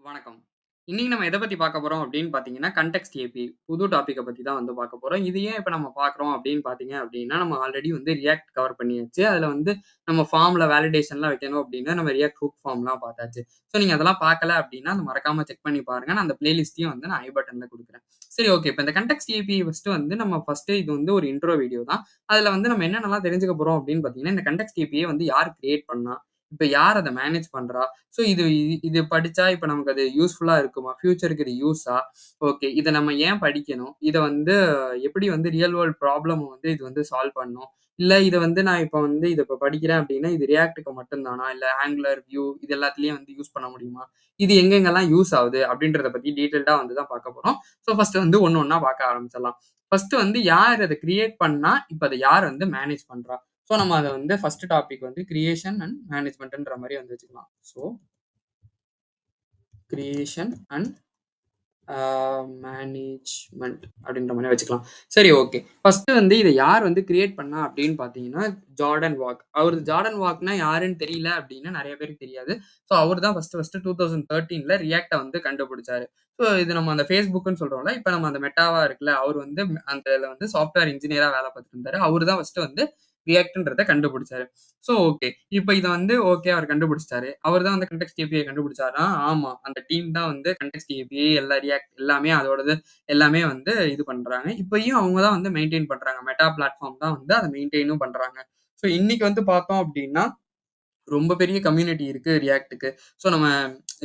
வணக்கம். இன்னைக்கு நம்ம எத பத்தி பார்க்க போறோம் அப்படின்னு பார்த்தீங்கன்னா, கன்டெக்ஸ்ட் ஏபிஐ புது டாபிக்க பத்தி தான் வந்து பார்க்க போறோம். இது ஏன் இப்ப நம்ம பார்க்குறோம் அப்படின்னு பார்த்தீங்க அப்படின்னா, நம்ம ஆல்ரெடி வந்து ரியாக்ட் கவர் பண்ணியாச்சு. அதுல வந்து நம்ம ஃபார்ம்ல வேலிடேஷன்லாம் வைக்கணும் அப்படின்னா, நம்ம ரியாக்ட் ஹூக் ஃபார்ம்லாம் பார்த்தாச்சு. ஸோ நீங்க அதெல்லாம் பார்க்கல அப்படின்னா, அத மறக்காம செக் பண்ணி பாருங்க. நான் அந்த பிளேலிஸ்ட்டையும் வந்து நான் ஐ பட்டன்ல குடுக்குறேன். சரி ஓகே. இப்ப இந்த கன்டெக்ஸ்ட் ஏபிஐ ஃபர்ஸ்ட்டு வந்து நம்ம ஃபர்ஸ்ட்டு இது வந்து ஒரு இன்ட்ரோ வீடியோ தான். அதுல வந்து நம்ம என்னென்னலாம் தெரிஞ்சுக்க போறோம் அப்படின்னு பார்த்தீங்கன்னா, இந்த கன்டெக்ஸ்ட் ஏபிஐ வந்து யார் கிரியேட் பண்ணா? இப்ப யார் அத மேனேஜ் பண்றா? ஸோ இது படிச்சா இப்ப நமக்கு அது யூஸ்ஃபுல்லா இருக்குமா? ஃபியூச்சருக்கு இது யூஸா? ஓகே. இத நம்ம ஏன் படிக்கணும்? இத வந்து எப்படி வந்து ரியல் வேர்ல்ட் ப்ராப்ளம் வந்து இது வந்து சால்வ் பண்ணும்? இல்ல இத வந்து நான் இப்ப வந்து இத இப்ப படிக்கிறேன் அப்டின்னா, இது ரியாக்ட்க்கு மட்டும் தானா? இல்ல ஆங்குலர், வியூ இது எல்லாத்துலயும் வந்து யூஸ் பண்ண முடியுமா? இது எங்கெங்கலாம் யூஸ் ஆவுது? அப்டின்றத பத்தி டீட்டெயில்டா வந்து தான் பார்க்க போறோம். ஸோ ஃபர்ஸ்ட் வந்து ஒண்ணு ஒண்ணா பார்க்க ஆரம்பிச்சிடலாம். ஃபர்ஸ்ட் வந்து யார் அத கிரியேட் பண்ணா, இப்ப அத யார் வந்து மேனேஜ் பண்றா? ஸோ நம்ம அத வந்து ஃபர்ஸ்ட் டாபிக் வந்து கிரியேஷன் அண்ட் மேனேஜ்மென்ட்ன்ற மாரி வந்து வச்சுக்கலாம். ஸோ கிரியேஷன் அண்ட் மேனேஜ்மென்ட் அப்படின்ற மாரி வச்சுக்கலாம். சரி ஓகே. ஃபர்ஸ்ட் வந்து இத யார் வந்து கிரியேட் பண்ணா அப்படின்னு பார்த்தீங்கன்னா, ஜார்டன் வாக். அவரு ஜார்டன் வாக்னா யாருன்னு தெரியல அப்படின்னா நெறைய பேருக்கு தெரியாது. ஸோ அவரு தான் ஃபர்ஸ்ட் 2013ல ரியாக்ட்ட வந்து கண்டுபிடிச்சாரு. ஸோ இது நம்ம அந்த Facebookன்னு சொல்றோம்ல. இப்ப நம்ம அந்த மெட்டாவா இருக்குல்ல, அவரு வந்து அந்த இதுல வந்து சாஃப்ட்வேர் இன்ஜினியரா வேல பார்த்துட்டு இருந்தாரு. அவரு தான் ஃபர்ஸ்ட் வந்து ரியாக்ட்ன்றத கண்டுபிடிச்சாரு. So okay. இப்ப இத வந்து ஓகே அவர் கண்டுபிடிச்சுட்டாரு. அவர் தான் வந்து கன்டெக்ஸ்ட் ஏபிஐ கண்டுபிடிச்சாரா? ஆமா. அந்த டீம் தான் வந்து கன்டெக்ஸ்ட் ஏபிஐ, எல்லா ரியாக்ட் எல்லாமே அதோடது எல்லாமே வந்து இது பண்றாங்க. இப்பயும் அவங்க தான் வந்து மெயின்டெயின் பண்றாங்க. மெட்டா பிளாட்ஃபார்ம் தான் வந்து அத மெயின்டெயினும் பண்றாங்க. ஸோ இன்னைக்கு வந்து பார்த்தோம் அப்டின்னா, ரொம்ப பெரிய கம்யூனிட்டி இருக்கு ரியாக்ட்க்கு. ஸோ நம்ம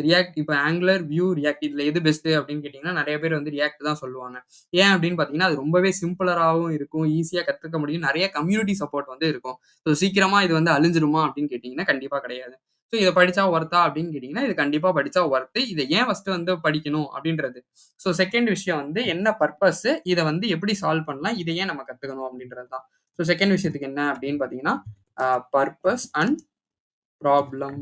ரியாக்ட் இப்ப ஆங்குலர், வியூ, ரியாக்ட் இதுல எது பெஸ்ட் அப்படின்னு கேட்டீங்கன்னா, நெறைய பேர் வந்து ரியாக்ட் தான் சொல்லுவாங்க. ஏன் அப்படின்னு பார்த்தீங்கன்னா, அது ரொம்பவே சிம்பிளராவும் இருக்கும். ஈஸியா கத்துக்க முடியும். நெறைய கம்யூனிட்டி சப்போர்ட் வந்து இருக்கும். ஸோ சீக்கிரமா இது வந்து அழிஞ்சிருமா அப்படின்னு கேட்டீங்கன்னா, கண்டிப்பா கிடையாது. ஸோ இத படிச்சா ஒர்த்தா அப்படின்னு கேட்டீங்கன்னா, இது கண்டிப்பா படிச்சா ஒர்த்து. இத ஏன் ஃபர்ஸ்ட் வந்து படிக்கணும் அப்படின்றது. ஸோ செகண்ட் விஷயம் வந்து என்ன பர்ப்பஸ்? இத வந்து எப்படி சால்வ் பண்ணலாம்? இத ஏன் நம்ம கத்துக்கணும் அப்படின்றது தான். ஸோ செகண்ட் விஷயத்துக்கு என்ன அப்படின்னு பார்த்தீங்கன்னா, பர்ப்பஸ் அண்ட் ப்ராப்ளம்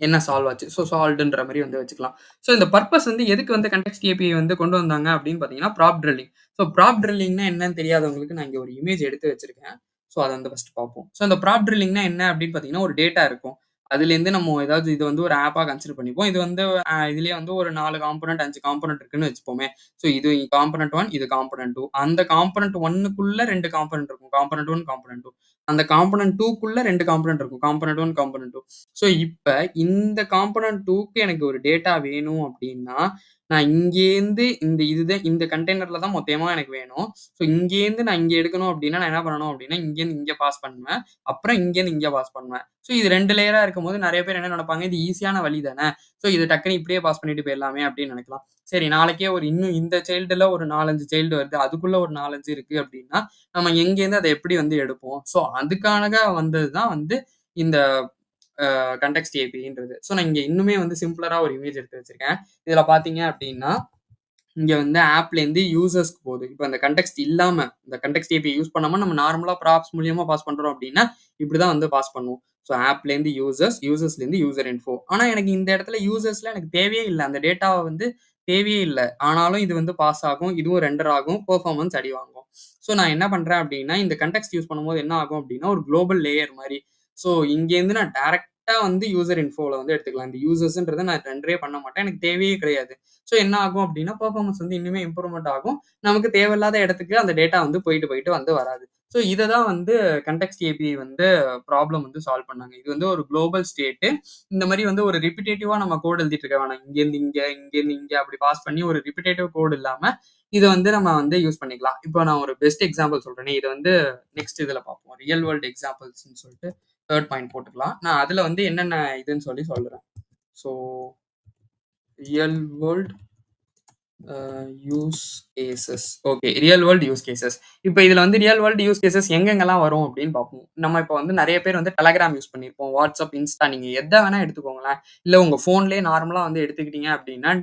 என்ன சால்வ் ஆச்சு. ஸோ சால்வ்டுன்ற மாரி வந்து வச்சுக்கலாம். ஸோ இந்த பர்ப்பஸ் வந்து எதுக்கு வந்து கன்டெக்ஸ்ட் ஏபிஐ வந்து கொண்டு வந்தாங்க அப்படின்னு பார்த்தீங்கன்னா, ப்ராப் ட்ரில்லிங். ஸோ ப்ராப் ட்ரில்லிங்னா என்னன்னு தெரியாதவங்களுக்கு நான் இங்க ஒரு இமேஜ் எடுத்து வச்சிருக்கேன். ஸோ அத வந்து ஃபர்ஸ்ட் பார்ப்போம். ஸோ இந்த ப்ராப் ட்ரில்லிங்னா என்ன அப்படின்னு பார்த்தீங்கன்னா, ஒரு டேட்டா இருக்கும். அதுலேருந்து நம்ம ஏதாவது இது வந்து ஒரு ஆப்பா கன்சிடர் பண்ணிப்போம். இது வந்து இதுலயே வந்து ஒரு 4 காம்போனன்ட், 5 காம்போனன்ட் இருக்குன்னு வச்சுப்போமே. ஸோ இது காம்போனன்ட் 1, இது காம்போனன்ட் 2. அந்த காம்போனன்ட் 1க்குள்ள 2 காம்போனன்ட் இருக்கும். Component 1, component 2. அந்த காம்போனன்ட் 2க்குள்ள 2 காம்போனன்ட் இருக்கும். Component 1, component 2. ஸோ இப்ப இந்த காம்போனன்ட் 2க்கு எனக்கு ஒரு டேட்டா வேணும் அப்டின்னா, நான் இங்கேருந்து இதுதான் இந்த கண்டெய்னர்ல தான் மொத்தமா எனக்கு வேணும். ஸோ இங்கேருந்து நான் இங்க எடுக்கணும் அப்டின்னா, நான் என்ன பண்ணணும் அப்டின்னா, இங்கேருந்து இங்க பாஸ் பண்ணுவேன். அப்புறம் இங்கேருந்து இங்க பாஸ் பண்ணுவேன். ஸோ இது 2 லேயரா இருக்கும்போது நெறைய பேர் என்ன நெனைப்பாங்க, இது ஈஸியான வழி தானே. ஸோ இத டக்குனு இப்படியே பாஸ் பண்ணிட்டு போயிரலாமே அப்டின்னு நெனைக்கலாம். சரி நாளைக்கே ஒரு இன்னும் இந்த சைல்டுல ஒரு 4, 5 சைல்டு வருது. அதுக்குள்ள ஒரு 4, 5 இருக்கு அப்டின்னா, நம்ம எங்கேருந்து அத எப்படி வந்து எடுப்போம்? ஸோ அதுக்காக வந்தது தான் வந்து இந்த கன்டெக்ஸ்ட் ஏபிஐன்றது. ஸோ நான் இங்க இன்னுமே வந்து சிம்பிளரா ஒரு இமேஜ் எடுத்து வச்சிருக்கேன். இதுல பார்த்தீங்க அப்டின்னா, இங்க வந்து ஆப்லேருந்து யூசர்ஸ்க்கு போகுது. இப்ப அந்த கன்டெக்ஸ்ட் இல்லாம, இந்த கன்டெக்ஸ்ட் ஏபிஐ யூஸ் பண்ணாம நம்ம நார்மலா ப்ராப்ஸ் மூலியமா பாஸ் பண்றோம் அப்டின்னா, இப்படிதான் வந்து பாஸ் பண்ணுவோம். ஸோ ஆப்லேருந்து யூசர்ஸ், யூசர்ஸ்லேருந்து யூசர் இன்ஃபோ. ஆனா எனக்கு இந்த இடத்துல யூசர்ஸ்ல எனக்கு தேவையே இல்ல. அந்த டேட்டாவ வந்து தேவையே இல்ல. ஆனாலும் இது வந்து பாஸ் ஆகும். இதுவும் ரெண்டர் ஆகும். பெர்ஃபார்மன்ஸ் அடி வாங்கும். ஸோ நான் என்ன பண்றேன் அப்டின்னா, இந்த கன்டெக்ஸ்ட் யூஸ் பண்ணும்போது என்ன ஆகும் அப்டின்னா, ஒரு குளோபல் லேயர் மாரி. ஸோ இங்கேருந்து நான் டைரக்ட்டா வந்து யூசர் இன்ஃபோல வந்து எடுத்துக்கலாம். இந்த யூசர்ஸ்ன்றத நான் ரெண்டரே பண்ண மாட்டேன். எனக்கு தேவையே கிடையாது. ஸோ என்ன ஆகும் அப்டின்னா, பெர்ஃபார்மன்ஸ் வந்து இன்னுமே இம்ப்ரூவ்மென்ட் ஆகும். நமக்கு தேவையில்லாத இடத்துக்கு அந்த டேட்டா வந்து போயிட்டு வந்து வராது. ஸோ இத தான் வந்து கன்டெக்ஸ்ட் ஏபிஐ வந்து ப்ராப்ளம் வந்து சால்வ் பண்ணாங்க. இது வந்து ஒரு குளோபல் ஸ்டேட். இந்த மாரி வந்து ஒரு ரிப்பிட்டேட்டிவா நம்ம கோட் எழுதிட்டு இருக்க வேணாம். இங்கேருந்து இங்க, இங்கேருந்து இங்க அப்படி பாஸ் பண்ணி ஒரு ரிப்பிட்டேட்டிவ் கோட் இல்லாம, இத வந்து நம்ம வந்து யூஸ் பண்ணிக்கலாம். இப்போ நான் ஒரு பெஸ்ட் எக்ஸாம்பிள் சொல்றேனே, இத வந்து நெக்ஸ்ட் இதுல பார்ப்போம். ரியல் வேர்ல்ட் எக்ஸாம்பிள்ஸ்ன்னு சொல்லிட்டு 3 பாயிண்ட் போட்டுக்கலாம். நான் அதுல வந்து என்னென்ன இதுன்னு சொல்றேன். So real world use cases. Okay. Real world use cases. இப்ப இதுல வந்து ரியல் வேர்ல்ட் யூஸ் கேஸஸ் எங்கெங்கலாம் வரும் அப்படின்னு பார்ப்போம். நம்ம இப்ப வந்து நெறைய பேர் வந்து Telegram யூஸ் பண்ணியிருப்போம். WhatsApp, Insta நீங்க எத வேணா எடுத்துக்கோங்களேன். இல்ல உங்க ஃபோன்லயே நார்மலா வந்து எடுத்துக்கிட்டீங்க அப்படின்னா,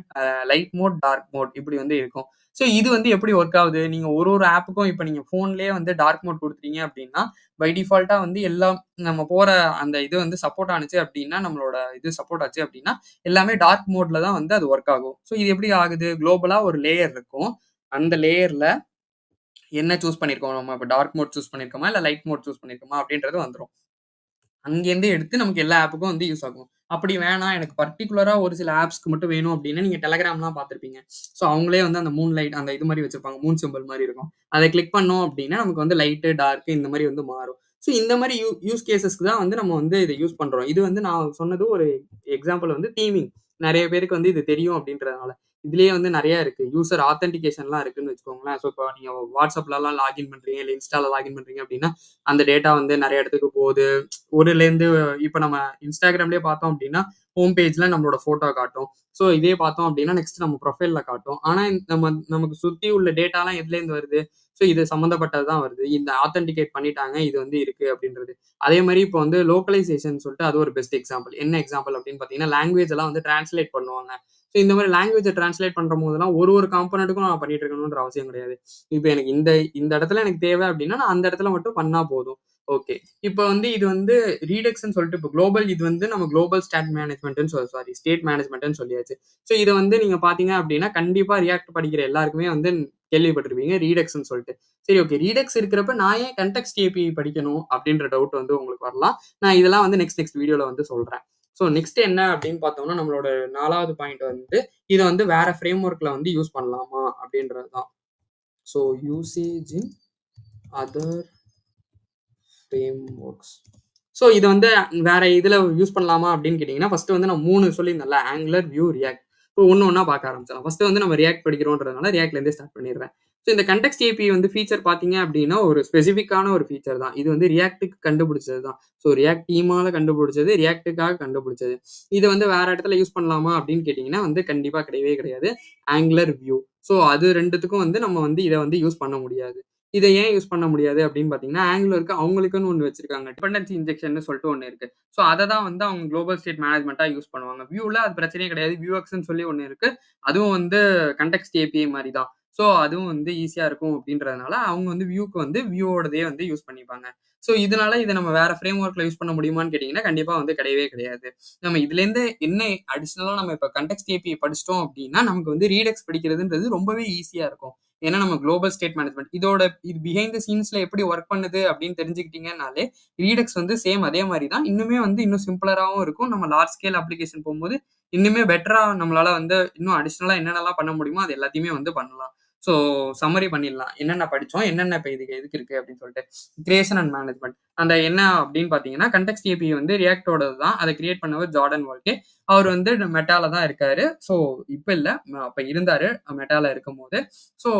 லைட் மோட், டார்க் மோட் இப்படி வந்து இருக்கும். ஸோ இது வந்து எப்படி ஒர்க் ஆகுது? நீங்க ஒரு ஒரு ஆப்புக்கும் இப்ப நீங்க ஃபோன்லயே வந்து டார்க் மோட் குடுத்துட்டீங்க அப்படின்னா, பை டிஃபால்ட்டா வந்து எல்லாம் நம்ம போற அந்த இது வந்து சப்போர்ட் ஆனுச்சு அப்படின்னா, நம்மளோட இது சப்போர்ட் ஆச்சு அப்படின்னா, எல்லாமே டார்க் மோட்ல தான் வந்து அது ஒர்க் ஆகும். ஸோ இது எப்படி ஆகுது? குளோபலா ஒரு லேயர் இருக்கும். அந்த லேயர்ல என்ன சூஸ் பண்ணியிருக்கோம் நம்ம இப்ப டார்க் மோட் சூஸ் பண்ணியிருக்கோமா? இல்ல லைட் மோட் சூஸ் பண்ணியிருக்கோமா? அப்படின்றது வந்துரும். அங்கேருந்து எடுத்து நமக்கு எல்லா ஆப்புக்கும் வந்து யூஸ் ஆகும். அப்படி வேணாம் எனக்கு பர்ட்டிகுலரா ஒரு சில ஆப்ஸ்க்கு மட்டும் வேணும் அப்படின்னா நீங்க டெலகிராம்லாம் பார்த்திருப்பீங்க. ஸோ அவங்களே வந்து அந்த மூன் லைட் அந்த இது மாரி வச்சிருப்பாங்க. மூன் சிம்பல் மாரி இருக்கும். அத கிளிக் பண்ணோம் அப்படின்னா நமக்கு வந்து லைட்டு, டார்க் இந்த மாரி வந்து மாறும். ஸோ இந்த மாரி யூஸ் கேஸஸ்க்கு தான் வந்து நம்ம வந்து இத யூஸ் பண்றோம். இது வந்து நான் சொன்னது ஒரு எக்ஸாம்பிள் வந்து தீமிங். நெறைய பேருக்கு வந்து இது தெரியும் அப்படின்றதுனால. இதுலயே வந்து நெறைய இருக்கு. யூசர் ஆத்தென்டிகேஷன்லாம் இருக்குன்னு வச்சுக்கோங்களேன். ஸோ இப்போ நீங்க WhatsAppலலாம் லாகின் பண்றீங்க, இல்ல Instaல லாகின் பண்றீங்க அப்படின்னா, அந்த டேட்டா வந்து நெறைய இடத்துக்கு போகுது. ஒருலேருந்து இப்ப நம்ம Instagramலயே பார்த்தோம் அப்படின்னா, ஹோம் பேஜ்ல நம்மளோட ஃபோட்டோ காட்டும். ஸோ இதே பார்த்தோம் அப்படின்னா, நெக்ஸ்ட் நம்ம ப்ரொஃபைல்ல காட்டும். ஆனா நமக்கு சுத்தி உள்ள டேட்டாலாம் எதுலேருந்து வருது? ஸோ இது சம்மந்தப்பட்டது தான் வருது. இந்த ஆத்தென்டிகேட் பண்ணிட்டாங்க. இது வந்து இருக்கு அப்படின்றது. அதே மாரி இப்போ வந்து லோக்கலைசேஷன் சொல்லிட்டு அது ஒரு பெஸ்ட் எக்ஸாம்பிள். என்ன எக்ஸாம்பிள் அப்படின்னு பார்த்தீங்கன்னா, லாங்குவேஜ் எல்லாம் வந்து டிரான்ஸ்லேட் பண்ணுவாங்க. ஸோ இந்த மாரி லாங்குவேஜ டிரான்ஸ்லேட் பண்றம்போதெல்லாம் ஒரு ஒரு காம்போனன்ட்க்கும் நான் பண்ணிட்டு இருக்கணும்ன்ற அவசியம் கிடையாது. இப்ப எனக்கு இந்த இந்த இடத்துல எனக்கு தேவை அப்படின்னா, நான் அந்த இடத்துல மட்டும் பண்ணா போதும். ஓகே. இப்ப வந்து இது வந்து ரீடக்ஸ்ன்னு சொல்லிட்டு இப்ப குளோபல் இது வந்து நம்ம குளோபல் ஸ்டாட் மேனேஜ்மென்ட்ன்னு சாரி ஸ்டேட் மேனேஜ்மென்ட்ன்னு சொல்லியாச்சு. ஸோ இத வந்து நீங்க பார்த்தீங்க அப்படின்னா, கண்டிப்பா ரியாக்ட் படிக்கிற எல்லாருக்குமே வந்து கேள்விப்பட்டிருப்பீங்க. ரீடக்ஸ்ன்னு சொல்லிட்டு. சரி ஓகே. ரீடக்ஸ் இருக்கிறப்ப நான் ஏன் கன்டெக்ஸ்ட் ஏபிஐ படிக்கணும் அப்படின்ற டவுட் வந்து உங்களுக்கு வரலாம். நான் இதெல்லாம் வந்து நெக்ஸ்ட் வீடியோல வந்து சொல்றேன். ஸோ நெக்ஸ்ட் என்ன அப்படின்னு பார்த்தோம்னா, நம்மளோட 4வது பாயிண்ட் வந்து இத வந்து வேற ஃப்ரேம் ஒர்க்ல வந்து யூஸ் பண்ணலாமா அப்படின்றது தான். So usage in other frame works. So இத வந்து வேற இதுல யூஸ் பண்ணலாமா அப்படின்னு கேட்டீங்கன்னா, ஃபர்ஸ்ட் வந்து நான் 3 சொல்லியிருந்தேன்ல. Angular, view, react. இப்போ ஒண்ணு ஒண்ணா பார்க்க ஆரம்பிச்சலாம். ஃபர்ஸ்ட் வந்து நம்ம ரியாக்ட் படிக்கிறோம்ன்றதுனால ரியாக்ட்ல இருந்தே ஸ்டார்ட் பண்ணிடுறேன். ஸோ இந்த கன்டெக்ஸ்ட் ஏபிஐ வந்து ஃபீச்சர் பார்த்தீங்க அப்படின்னா, ஒரு ஸ்பெசிஃபிக்கான ஒரு ஃபீச்சர் தான். இது வந்து ரியாக்ட்க்கு கண்டுபிடிச்சது தான். ஸோ ரியாக்ட் டீமால கண்டுபிடிச்சது, ரியாக்ட்க்காக கண்டுபிடிச்சது. இத வந்து வேற இடத்துல யூஸ் பண்ணலாமா அப்படின்னு கேட்டீங்கன்னா வந்து கண்டிப்பா கிடையவே கிடையாது. Angular, view. ஸோ அது 2த்துக்கும் வந்து நம்ம வந்து இத வந்து யூஸ் பண்ண முடியாது. இத ஏன் யூஸ் பண்ண முடியாது அப்படின்னு பார்த்தீங்கன்னா, ஆங்குலருக்கு அவங்களுக்குன்னு ஒண்ணு வச்சிருக்காங்க. டிபெண்டன்சி இன்ஜெக்ஷன்னு சொல்லிட்டு ஒண்ணு இருக்கு. ஸோ அத தான் வந்து அவங்க குளோபல் ஸ்டேட் மேனேஜ்மென்ட்டா யூஸ் பண்ணுவாங்க. வியூல அது பிரச்சனையே கிடையாது. வியூஎக்ஸ்ன்னு சொல்லி ஒண்ணு இருக்கு. அதுவும் வந்து கன்டெக்ஸ்ட் ஏபிஐ மாரி தான். ஸோ அதுவும் வந்து ஈஸியா இருக்கும் அப்படின்றதுனால, அவங்க வந்து வியூக்கு வந்து வியூவோடதே வந்து யூஸ் பண்ணிப்பாங்க. ஸோ இதனால இத நம்ம வேற ஃப்ரேம் ஒர்க்ல யூஸ் பண்ண முடியுமான்னு கேட்டீங்கன்னா, கண்டிப்பா வந்து கிடையவே கிடையாது. நம்ம இதுலேருந்து என்ன அடிஷனலா நம்ம இப்ப கன்டெக்ஸ்ட் ஏபிஐ படிச்சுட்டோம் அப்படின்னா, நமக்கு வந்து ரீடெக்ஸ் படிக்கிறதுன்றது ரொம்பவே ஈஸியா இருக்கும். ஏன்னா நம்ம குளோபல் ஸ்டேட் மேனேஜ்மென்ட் இதோட இது பிஹைண்ட் த சீன்ஸ்ல எப்படி ஒர்க் பண்ணுது அப்படின்னு தெரிஞ்சுக்கிட்டீங்கன்னாலே, ரீடெக்ஸ் வந்து சேம் அதே மாரி தான். இன்னுமே வந்து இன்னும் சிம்பிளராவும் இருக்கும். நம்ம லார்ஜ் ஸ்கேல் அப்ளிகேஷன் போம்போது, இன்னுமே பெட்டரா நம்மளால வந்து இன்னும் அடிஷனலா என்னென்னலாம் பண்ண முடியுமோ, அது எல்லாத்தையுமே வந்து பண்ணலாம். ஸோ சம்மரி பண்ணிடலாம். என்னென்ன படிச்சோம்? என்னென்ன இப்ப இதுக்கு எதுக்கு இருக்கு அப்படின்னு சொல்லிட்டு. Creation and management. அந்த என்ன அப்படின்னு பார்த்தீங்கன்னா, கன்டெக்ஸ்ட் ஏபிஐ வந்து ரியாக்ட்டோடது தான். அத கிரியேட் பண்ணவர் ஜார்டன் வால்கே. அவர் வந்து மெட்டால தான் இருக்காரு. ஸோ இப்ப இல்ல. அப்ப இருந்தாரு. மெட்டால இருக்கும்போது. ஸோ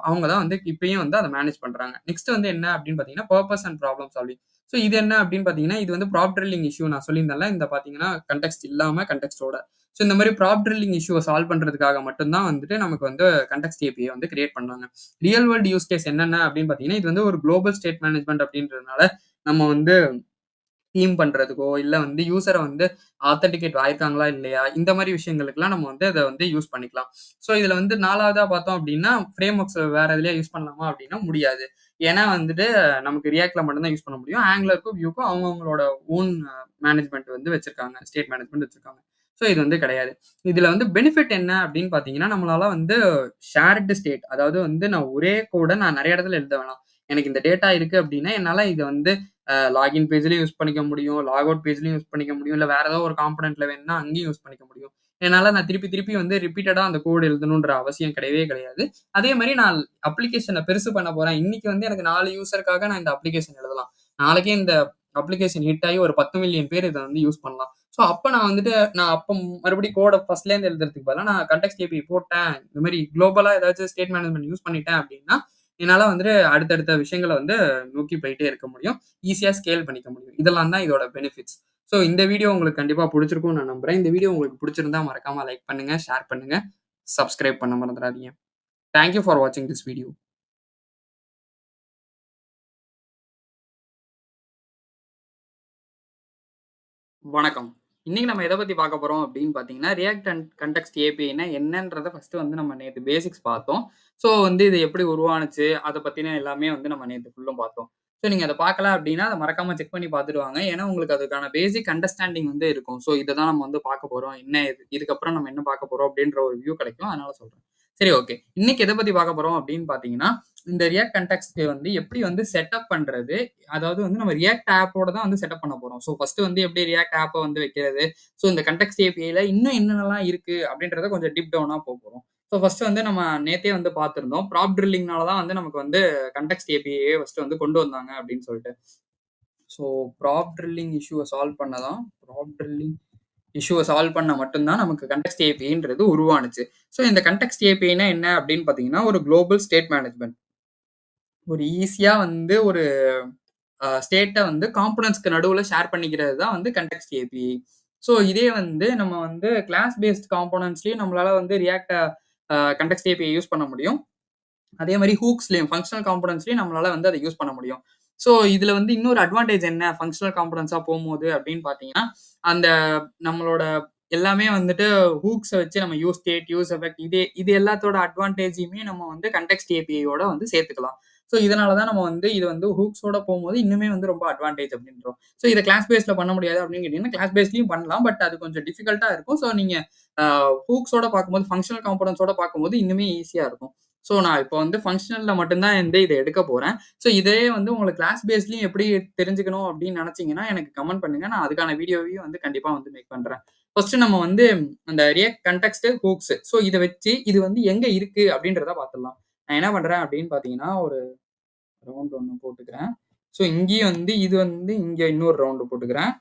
அவங்க தான் வந்து இப்பயும் வந்து அத மேனேஜ் பண்றாங்க. நெக்ஸ்ட் வந்து என்ன அப்படின்னு பார்த்தீங்கன்னா, purpose and problem solving. So இது என்ன அப்படின்னு பார்த்தீங்கன்னா, இது வந்து ப்ராப் ட்ரில்லிங் இஷ்யூ நான் சொல்லியிருந்தேன்ல. இந்த பார்த்தீங்கன்னா, கன்டெக்ஸ்ட் இல்லாம கன்டெக்ஸ்ட்டோட. ஸோ இந்த மாரி ப்ராப் ட்ரில்லிங் இஷ்யூவ சால்வ் பண்றதுக்காக மட்டும் தான் வந்துட்டு நமக்கு வந்து கன்டெக்ஸ்ட் ஏபிஐ வந்து கிரியேட் பண்ணாங்க. ரியல் வேர்ல்ட் யூஸ் கேஸ் என்னென்ன அப்படின்னு பார்த்தீங்கன்னா, இது வந்து ஒரு குளோபல் ஸ்டேட் மேனேஜ்மென்ட் அப்படின்றதுனால, நம்ம வந்து தீம் பண்றதுக்கோ, இல்ல வந்து யூசர வந்து ஆத்தென்டிகேட் ஆயிருக்காங்களா இல்லையா? இந்த மாரி விஷயங்களுக்கெல்லாம் நம்ம வந்து அத வந்து யூஸ் பண்ணிக்கலாம். ஸோ இதுல வந்து 4வதா பார்த்தோம் அப்டின்னா, ஃப்ரேம் ஒர்க்ஸ் வேற எதுலயா யூஸ் பண்ணலாமா அப்டின்னா முடியாது. ஏன்னா வந்துட்டு நமக்கு ரியாக்ட்ல மட்டும் தான் யூஸ் பண்ண முடியும். ஆங்குலருக்கும், வியூக்கும் அவங்கவங்களோட ஓன் மேனேஜ்மென்ட் வந்து வச்சிருக்காங்க. ஸ்டேட் மேனேஜ்மென்ட் வச்சிருக்காங்க. ஸோ இது வந்து கிடையாது. இதுல வந்து பெனிஃபிட் என்ன அப்டின்னு பார்த்தீங்கன்னா, நம்மளால வந்து ஷேர்டு ஸ்டேட் அதாவது வந்து நான் ஒரே கோட நான் நெறைய இடத்துல எழுத வேணாம். எனக்கு இந்த டேட்டா இருக்கு அப்டின்னா, என்னால இத வந்து லாகின் பேஜ்லயும் யூஸ் பண்ணிக்க முடியும். லாக் அவுட் பேஜ்லயும் யூஸ் பண்ணிக்க முடியும். இல்ல வேற ஏதாவது ஒரு காம்போனன்ட்ல வேணும்னா அங்கேயும் யூஸ் பண்ணிக்க முடியும். என்னால நான் திருப்பி திருப்பி வந்து ரிப்பீட்டடா அந்த கோட் எழுதணுன்ற அவசியம் கிடையவே கிடையாது. அதே மாரி நான் அப்ளிகேஷன பெருசு பண்ண போறேன். இன்னைக்கு வந்து எனக்கு 4 யூசருக்காக நான் இந்த அப்ளிகேஷன் எழுதலாம். நாளைக்கே இந்த அப்ளிகேஷன் ஹிட் ஆகி ஒரு 10 மில்லியன் பேர் இத வந்து யூஸ் பண்ணலாம். ஸோ அப்ப நான் வந்துட்டு நான் அப்ப மறுபடியும் கோட ஃபர்ஸ்ட்ல இருந்து எழுதுறதுக்கு பதிலா நான் கன்டெக்ஸ்ட் ஏபிஐ போட்டேன். இந்த மாரி குளோபலா ஏதாச்சும் ஸ்டேட் மேனேஜ்மென்ட் யூஸ் பண்ணிட்டேன் அப்டின்னா, என்னால வந்துட்டு அடுத்தடுத்த விஷயங்கள வந்து நோக்கி போயிட்டே இருக்க முடியும். ஈஸியா ஸ்கேல் பண்ணிக்க முடியும். இதெல்லாம் தான் இதோட பெனிஃபிட்ஸ். ஸோ இந்த வீடியோ உங்களுக்கு கண்டிப்பா புடிச்சிருக்கும்னு நான் நம்புறேன். இந்த வீடியோ உங்களுக்கு புடிச்சிருந்தா மறக்காம லைக் பண்ணுங்க, ஷேர் பண்ணுங்க, சப்ஸ்கிரைப் பண்ண மறந்துறாதீங்க. தேங்க் யூ ஃபார் வாட்சிங் திஸ் வீடியோ. வணக்கம். இன்னைக்கு நம்ம எத பத்தி பார்க்க போறோம் அப்படின்னு பார்த்தீங்கன்னா, ரியாக்ட் அண்ட் கன்டெக்ஸ்ட் ஏபிஐன்னா என்னன்றத ஃபர்ஸ்ட் வந்து நம்ம நேத்து பேசிக்ஸ் பார்த்தோம். ஸோ வந்து இது எப்படி உருவானுச்சு, அத பத்தின எல்லாமே வந்து நம்ம நேத்து ஃபுல்லும் பார்த்தோம். ஸோ நீங்க அத பார்க்கல அப்படின்னா, அத மறக்காம செக் பண்ணி பார்த்துட்டு வாங்க. ஏன்னா உங்களுக்கு அதுக்கான பேசிக் அண்டர்ஸ்டாண்டிங் வந்து இருக்கும். ஸோ இத தான் நம்ம வந்து பார்க்க போறோம். என்ன இது இதுக்கப்புறம் நம்ம என்ன பார்க்க போறோம் அப்படின்ற ஒரு வியூ கிடைக்கும். அதனால சொல்றேன். சரி ஓகே. இன்னைக்கு எத பத்தி பார்க்க போறோம் அப்படின்னு பார்த்தீங்கன்னா, இந்த ரியாக்ட் கன்டெக்ஸ்ட் வந்து எப்படி வந்து செட்டப் பண்றது, அதாவது வந்து நம்ம ரியாக்ட் ஆப்போட தான் வந்து செட்டப் பண்ண போறோம். ஸோ ஃபர்ஸ்ட் வந்து எப்படி ரியாக்ட் ஆப்ப வந்து வைக்கிறது, ஸோ இந்த கன்டெக்ஸ்ட் ஏபிஐல இன்னும் என்னென்னலாம் இருக்கு அப்படின்றத கொஞ்சம் டீப் டவுனா போறோம். ஸோ ஃபர்ஸ்ட் வந்து நம்ம நேத்தே வந்து பார்த்திருந்தோம். ப்ராப் ட்ரில்லிங்னால தான் வந்து நமக்கு வந்து கன்டெக்ஸ்ட் ஏபிஐயே ஃபர்ஸ்ட் வந்து கொண்டு வந்தாங்க அப்படின்னு சொல்லிட்டு. ஸோ ப்ராப் ட்ரில்லிங் இஷ்யூவ சால்வ் பண்ண தான் ப்ராப் ட்ரில்லிங் இஷ்யூவ சால்வ் பண்ணா மட்டும் தான் நமக்கு கன்டெக்ஸ்ட் ஏபிஐன்றது உருவானுச்சு. ஸோ இந்த கன்டெக்ஸ்ட் ஏபிஐனா என்ன அப்படின்னு பார்த்தீங்கன்னா, ஒரு குளோபல் ஸ்டேட் மேனேஜ்மென்ட். ஒரு ஈஸியா வந்து ஒரு ஸ்டேட்ட வந்து காம்போனன்ட்ஸ்க்கு நடுவுல ஷேர் பண்ணிக்கிறது தான் வந்து கன்டெக்ஸ்ட் ஏபிஐ. ஸோ இதே வந்து நம்ம வந்து கிளாஸ் பேஸ்ட் காம்போனன்ட்ஸ்லயும் நம்மளால வந்து ரியாக்ட் கன்டெக்ஸ்ட் ஏபிஐ யூஸ் பண்ண முடியும். அதே மாதிரி ஹூக்ஸ்லயும் ஃபங்ஷனல் காம்போனன்ட்ஸ்லயும் நம்மளால வந்து அதை யூஸ் பண்ண முடியும். ஸோ இதுல வந்து இன்னொரு அட்வான்டேஜ் என்ன ஃபங்ஷனல் காம்போனன்ட்ஸா போகும்போது அப்படின்னு பார்த்தீங்கன்னா, அந்த நம்மளோட எல்லாமே வந்துட்டு ஹூக்ஸ வச்சு நம்ம யூஸ் ஸ்டேட், யூஸ் எஃபெக்ட் இது எல்லாத்தோட அட்வான்டேஜையுமே நம்ம வந்து கன்டெக்ஸ்ட் ஏபிஐயோட வந்து சேர்த்துக்கலாம். ஸோ இதனால தான் நம்ம வந்து இது வந்து ஹூக்ஸோட போகும்போது இன்னுமே வந்து ரொம்ப அட்வான்டேஜ் அப்படின்றோம். ஸோ இத கிளாஸ் பேஸ்ல பண்ண முடியாது அப்படின்னு கேட்டீங்கன்னா, கிளாஸ் பேஸ்லயும் பண்ணலாம். பட் அது கொஞ்சம் டிஃபிகல்ட்டா இருக்கும். ஸோ நீங்க ஹூக்ஸோட பார்க்கும்போது, ஃபங்ஷனல் காம்போனன்ட்ஸோட பார்க்கும்போது இன்னுமே ஈஸியா இருக்கும். ஸோ நான் இப்போ வந்து ஃபங்ஷனல்ல மட்டும் தான் வந்து இத எடுக்க போறேன். ஸோ இதே வந்து உங்களுக்கு கிளாஸ் பேஸ்லயும் எப்படி தெரிஞ்சுக்கணும் அப்படின்னு நினைச்சீங்கன்னா, எனக்கு கமெண்ட் பண்ணுங்க. நான் அதுக்கான வீடியோவையும் வந்து கண்டிப்பா வந்து மேக் பண்றேன். ஃபர்ஸ்ட் நம்ம வந்து அந்த ரியாக்ட் கன்டெக்ஸ்ட், ஹூக்ஸ். ஸோ இத வச்சு இது வந்து எங்க இருக்கு அப்படின்றத பார்த்துடலாம். நான் என்ன பண்றேன் அப்படின்னு பார்த்தீங்கன்னா, ஒரு ரவுண்ட் ஒண்ணு போட்டுக்கிறேன். ஸோ இங்கேயும் வந்து இது வந்து இங்க இன்னொரு ரவுண்ட் போட்டுக்கிறேன்.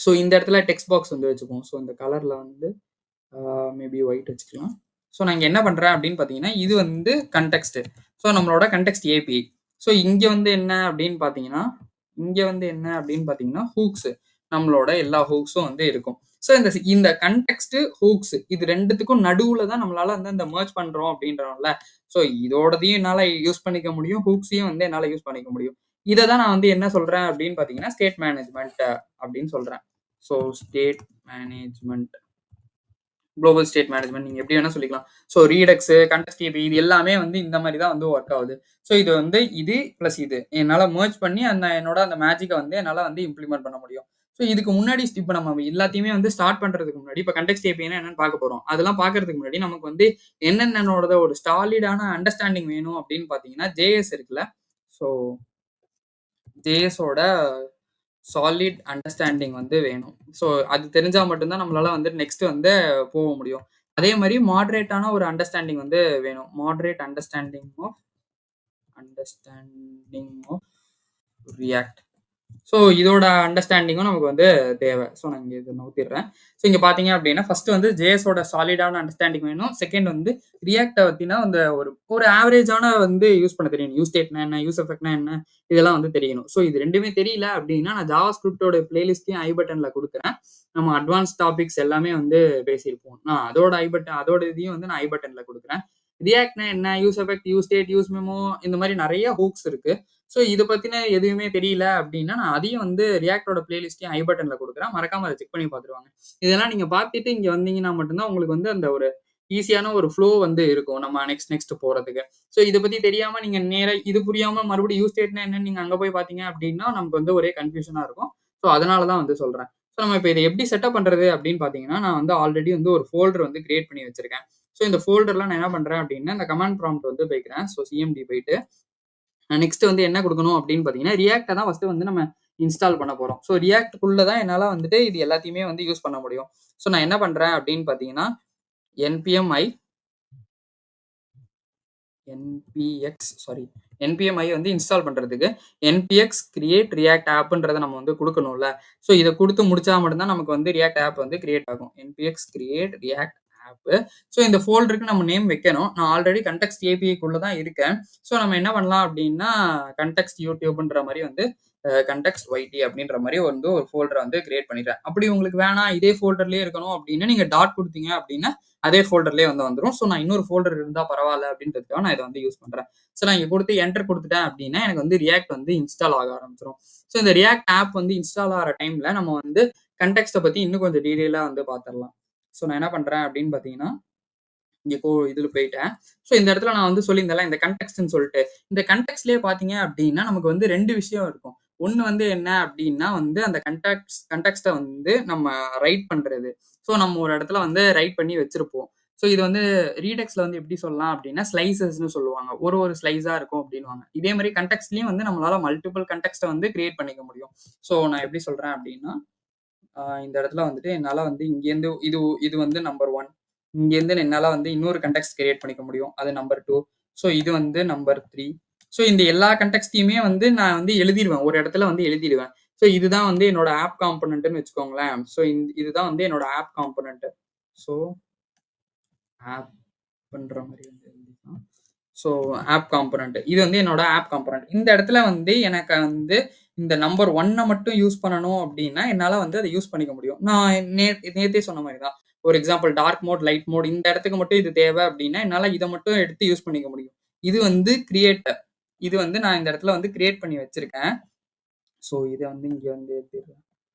ஸோ இந்த இடத்துல டெக்ஸ்ட் பாக்ஸ் வந்து வச்சுக்குவோம். ஸோ இந்த கலர்ல வந்து மேபி ஒயிட் வச்சுக்கலாம். ஸோ நான் இங்க என்ன பண்றேன் அப்படின்னு பார்த்தீங்கன்னா, இது வந்து கன்டெக்ஸ்ட். ஸோ நம்மளோட கன்டெக்ஸ்ட் ஏபிஐ. ஸோ இங்க வந்து என்ன அப்படின்னு பார்த்தீங்கன்னா, ஹூக்ஸ். நம்மளோட எல்லா ஹூக்ஸும் வந்து இருக்கும். ஸோ இந்த கன்டெக்ஸ்ட், ஹூக்ஸ் இது 2த்துக்கும் நடுவுல தான் நம்மளால வந்து இந்த மெர்ஜ் பண்றோம் அப்படின்றோம்ல. ஸோ இதோடதையும் என்னால யூஸ் பண்ணிக்க முடியும். ஹூக்ஸையும் வந்து என்னால யூஸ் பண்ணிக்க முடியும். இத தான் நான் வந்து என்ன சொல்றேன் அப்படின்னு பார்த்தீங்கன்னா, ஸ்டேட் மேனேஜ்மென்ட் அப்படின்னு சொல்றேன். So state management, global state management நீங்க எப்படி வேணா சொல்லிக்கலாம். ஸோ ரீடக்ஸ், கன்டெக்ஸ்ட் ஏபிஐ இது எல்லாமே வந்து இந்த மாதிரி தான் வந்து ஒர்க் ஆகுது. ஸோ இது வந்து இது பிளஸ் இது என்னால மெர்ஜ் பண்ணி என்னோட அந்த மேஜிக்க வந்து என்னால வந்து இம்ப்ளிமெண்ட் பண்ண முடியும். ஸோ இதுக்கு முன்னாடி இப்ப நம்ம எல்லாத்தையுமே வந்து ஸ்டார்ட் பண்றதுக்கு முன்னாடி இப்ப கன்டெக்ஸ்ட் ஏபிஐனா என்னன்னு பார்க்க போறோம். அதெல்லாம் பார்க்கறதுக்கு முன்னாடி நமக்கு வந்து என்னென்னோட ஒரு சாலிடான அண்டர்ஸ்டாண்டிங் வேணும் அப்படின்னு பார்த்தீங்கன்னா, ஜேஎஸ் இருக்குல்ல. ஸோ ஜேஎஸோட சாலிட் அண்டர்ஸ்டாண்டிங் வந்து வேணும். ஸோ அது தெரிஞ்சா மட்டும் தான் நம்மளால வந்து நெக்ஸ்ட் வந்து போக முடியும். அதே மாரி மாடரேட்டான ஒரு அண்டர்ஸ்டாண்டிங் வந்து வேணும். Moderate understanding of React. So இதோட அண்டர்ஸ்டாண்டிங்கும் நமக்கு வந்து தேவை. ஸோ நான் இங்க இத நவுத்திடுறேன். ஸோ இங்க பார்த்தீங்க அப்படின்னா, ஃபர்ஸ்ட் வந்து ஜேஎஸோட சாலிடான அண்டர்ஸ்டாண்டிங் வேணும். செகண்ட் வந்து ரியாக்ட்ட பத்தினா அந்த ஒரு ஆவரேஜான வந்து யூஸ் பண்ண தெரியணும். யூஸ் ஸ்டேட்னா என்ன? யூஸ் எஃபெக்ட்னா என்ன? இதெல்லாம் வந்து தெரியணும். ஸோ இது 2மே தெரியல அப்படின்னா, நான் ஜாவா ஸ்கிரிப்ட்டோட பிளேலிஸ்ட்டையும் ஐ பட்டன்ல குடுக்குறேன். நம்ம அட்வான்ஸ் டாபிக்ஸ் எல்லாமே வந்து பேசியிருப்போம். நான் அதோட இதையும் வந்து நான் ஐ பட்டன்ல குடுக்குறேன். ரியாக்ட்னா என்ன? Use effect, use state, use memo இந்த மாரி நெறைய ஹூக்ஸ் இருக்கு. ஸோ இத பத்தின எதுவுமே தெரியல அப்படின்னா, நான் அதையும் வந்து ரியாக்ட்டோட பிளேலிஸ்ட்டையும் ஐ பட்டன்ல குடுக்குறேன். மறக்காம அத செக் பண்ணி பார்த்துருவாங்க. இதெல்லாம் நீங்க பார்த்துட்டு இங்க வந்தீங்கன்னா மட்டும் தான் உங்களுக்கு வந்து அந்த ஒரு ஈஸியான ஒரு ஃப்ளோ வந்து இருக்கும். நம்ம நெக்ஸ்ட் போறதுக்கு. ஸோ இத பத்தி தெரியாம நீங்க நேரா இது புரியாம மறுபடியும் யூஸ் ஸ்டேட்னா என்னன்னு நீங்க அங்க போய் பார்த்தீங்க அப்படின்னா, நமக்கு வந்து ஒரே கன்ஃப்யூஷனா இருக்கும். ஸோ அதனால தான் வந்து சொல்றேன். ஸோ நம்ம இப்ப இத எப்படி செட்டப் பண்றது அப்படின்னு பார்த்தீங்கன்னா, நான் வந்து ஆல்ரெடி வந்து ஒரு ஃபோல்டர் வந்து கிரியேட் பண்ணி வச்சிருக்கேன். ஸோ இந்த ஃபோல்டர்ல நான் என்ன பண்றேன் அப்படின்னா, இந்த கமாண்ட் ப்ராம்ப்ட் வந்து போய்க்கிறேன். ஸோ சிஎம்டி போயிட்டு நெக்ஸ்ட் வந்து என்ன குடுக்கணும் அப்படின்னு பார்த்தீங்கன்னா, ரியாக்ட்ட தான் ஃபர்ஸ்ட் வந்து நம்ம இன்ஸ்டால் பண்ண போறோம். ஸோ ரியாக்ட்க்குள்ள தான் என்னால வந்துட்டு இது எல்லாத்தையுமே வந்து யூஸ் பண்ண முடியும். ஸோ நான் என்ன பண்றேன் அப்படின்னு பார்த்தீங்கன்னா, npm i வந்து இன்ஸ்டால் பண்றதுக்கு npx கிரியேட் ரியாக்ட் ஆப்ன்றத நம்ம வந்து குடுக்கணும்ல. ஸோ இத குடுத்து முடிச்சா மட்டும் தான் நமக்கு வந்து ரியாக்ட் ஆப் வந்து கிரியேட் ஆகும். npx create React app. So இந்த ஃபோல்டருக்கு நம்ம நேம் வைக்கணும். நான் ஆல்ரெடி கன்டெக்ஸ்ட் ஏபிஐக்குள்ள தான் இருக்கேன். ஸோ நம்ம என்ன பண்ணலாம் அப்படின்னா, கன்டெக்ஸ்ட் யூடியூப்ன்ற மாரி வந்து கன்டெக்ஸ்ட் ஒய்டி அப்படின்ற மாரி வந்து ஒரு ஃபோல்டர வந்து கிரியேட் பண்ணிடுறேன். அப்படி உங்களுக்கு வேணாம் இதே ஃபோல்டர்லயே இருக்கணும் அப்படின்னா, நீங்க டாட் குடுத்தீங்க அப்படின்னா, அதே ஃபோல்டர்லயே வந்து வந்துரும். ஸோ நான் இன்னொரு ஃபோல்டர் இருந்தா பரவால்ல அப்படின்றதுக்காக நான் இத வந்து யூஸ் பண்றேன். ஸோ நான் இங்க குடுத்து என்டர் குடுத்துட்டேன் அப்படின்னா, எனக்கு வந்து ரியாக்ட் வந்து இன்ஸ்டால் ஆக ஆரம்பிச்சுரும். ஸோ இந்த ரியாக்ட் ஆப் வந்து இன்ஸ்டால் ஆகுற டைம்ல நம்ம வந்து கன்டெக்ஸ்ட்ட பத்தி இன்னும் கொஞ்சம் டீடைலா வந்து பார்த்துரலாம். ஸோ நான் என்ன பண்றேன் அப்படின்னு பார்த்தீங்கன்னா, இங்க இதுல போயிட்டேன். ஸோ இந்த இடத்துல நான் வந்து சொல்லியிருந்தேன்ல, இந்த கன்டெக்ஸ்ட்ன்னு சொல்லிட்டு. இந்த கன்டெக்ஸ்ட்லயே பார்த்தீங்க அப்படின்னா, நமக்கு வந்து 2 விஷயம் இருக்கும். ஒண்ணு வந்து என்ன அப்படின்னா வந்து, அந்த கன்டெக்ஸ்ட்ட வந்து நம்ம ரைட் பண்றது. ஸோ நம்ம ஒரு இடத்துல வந்து ரைட் பண்ணி வச்சிருப்போம். ஸோ இது வந்து ரீடெக்ஸ்ல வந்து எப்படி சொல்லலாம் அப்படின்னா ஸ்லைசஸ்ன்னு சொல்லுவாங்க. ஒரு ஸ்லைஸா இருக்கும் அப்படின்னுவாங்க. இதே மாதிரி கன்டெக்ஸ்ட்லயும் வந்து நம்மளால மல்டிபிள் கன்டெக்ஸ்ட வந்து கிரியேட் பண்ணிக்க முடியும். ஸோ நான் எப்படி சொல்றேன் அப்படின்னா, இந்த இடத்துல வந்துட்டு என்னால வந்து இங்கேருந்து இது இது வந்து நம்பர் 1. இங்கேருந்து என்னால வந்து இன்னொரு கன்டெக்ஸ்ட் கிரியேட் பண்ணிக்க முடியும். அது நம்பர் 2. ஸோ இது வந்து நம்பர் 3. ஸோ இந்த எல்லா கன்டெக்ஸ்ட்டையுமே வந்து நான் வந்து எழுதிருவேன். ஒரு இடத்துல வந்து எழுதிடுவேன். ஸோ இதுதான் வந்து என்னோட ஆப் காம்போனன்ட்ன்னு வச்சுக்கோங்களேன். ஸோ இதுதான் வந்து என்னோட ஆப் காம்போனன்ட். ஸோ ஆப் பண்ற மாதிரி வந்து எழுதிக்கலாம். So app component. இது வந்து என்னோட ஆப் காம்போனன்ட். இந்த இடத்துல வந்து எனக்கு வந்து இந்த நம்பர் 1 மட்டும் யூஸ் பண்ணணும் அப்படின்னா, என்னால வந்து அத யூஸ் பண்ணிக்க முடியும். நான் நேத்தே சொன்ன மாரி தான். ஒரு example dark mode, light mode இந்த இடத்துக்கு மட்டும் இது தேவை அப்படின்னா, என்னால இத மட்டும் எடுத்து யூஸ் பண்ணிக்க முடியும். இது வந்து கிரியேட்டர். இது வந்து நான் இந்த இடத்துல வந்து கிரியேட் பண்ணி வச்சிருக்கேன். ஸோ இத வந்து இங்க வந்து ஏத்திடுறேன்.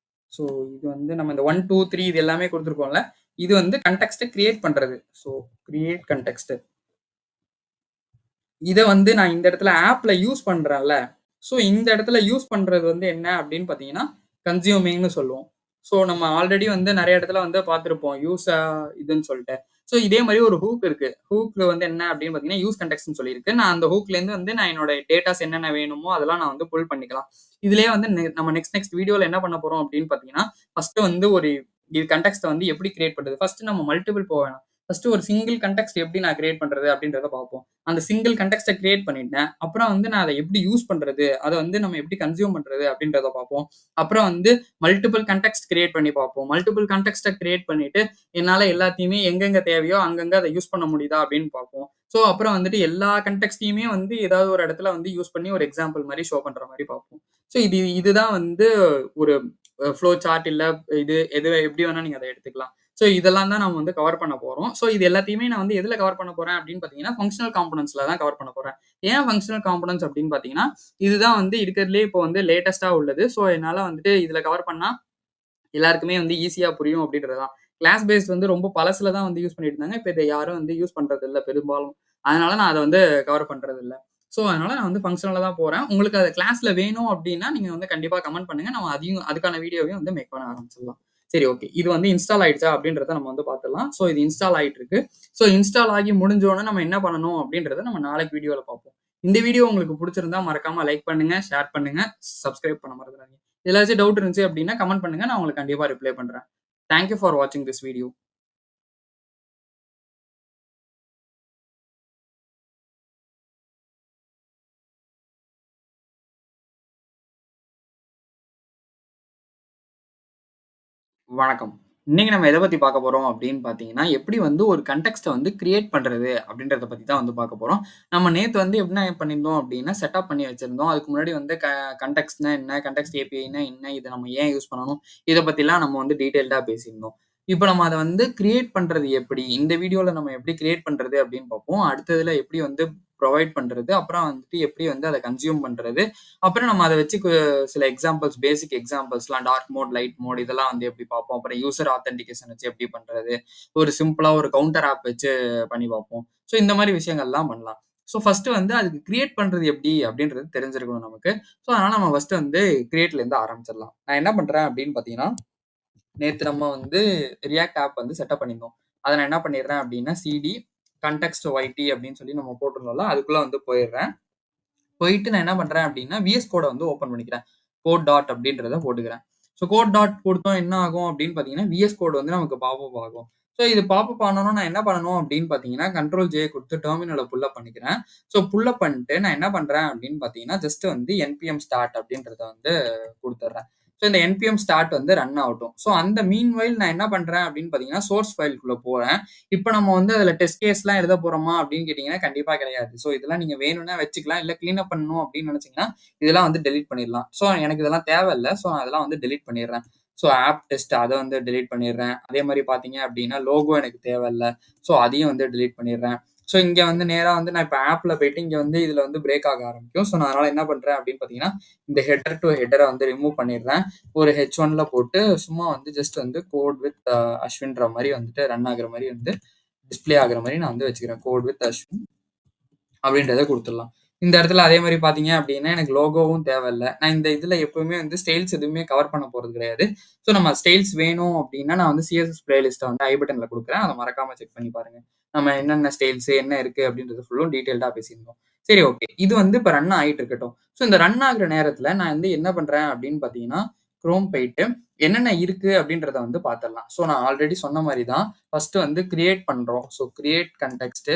ஸோ இது வந்து நம்ம இந்த 1, 2, 3 இது எல்லாமே குடுத்துருக்கோம்ல. இது வந்து கன்டெக்ஸ்ட்ட கிரியேட் பண்றது. So create context. இத வந்து நான் இந்த இடத்துல ஆப்ல யூஸ் பண்றேன்ல. ஸோ இந்த இடத்துல யூஸ் பண்றது வந்து என்ன அப்படின்னு பார்த்தீங்கன்னா, கன்சியூமிங்ன்னு சொல்லுவோம். ஸோ நம்ம ஆல்ரெடி வந்து நெறைய இடத்துல வந்து பார்த்திருப்போம். இதுன்னு சொல்லிட்டு. ஸோ இதே மாரி ஒரு ஹூக் இருக்கு. ஹூக்ல வந்து என்ன அப்படின்னு பார்த்தீங்கன்னா, யூஸ் கான்டெக்ஸ்ட்ன்னு சொல்லியிருக்கு. நான் அந்த ஹூக்லேருந்து வந்து நான் என்னோட டேட்டாஸ் என்னென்ன வேணுமோ அதெல்லாம் நான் வந்து புல் பண்ணிக்கலாம். இதுலயே வந்து நம்ம நெக்ஸ்ட் வீடியோல என்ன பண்ண போறோம் அப்படின்னு பார்த்தீங்கன்னா, ஃபர்ஸ்ட் வந்து ஒரு இது கான்டெக்ஸ்ட்ட வந்து எப்படி கிரியேட் பண்றது? ஃபர்ஸ்ட் நம்ம மல்டிபிள் போ வேணாம். ஃபர்ஸ்ட் ஒரு சிங்கிள் கான்டெக்ஸ்ட் எப்படி நான் கிரியேட் பண்றது அப்படின்றத பார்ப்போம். அந்த சிங்கிள் கன்டெக்ஸ்ட்ட கிரியேட் பண்ணிட்டேன். அப்புறம் வந்து நான் அத எப்படி யூஸ் பண்றது? அத வந்து நம்ம எப்படி கன்சியூம் பண்றது? அப்படின்றத பார்ப்போம். அப்புறம் வந்து மல்டிபிள் கன்டெக்ஸ்ட் கிரியேட் பண்ணி பார்ப்போம். மல்டிபிள் கன்டெக்ஸ்ட்ட கிரியேட் பண்ணிட்டு, என்னால எல்லாத்தையுமே எங்கெங்க தேவையோ அங்கங்க அத யூஸ் பண்ண முடியுதா அப்படின்னு பார்ப்போம். ஸோ அப்புறம் வந்துட்டு எல்லா கன்டெக்ஸ்ட்டயுமே வந்து ஏதாவது ஒரு இடத்துல வந்து யூஸ் பண்ணி ஒரு எக்ஸாம்பிள் மாரி ஷோ பண்ற மாரி பார்ப்போம். ஸோ இதுதான் வந்து ஒரு ஃப்ளோ சார்ட் இல்ல எது எப்படி வேணா நீங்க அத எடுத்துக்கலாம். ஸோ இதெல்லாம் தான் நம்ம வந்து கவர் பண்ண போறோம். ஸோ இது எல்லாத்தையுமே நான் வந்து எதுல கவர் பண்ண போறேன் அப்படின்னு பார்த்தீங்கன்னா, ஃபங்ஷனல் காம்போனன்ட்ஸ்ல தான் கவர் பண்ண போறேன். ஏன் ஃபங்ஷனல் காம்போனன்ட்ஸ் அப்படின்னு பார்த்தீங்கன்னா, இதுதான் வந்து இருக்கிறதுலயே இப்போ வந்து லேட்டஸ்ட்டா உள்ளது. ஸோ என்னால வந்துட்டு இதுல கவர் பண்ணா எல்லாருக்குமே வந்து ஈஸியா புரியும் அப்படின்றது தான். கிளாஸ் பேஸ்ட் வந்து ரொம்ப பழசுல தான் வந்து யூஸ் பண்ணிட்டு இருந்தாங்க. இப்ப இத யாரும் வந்து யூஸ் பண்றது இல்ல பெரும்பாலும். அதனால நான் அத வந்து கவர் பண்றது இல்ல. ஸோ அதனால நான் வந்து ஃபங்ஷனலா தான் போறேன். உங்களுக்கு அது கிளாஸ்ல வேணும் அப்படின்னா, நீங்க வந்து கண்டிப்பா கமெண்ட் பண்ணுங்க. நம்ம அதுக்கான வீடியோவையும் வந்து மேக் பண்ண ஆரம்பிச்சிடலாம். சரி ஓகே. இது வந்து இன்ஸ்டால் ஆயிடுச்சா அப்படின்றத நம்ம வந்து பார்த்துடலாம். ஸோ இது இன்ஸ்டால் ஆயிட்டு இருக்கு. ஸோ இன்ஸ்டால் ஆகி முடிஞ்ச உடனே நம்ம என்ன பண்ணணும் அப்படின்றத நம்ம நாளைக்கு வீடியோல பார்ப்போம். இந்த வீடியோ உங்களுக்கு புடிச்சிருந்தா மறக்காம லைக் பண்ணுங்க, ஷேர் பண்ணுங்க, சப்ஸ்கிரைப் பண்ண மறந்துடாதீங்க. ஏதாச்சும் டவுட் இருந்துச்சு அப்படின்னா கமெண்ட் பண்ணுங்க. நான் உங்களுக்கு கண்டிப்பா ரிப்ளை பண்றேன். தேங்க் யூ ஃபார் வாட்சிங் திஸ் வீடியோ. வணக்கம். இன்னைக்கு நம்ம எத பத்தி பார்க்க போறோம் அப்படின்னு பார்த்தீங்கன்னா, எப்படி வந்து ஒரு கன்டெக்ஸ்ட்ட வந்து கிரியேட் பண்றது அப்படின்றத பத்தி தான் வந்து பார்க்க போறோம். நம்ம நேத்து வந்து என்ன பண்ணியிருந்தோம் அப்படின்னா, செட்டப் பண்ணி வச்சிருந்தோம். அதுக்கு முன்னாடி வந்து கன்டெக்ஸ்ட்னா என்ன? கன்டெக்ஸ்ட் ஏபிஐனா என்ன? இத நம்ம ஏன் யூஸ் பண்ணணும்? இத பத்திலாம் நம்ம வந்து டீட்டெயில்டா பேசியிருந்தோம். இப்ப நம்ம அத வந்து கிரியேட் பண்றது எப்படி? இந்த வீடியோல நம்ம எப்படி கிரியேட் பண்றது அப்படின்னு பார்ப்போம். அடுத்ததுல எப்படி வந்து புரொவைட் பண்றது? அப்புறம் வந்துட்டு எப்படி வந்து அத கன்சியூம் பண்றது? அப்புறம் நம்ம அத வச்சு சில எக்ஸாம்பிள்ஸ், பேசிக் எக்ஸாம்பிள்ஸ்லாம் டார்க் மோட், லைட் மோட் இதெல்லாம் வந்து எப்படி பார்ப்போம். அப்புறம் யூசர் ஆத்தென்டிகேஷன் வச்சு எப்படி பண்றது. ஒரு சிம்பிளா ஒரு கவுண்டர் ஆப் வச்சு பண்ணி பார்ப்போம். ஸோ இந்த மாரி விஷயங்கள்லாம் பண்ணலாம். ஸோ ஃபர்ஸ்ட் வந்து அதுக்கு கிரியேட் பண்றது எப்படி அப்படின்றது தெரிஞ்சிருக்கணும் நமக்கு. ஸோ அதனால நம்ம ஃபர்ஸ்ட் வந்து கிரியேட்லேருந்து ஆரம்பிச்சிடலாம். நான் என்ன பண்றேன் அப்படின்னு பார்த்தீங்கன்னா, நேத்து நம்ம வந்து ரியாக்ட் ஆப் வந்து செட்டப் பண்ணியிருந்தோம். அத நான் என்ன பண்ணிடுறேன் அப்படின்னா, சிடி கான்டெக்ஸ்ட் ஒய்டி அப்படின்னு சொல்லி நம்ம போட்டிருந்தோம்ல, அதுக்குள்ள வந்து போயிடுறேன். போயிட்டு நான் என்ன பண்றேன் அப்படின்னா, விஎஸ் கோட வந்து ஓப்பன் பண்ணிக்கிறேன். கோட் டாட் அப்படின்றத போட்டுக்கிறேன். ஸோ கோட் டாட் குடுத்தோம் என்ன ஆகும் அப்படின்னு பார்த்தீங்கன்னா, விஎஸ் கோட் வந்து நமக்கு பாப் அப் ஆகும். ஸோ இது பாப் அப் ஆனோனே நான் என்ன பண்ணணும் அப்படின்னு பார்த்தீங்கன்னா, கண்ட்ரோல் ஜே குடுத்து டெர்மினல புல் அப் பண்ணிக்கிறேன். ஸோ புல் அப் பண்ணிட்டு நான் என்ன பண்றேன் அப்படின்னு பார்த்தீங்கன்னா, ஜஸ்ட் வந்து என்பிஎம் ஸ்டார்ட் அப்படின்றத வந்து குடுத்துடுறேன். ஸோ இந்த என்பிஎம் ஸ்டார்ட் வந்து ரன் ஆகட்டும். ஸோ அந்த மீன்வைல் நான் என்ன பண்றேன் அப்படின்னு பார்த்தீங்கன்னா, சோர்ஸ் ஃபைல்குள்ள போறேன். இப்ப நம்ம வந்து அதுல டெஸ்ட் கேஸ்லாம் எழுத போறோமா அப்படின்னு கேட்டீங்கன்னா, கண்டிப்பா கிடையாது. ஸோ இதெல்லாம் நீங்க வேணும்னா வச்சுக்கலாம். இல்ல கிளீன் அப் பண்ணணும் அப்படின்னு நினைச்சீங்கன்னா, இதெல்லாம் வந்து டெலீட் பண்ணிடலாம். ஸோ எனக்கு இதெல்லாம் தேவையில்ல. ஸோ நான் அதெல்லாம் வந்து டெலீட் பண்ணிடுறேன். ஸோ ஆப் டெஸ்ட் அத வந்து டெலீட் பண்ணிடுறேன். அதே மாரி பார்த்தீங்க அப்படின்னா, லோகோ எனக்கு தேவையில்ல. ஸோ அதையும் வந்து டெலீட் பண்ணிடுறேன். ஸோ இங்க வந்து நேரா வந்து நான் இப்ப ஆப்ல போயிட்டு இங்க வந்து இதுல வந்து பிரேக் ஆக ஆரம்பிக்கும். ஸோ நான் அதனால என்ன பண்றேன் அப்படின்னு பார்த்தீங்கன்னா, இந்த ஹெட்டர் டூ ஹெட்டர வந்து ரிமூவ் பண்ணிடுறேன். ஒரு H1ல போட்டு சும்மா வந்து ஜஸ்ட் வந்து கோட் வித் அஸ்வின்ற மாரி வந்துட்டு ரன் ஆகுற மாரி வந்து டிஸ்ப்ளே ஆகுற மாரி நான் வந்து வச்சுக்கிறேன். கோட் வித் அஸ்வின் அப்படின்றத குடுத்துடலாம். இந்த இடத்துல அதே மாரி பார்த்தீங்க அப்படின்னா, எனக்கு லோகோவும் தேவையில்ல. நான் இந்த இதுல எப்பவுமே வந்து ஸ்டைல்ஸ் எதுவுமே கவர் பண்ண போறது கிடையாது. ஸோ நம்ம ஸ்டைல்ஸ் வேணும் அப்படின்னா, நான் வந்து சிஎஸ்எஸ் பிளேலிஸ்ட்ட வந்து ஐ பட்டன்ல குடுக்குறேன். அத மறக்காம செக் பண்ணி பாருங்க. நம்ம என்னென்ன ஸ்டைல்ஸ் என்ன இருக்கு அப்படின்றது ஃபுல்லும் டீடைல்டா பேசியிருந்தோம். சரி ஓகே. இது வந்து இப்ப ரன் ஆயிட்டு இருக்கட்டும். ஸோ இந்த ரன் ஆகுற நேரத்துல நான் வந்து என்ன பண்றேன் அப்படின்னு பார்த்தீங்கன்னா, குரோம் போயிட்டு என்னென்ன இருக்கு அப்படின்றத வந்து பார்த்துடலாம். ஸோ நான் ஆல்ரெடி சொன்ன மாரி தான். ஃபர்ஸ்ட் வந்து கிரியேட் பண்றோம். So create context.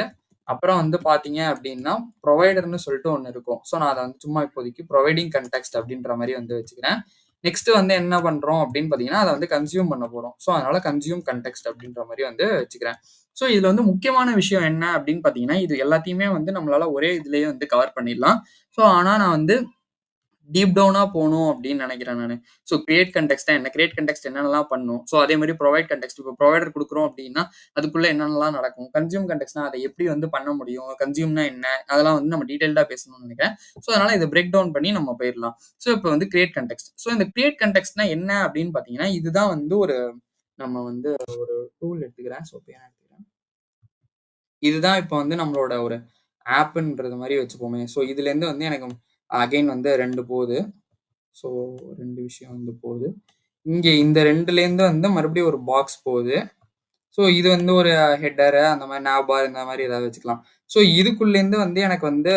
அப்புறம் வந்து பார்த்தீங்க அப்படின்னா, புரொவைடர்ன்னு சொல்லிட்டு ஒண்ணு இருக்கும். ஸோ நான் அத வந்து சும்மா இப்போதைக்கு புரொவைடிங் கான்டெக்ஸ்ட் அப்படின்ற மாரி வந்து வச்சுக்கிறேன். நெக்ஸ்ட் வந்து என்ன பண்றோம் அப்படின்னு பார்த்தீங்கன்னா, அத வந்து கன்சியூம் பண்ண போறோம். ஸோ அதனால கன்சியூம் கான்டெக்ஸ்ட் அப்படின்ற மாரி வந்து வச்சுக்கிறேன். ஸோ இதுல வந்து முக்கியமான விஷயம் என்ன அப்படின்னு பார்த்தீங்கன்னா, இது எல்லாத்தையுமே வந்து நம்மளால ஒரே இதுலயே வந்து கவர் பண்ணிடலாம். ஸோ ஆனா நான் வந்து டீப் டவுனா போணும் அப்படின்னு நினைக்கிறேன் நானு. ஸோ கிரியேட் கான்டெக்ஸ்ட்னா என்ன? கிரியேட் கான்டெக்ஸ்ட் என்னென்னலாம் பண்ணும்? ஸோ அதே மாரி புரொவைட் கான்டெக்ஸ்ட் இப்போ புரொவைடர் குடுக்குறோம் அப்படின்னா, அதுக்குள்ள என்னென்னலாம் நடக்கும்? கன்சியூம் கான்டெக்ஸ்ட்னா அத எப்படி வந்து பண்ண முடியும்? கன்சியூம்னா என்ன? அதெல்லாம் வந்து நம்ம டீடைல்டா பேசணும்னு நினைக்கிறேன். ஸோ அதனால இத பிரேக் டவுன் பண்ணி நம்ம போயிரலாம். ஸோ இப்போ வந்து கிரியேட் கான்டெக்ஸ்ட். ஸோ இந்த கிரியேட் கான்டெக்ஸ்ட்னா என்ன அப்படின்னு பார்த்தீங்கன்னா, இதுதான் வந்து ஒரு நம்ம வந்து ஒரு டூல் எடுத்துக்கிறேன். ஸோ பேனா எடுத்துக்கிறேன். இதுதான் இப்போ வந்து நம்மளோட ஒரு ஆப்ன்றது மாரி வச்சுப்போமே. ஸோ இதுலேருந்து வந்து எனக்கு அகைன் வந்து 2 போது. ஸோ 2 விஷயம் வந்து போகுது. இங்க இந்த 2லேருந்து வந்து மறுபடியும் ஒரு பாக்ஸ் போகுது. ஸோ இது வந்து ஒரு ஹெட்டரு அந்த மாரி nav பார் இந்த மாரி ஏதாவது வச்சுக்கலாம். ஸோ இதுக்குள்ளேருந்து வந்து எனக்கு வந்து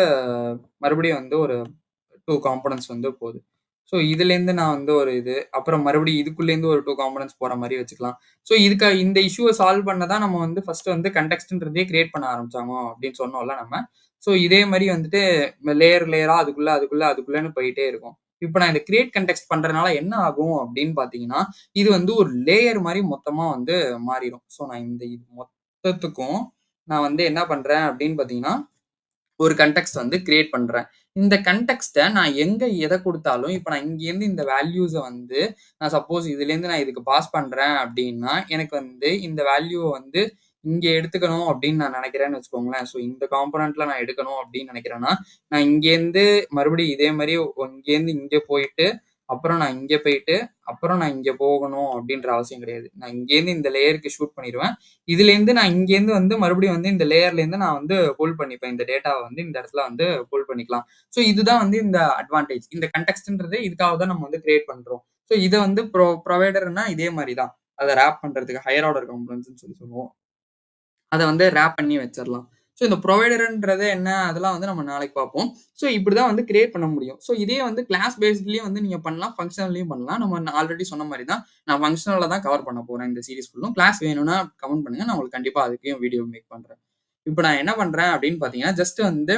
மறுபடியும் வந்து ஒரு 2 காம்போனன்ட்ஸ் வந்து போகுது. ஸோ இதுலேருந்து நான் வந்து ஒரு இது, அப்புறம் மறுபடியும் இதுக்குள்ளேருந்து ஒரு 2 காம்போனன்ட்ஸ் போற மாரி வச்சுக்கலாம். ஸோ இந்த இஷ்யூவ சால்வ் பண்ண தான் நம்ம வந்து ஃபர்ஸ்ட் வந்து கான்டெக்ஸ்ட்ன்றதே கிரியேட் பண்ண ஆரம்பிச்சாங்க அப்படின்னு சொன்னோம்ல நம்ம. ஸோ இதே மாரி வந்துட்டு லேயரா அதுக்குள்ளன்னு போயிட்டே இருக்கும். இப்ப நான் இந்த கிரியேட் கான்டெக்ஸ்ட் பண்றதுனால என்ன ஆகும் அப்படின்னு பார்த்தீங்கன்னா, இது வந்து ஒரு லேயர் மாரி மொத்தமா வந்து மாறிரும். ஸோ நான் இது மொத்தத்துக்கும் நான் வந்து என்ன பண்றேன் அப்படின்னு பார்த்தீங்கன்னா, ஒரு கான்டெக்ஸ்ட் வந்து கிரியேட் பண்றேன். இந்த கான்டெக்ஸ்ட்ட நான் எங்க எத குடுத்தாலும், இப்ப நான் இங்கேருந்து இந்த வேல்யூஸ வந்து நான் சப்போஸ் இதுலேருந்து நான் இதுக்கு பாஸ் பண்றேன் அப்டின்னா, எனக்கு வந்து இந்த வேல்யூவ வந்து இங்க எடுத்துக்கணும் அப்டின்னு நான் நெனைக்கிறேன்னு வச்சுக்கோங்களேன். ஸோ இந்த காம்போனன்ட்ல நான் எடுக்கணும் அப்டின்னு நெனைக்கிறேன்னா, நான் இங்கேருந்து மறுபடியும் இதே மாரி இங்கேருந்து இங்க போயிட்டு, அப்புறம் நான் இங்க போயிட்டு, அப்புறம் நான் இங்க போகணும் அப்டின்ற அவசியம் கிடையாது. நான் இங்கேருந்து இந்த லேயருக்கு ஷூட் பண்ணிருவேன். இதுலேருந்து நான் இங்கேருந்து வந்து மறுபடியும் வந்து இந்த லேயர்லேருந்து நான் வந்து புல் பண்ணிப்பேன். இந்த டேட்டாவ வந்து இந்த இடத்துல வந்து புல் பண்ணிக்கலாம். ஸோ இதுதான் வந்து இந்த அட்வான்டேஜ். இந்த கான்டெக்ஸ்ட்ன்றது இதுக்காக தான் நம்ம வந்து கிரியேட் பண்றோம். ஸோ இத வந்து புரொவைடர்னா இதே மாரி தான். அத ராப் பண்றதுக்கு ஹையர் ஆர்டர் காம்போனன்ட்ஸ்ன்னு சொல்லுவோம். அத வந்து ராப் பண்ணி வச்சிரலாம். ஸோ இந்த புரொவைடர்ன்றது என்ன? அதெல்லாம் வந்து நம்ம நாளைக்கு பார்ப்போம். ஸோ இப்படிதான் வந்து கிரியேட் பண்ண முடியும். ஸோ இதே வந்து கிளாஸ் பேஸ்ட்லயும் வந்து நீங்க பண்ணலாம். ஃபங்ஷனல்லயும் பண்ணலாம். நம்ம ஆல்ரெடி சொன்ன மாரி தான். நான் ஃபங்ஷனல்ல தான் கவர் பண்ண போறேன் இந்த சீரிஸ் ஃபுல்லும். கிளாஸ் வேணும்னா கமெண்ட் பண்ணுங்க. நான் உங்களுக்கு கண்டிப்பா அதுக்கும் வீடியோ மேக் பண்றேன். இப்ப நான் என்ன பண்றேன் அப்படின்னு பார்த்தீங்கன்னா, ஜஸ்ட் வந்து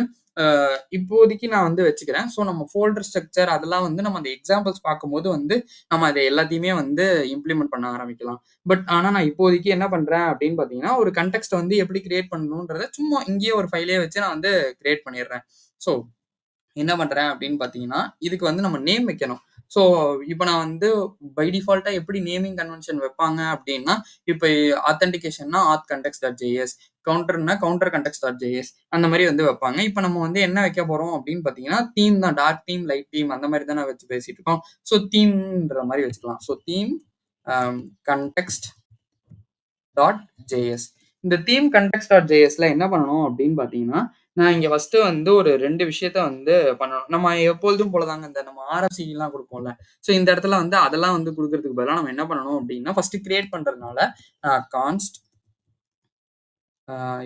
இப்போதைக்கு நான் வந்து வச்சுக்கிறேன். ஸோ நம்ம ஃபோல்டர் ஸ்ட்ரக்சர் அதெல்லாம் வந்து நம்ம அந்த எக்ஸாம்பிள்ஸ் பார்க்கும்போது வந்து, நம்ம அத எல்லாத்தையுமே வந்து இம்ப்ளிமெண்ட் பண்ண ஆரம்பிக்கலாம். ஆனா நான் இப்போதைக்கு என்ன பண்றேன் அப்படின்னு பார்த்தீங்கன்னா, ஒரு கான்டெக்ஸ்ட்ட வந்து எப்படி கிரியேட் பண்ணணும்ன்றத சும்மா இங்கேயே ஒரு ஃபைலே வச்சு நான் வந்து கிரியேட் பண்ணிடுறேன். ஸோ என்ன பண்றேன் அப்படின்னு பார்த்தீங்கன்னா, இதுக்கு வந்து நம்ம நேம் வைக்கணும். ஸோ இப்ப நான் வந்து பை டிஃபால்ட்டா எப்படி நேமிங் கன்வென்ஷன் வைப்பாங்க அப்படின்னா, இப்ப ஆத்தென்டிகேஷன்னா auth-context.js, கவுண்டர்னா counter-context.js அந்த மாரி வந்து வைப்பாங்க. இப்ப நம்ம வந்து என்ன வைக்க போறோம் அப்படின்னு பார்த்தீங்கன்னா, தீம் தான் டார்க் தீம், லைட் தீம் அந்த மாரி தானே வச்சு பேசிட்டு இருக்கோம். ஸோ தீம்ன்ற மாரி வச்சுக்கலாம். So theme context dot JS. இந்த தீம் கண்டெக்ஸ்ட் டாட் ஜேஎஸ்ல என்ன பண்ணணும் அப்படின்னு பார்த்தீங்கன்னா, நான் இங்க ஃபர்ஸ்ட் வந்து ஒரு 2 விஷயத்த வந்து பண்ணணும். நம்ம எப்பொழுதும் போலதாங்க இந்த நம்ம ஆர்எஃப்சிலாம் குடுப்போம்ல. ஸோ இந்த இடத்துல வந்து அதெல்லாம் வந்து குடுக்கறதுக்கு பதிலா நம்ம என்ன பண்ணணும் அப்படின்னா, ஃபர்ஸ்ட் கிரியேட் பண்றதுனால கான்ஸ்ட்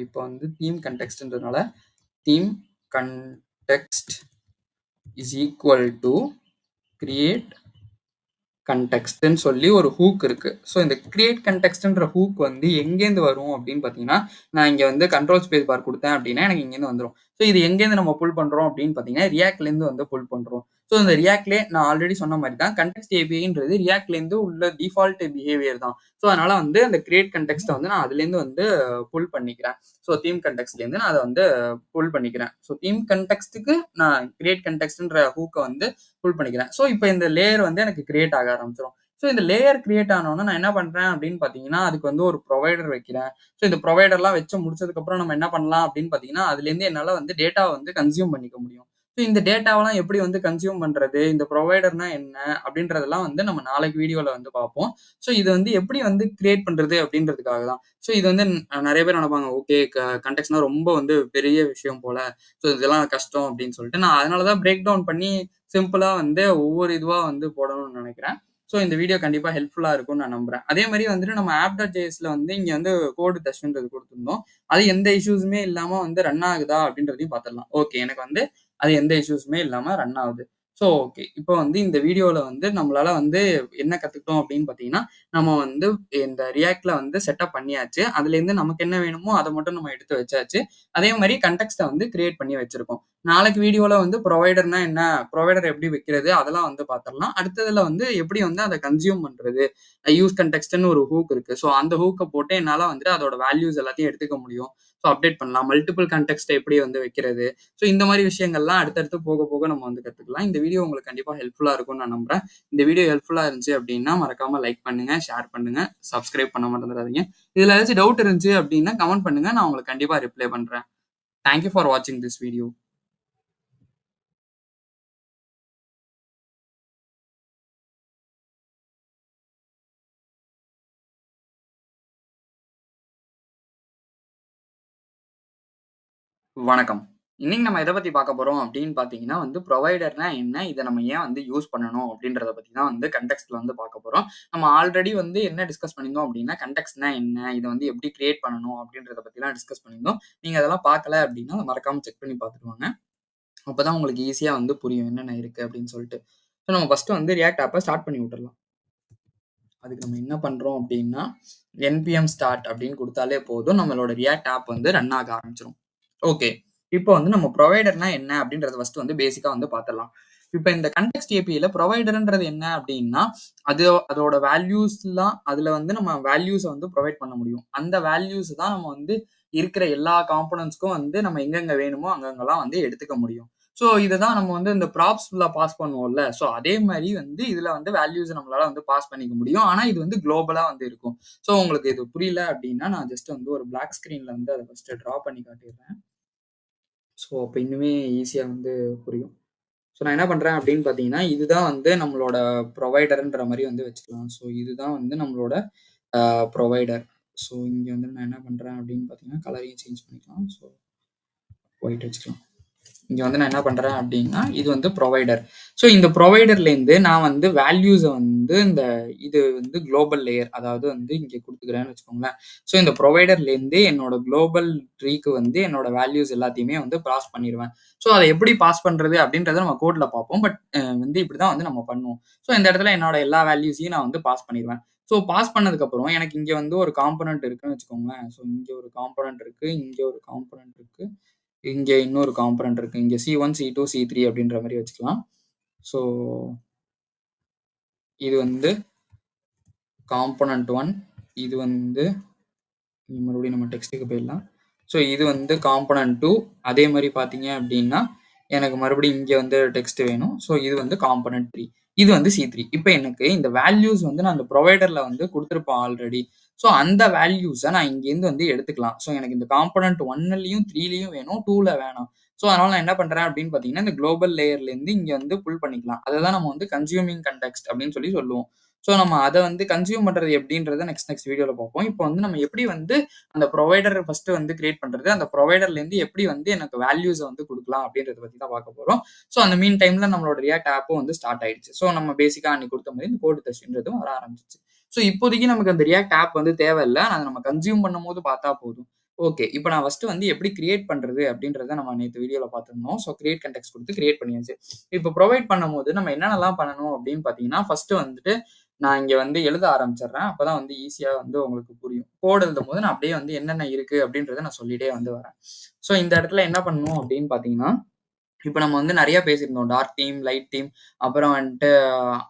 இப்போ வந்து தீம் கண்டெக்ஸ்ட்ன்றதுனால theme context is equal to create கன்டெக்ஸ்ட்ன்னு சொல்லி ஒரு ஹூக் இருக்கு. ஸோ இந்த கிரியேட் கன்டெக்ஸ்ட்ன்ற ஹூக் வந்து எங்கேருந்து வரும் அப்படின்னு பார்த்தீங்கன்னா, நான் இங்க வந்து கண்ட்ரோல் ஸ்பேஸ் பார் குடுத்தேன் அப்படின்னா, எனக்கு இங்கேருந்து வந்துரும். ஸோ இது எங்கேருந்து நம்ம புல் பண்றோம் அப்படின்னு பார்த்தீங்கன்னா, ரியாக்ட்லேருந்து வந்து புல் பண்றோம். ஸோ இந்த ரியாக்ட்லயே நான் ஆல்ரெடி சொன்ன மாரி தான் கன்டெக்ஸ்ட் ஏபிஐன்றது ரியாக்ட்லேருந்து உள்ள டிஃபால்ட் பிஹேவியர் தான். ஸோ அதனால வந்து அந்த கிரியேட் கன்டெக்ஸ்ட்ட வந்து நான் அதுலேருந்து வந்து புல் பண்ணிக்கிறேன். ஸோ தீம் கன்டெக்ஸ்ட்லேருந்து நான் அத வந்து புல் பண்ணிக்கிறேன். ஸோ தீம் கன்டெக்ஸ்ட்க்கு நான் கிரியேட் கன்டெக்ஸ்ட்ன்ற ஹூக்க வந்து புல் பண்ணிக்கிறேன். ஸோ இப்போ இந்த லேயர் வந்து எனக்கு கிரியேட் ஆக ஆரம்பிச்சிரும். ஸோ இந்த லேயர் கிரியேட் ஆனோனே நான் என்ன பண்றேன் அப்படின்னு பார்த்தீங்கன்னா, அதுக்கு வந்து ஒரு புரொவைடர் வைக்கிறேன். ஸோ இந்த புரொவைடர்லாம் வச்சு முடிச்சதுக்கப்புறம் நம்ம என்ன பண்ணலாம் அப்படின்னு பார்த்தீங்கன்னா, அதுலேருந்து என்னால வந்து டேட்டாவ வந்து கன்சியூம் பண்ணிக்க முடியும். ஸோ இந்த டேட்டாவெல்லாம் எப்படி வந்து கன்சியூம் பண்றது? இந்த புரொவைடர்னா என்ன? அப்படின்றதெல்லாம் வந்து நம்ம நாளைக்கு வீடியோல வந்து பார்ப்போம். ஸோ இது வந்து எப்படி வந்து கிரியேட் பண்றது அப்படின்றதுக்காக தான். ஸோ இது வந்து நெறைய பேர் நெனைப்பாங்க, ஓகே கான்டெக்ஸ்ட்னா ரொம்ப வந்து பெரிய விஷயம் போல. ஸோ இதெல்லாம் கஷ்டம் அப்படின்னு சொல்லிட்டு, நான் அதனால தான் பிரேக் டவுன் பண்ணி சிம்பிளா வந்து ஒவ்வொரு இதுவா வந்து போடணும்னு நெனைக்கிறேன். ஸோ இந்த வீடியோ கண்டிப்பா ஹெல்ப்ஃபுல்லா இருக்கும்னு நான் நம்புறேன். அதே மாரி வந்துட்டு நம்ம app.jsல வந்து இங்க வந்து கோடு டெஸ்ட்ன்றது குடுத்திருந்தோம். அது எந்த இஷ்யூஸுமே இல்லாம வந்து ரன் ஆகுதா அப்படின்றதையும் பார்த்துடலாம். ஓகே. எனக்கு வந்து அது எந்த இஷ்யூஸுமே இல்லாம ரன் ஆகுது. So okay. இப்போ வந்து இந்த வீடியோல வந்து நம்மளால வந்து என்ன கத்துக்கிட்டோம் அப்படின்னு பார்த்தீங்கன்னா, நம்ம வந்து இந்த Reactல வந்து செட்டப் பண்ணியாச்சு. அதுலேருந்து நமக்கு என்ன வேணுமோ அத மட்டும் நம்ம எடுத்து வச்சாச்சு. அதே மாரி கன்டெக்ஸ்ட்ட வந்து கிரியேட் பண்ணி வச்சிருக்கோம். நாளைக்கு வீடியோல வந்து ப்ரொவைடர்னா என்ன? ப்ரொவைடர் எப்படி வைக்கிறது? அதெல்லாம் வந்து பார்த்துரலாம். அடுத்ததுல வந்து எப்படி வந்து அத கன்சியூம் பண்றது? யூஸ் கன்டெக்ஸ்ட்ன்னு ஒரு ஹூக் இருக்கு. ஸோ அந்த ஹூக்க போட்டு என்னால வந்துட்டு அதோட வேல்யூஸ் எல்லாத்தையும் எடுத்துக்க முடியும். ஸோ அப்டேட் பண்ணலாம். மல்டிபிள் கன்டெக்ஸ்ட்ட எப்படி வந்து வைக்கிறது? ஸோ இந்த மாரி விஷயங்கள்லாம் அடுத்தடுத்து போக போக நம்ம வந்து கத்துக்கலாம். இந்த வீடியோ உங்களுக்கு கண்டிப்பா ஹெல்ப்ஃபுல்லா இருக்கும்னு நான் நம்புறேன். இந்த வீடியோ ஹெல்ப்ஃபுல்லா இருந்துச்சு அப்படின்னா, மறக்காம லைக் பண்ணுங்க, ஷேர் பண்ணுங்க, சப்ஸ்கிரைப் பண்ண மறந்துடாதீங்க. இதுல ஏதாச்சும் டவுட் இருந்துச்சு அப்படின்னா கமெண்ட் பண்ணுங்க. நான் உங்களுக்கு கண்டிப்பா ரிப்ளை பண்றேன். தேங்க் யூ ஃபார் வாட்சிங் திஸ் வீடியோ. வணக்கம். இன்னைக்கு நம்ம எத பத்தி பார்க்க போறோம் அப்படின்னு பார்த்தீங்கன்னா வந்து, புரொவைடர்னா என்ன? இத நம்ம ஏன் வந்து யூஸ் பண்ணணும்? அப்படின்றத பத்தி தான் வந்து கன்டெக்ஸ்ட்ல வந்து பார்க்க போறோம். நம்ம ஆல்ரெடி வந்து என்ன டிஸ்கஸ் பண்ணியிருந்தோம் அப்படின்னா, கன்டெக்ஸ்ட்னா என்ன? இத வந்து எப்படி கிரியேட் பண்ணணும்? அப்படின்றத பத்திலாம் டிஸ்கஸ் பண்ணியிருந்தோம். நீங்க அதெல்லாம் பார்க்கல அப்படின்னா, மறக்காம செக் பண்ணி பார்த்துட்டு வாங்க. அப்பதான் உங்களுக்கு ஈஸியா வந்து புரியும் என்னென்ன இருக்கு அப்படின்னு சொல்லிட்டு. ஸோ நம்ம ஃபர்ஸ்ட் வந்து ரியாக்ட் ஆப்ப ஸ்டார்ட் பண்ணி விட்டுறலாம். அதுக்கு நம்ம என்ன பண்றோம் அப்படின்னா, npm start அப்படின்னு குடுத்தாலே போதும். நம்மளோட ரியாக்ட் ஆப் வந்து ரன் ஆக ஆரம்பிச்சுரும். ஓகே. இப்போ வந்து நம்ம புரொவைடர்னா என்ன அப்படின்றத ஃபர்ஸ்ட் வந்து பேசிக்கா வந்து பார்த்துடலாம். இப்ப இந்த கன்டெக்ஸ்ட் ஏபிஐல புரொவைடர்ன்றது என்ன அப்படின்னா, அது அதோட வேல்யூஸ்லாம் அதுல வந்து நம்ம வேல்யூஸ வந்து புரொவைட் பண்ண முடியும். அந்த வேல்யூஸ் தான் நம்ம வந்து இருக்கிற எல்லா காம்போனன்ட்ஸ்க்கும் வந்து நம்ம எங்கெங்க வேணுமோ அங்கங்கலாம் வந்து எடுத்துக்க முடியும். ஸோ இததான் நம்ம வந்து இந்த ப்ராப்ஸ்ல பாஸ் பண்ணுவோம்ல. ஸோ அதே மாரி வந்து இதுல வந்து வேல்யூஸ நம்மளால வந்து பாஸ் பண்ணிக்க முடியும். ஆனா இது வந்து குளோபலா வந்து இருக்கும். ஸோ உங்களுக்கு இது புரியல அப்படின்னா, நான் ஜஸ்ட் வந்து ஒரு பிளாக் ஸ்கிரீன்ல வந்து அத ஃபர்ஸ்ட் டிரா பண்ணி காட்டிடுறேன். ஸோ, அப்ப இன்னுமே ஈஸியா வந்து புரியும். ஸோ, நான் என்ன பண்றேன் அப்படின்னு பார்த்தீங்கன்னா, இதுதான் வந்து நம்மளோட ப்ரொவைடர்ன்ற மாரி வந்து வச்சுக்கலாம். ஸோ, இதுதான் வந்து நம்மளோட ப்ரொவைடர். ஸோ, இங்க வந்து நான் என்ன பண்றேன் அப்படின்னு பார்த்தீங்கன்னா, கலரையும் சேஞ்ச் பண்ணிக்கலாம். ஸோ, ஒயிட் வச்சுக்கலாம். இங்க வந்து நான் என்ன பண்றேன் அப்படின்னா, இது வந்து ப்ரொவைடர். ஸோ இந்த ப்ரொவைடர்லேருந்து நான் வந்து வேல்யூஸ வந்து இது வந்து குளோபல் லேயர் அதாவது வந்து இங்க குடுத்துக்கிறேன்னு வச்சுக்கோங்களேன். ஸோ இந்த ப்ரொவைடர்லேருந்து என்னோட குளோபல் ட்ரீக்கு வந்து என்னோட வேல்யூஸ் எல்லாத்தையுமே வந்து பாஸ் பண்ணிருவேன். ஸோ அத எப்படி பாஸ் பண்றது அப்படின்றத நம்ம கோட்ல பார்ப்போம். பட் வந்து இப்படிதான் வந்து நம்ம பண்ணுவோம். ஸோ இந்த இடத்துல என்னோட எல்லா வேல்யூஸையும் நான் வந்து பாஸ் பண்ணிருவேன். ஸோ பாஸ் பண்ணதுக்கப்புறம் எனக்கு இங்க வந்து ஒரு காம்போனன்ட் இருக்குன்னு வச்சுக்கோங்களேன். ஸோ இங்க ஒரு காம்போனன்ட் இருக்கு. இங்க ஒரு காம்போனன்ட் இருக்கு. இங்க இன்னொரு காம்போனன்ட் இருக்கு. இங்க C1, C2, C3 அப்படின்ற மாரி வச்சுக்கலாம். ஸோ இது வந்து காம்போனன்ட் 1. இது வந்து மறுபடியும் நம்ம டெக்ஸ்ட்டுக்கு போயிடலாம். ஸோ இது வந்து காம்போனன்ட் 2. அதே மாரி பார்த்தீங்க அப்படின்னா, எனக்கு மறுபடியும் இங்க வந்து டெக்ஸ்ட் வேணும். ஸோ இது வந்து காம்போனன்ட் 3. இது வந்து C3. இப்ப எனக்கு இந்த வேல்யூஸ் வந்து நான் அந்த புரொவைடர்ல வந்து குடுத்திருப்பேன் ஆல்ரெடி. ஸோ அந்த வேல்யூஸ நான் இங்கேருந்து வந்து எடுத்துக்கலாம். ஸோ எனக்கு இந்த காம்போனன்ட் 1லயும் 3லயும் வேணும். 2ல வேணாம். ஸோ அதனால நான் என்ன பண்றேன் அப்படின்னு பார்த்தீங்கன்னா, இந்த குளோபல் லேயர்லேருந்து இங்க வந்து புல் பண்ணிக்கலாம். அததான் நம்ம வந்து கன்சியூமிங் கன்டெக்ஸ்ட் அப்படின்னு சொல்லி சொல்லுவோம். ஸோ நம்ம அத வந்து கன்சியூம் பண்றது எப்படின்றத நெக்ஸ்ட் வீடியோல பார்ப்போம். இப்போ வந்து நம்ம எப்படி வந்து அந்த ப்ரொவைடர் ஃபர்ஸ்ட் வந்து கிரியேட் பண்றது, அந்த ப்ரொவைடர்லேருந்து எப்படி வந்து எனக்கு வேல்யூஸ வந்து குடுக்கலாம் அப்படின்றத பத்தி தான் பார்க்க போறோம். ஸோ அந்த மீன் டைம்ல நம்மளோட ரியாக்ட் ஆப்பும் வந்து ஸ்டார்ட் ஆயிடுச்சு. ஸோ நம்ம பேசிக்கா அன்னைக்கு குடுத்த மாரி இந்த கோட் டெஸ்ட்ன்றதும் வர ஆரம்பிச்சுச்சு. ஸோ இப்போதைக்கு நமக்கு அந்த ரியாக்ட் ஆப் வந்து தேவையில்ல. அத நம்ம கன்சியூம் பண்ணும்போது பார்த்தா போதும். ஓகே. இப்ப நான் ஃபர்ஸ்ட் வந்து எப்படி கிரியேட் பண்றது அப்படின்றத நம்ம நேத்து வீடியோல பார்த்திருந்தோம். ஸோ கிரியேட் கான்டெக்ஸ்ட் குடுத்து கிரியேட் பண்ணியாச்சு. இப்ப புரொவைட் பண்ணும்போது நம்ம என்னென்னலாம் பண்ணணும் அப்படின்னு பார்த்தீங்கன்னா, ஃபர்ஸ்ட் வந்துட்டு நான் இங்க வந்து எழுத ஆரம்பிச்சுடுறேன். அப்பதான் வந்து ஈஸியா வந்து உங்களுக்கு புரியும். கோட் எழுதும்போது நான் அப்படியே வந்து என்னென்ன இருக்கு அப்படின்றத நான் சொல்லிட்டே வந்து வரேன். ஸோ இந்த இடத்துல என்ன பண்ணணும் அப்படின்னு பார்த்தீங்கன்னா, இப்ப நம்ம வந்து நெறைய பேசியிருந்தோம். டார்க் தீம், லைட் தீம், அப்புறம் வந்துட்டு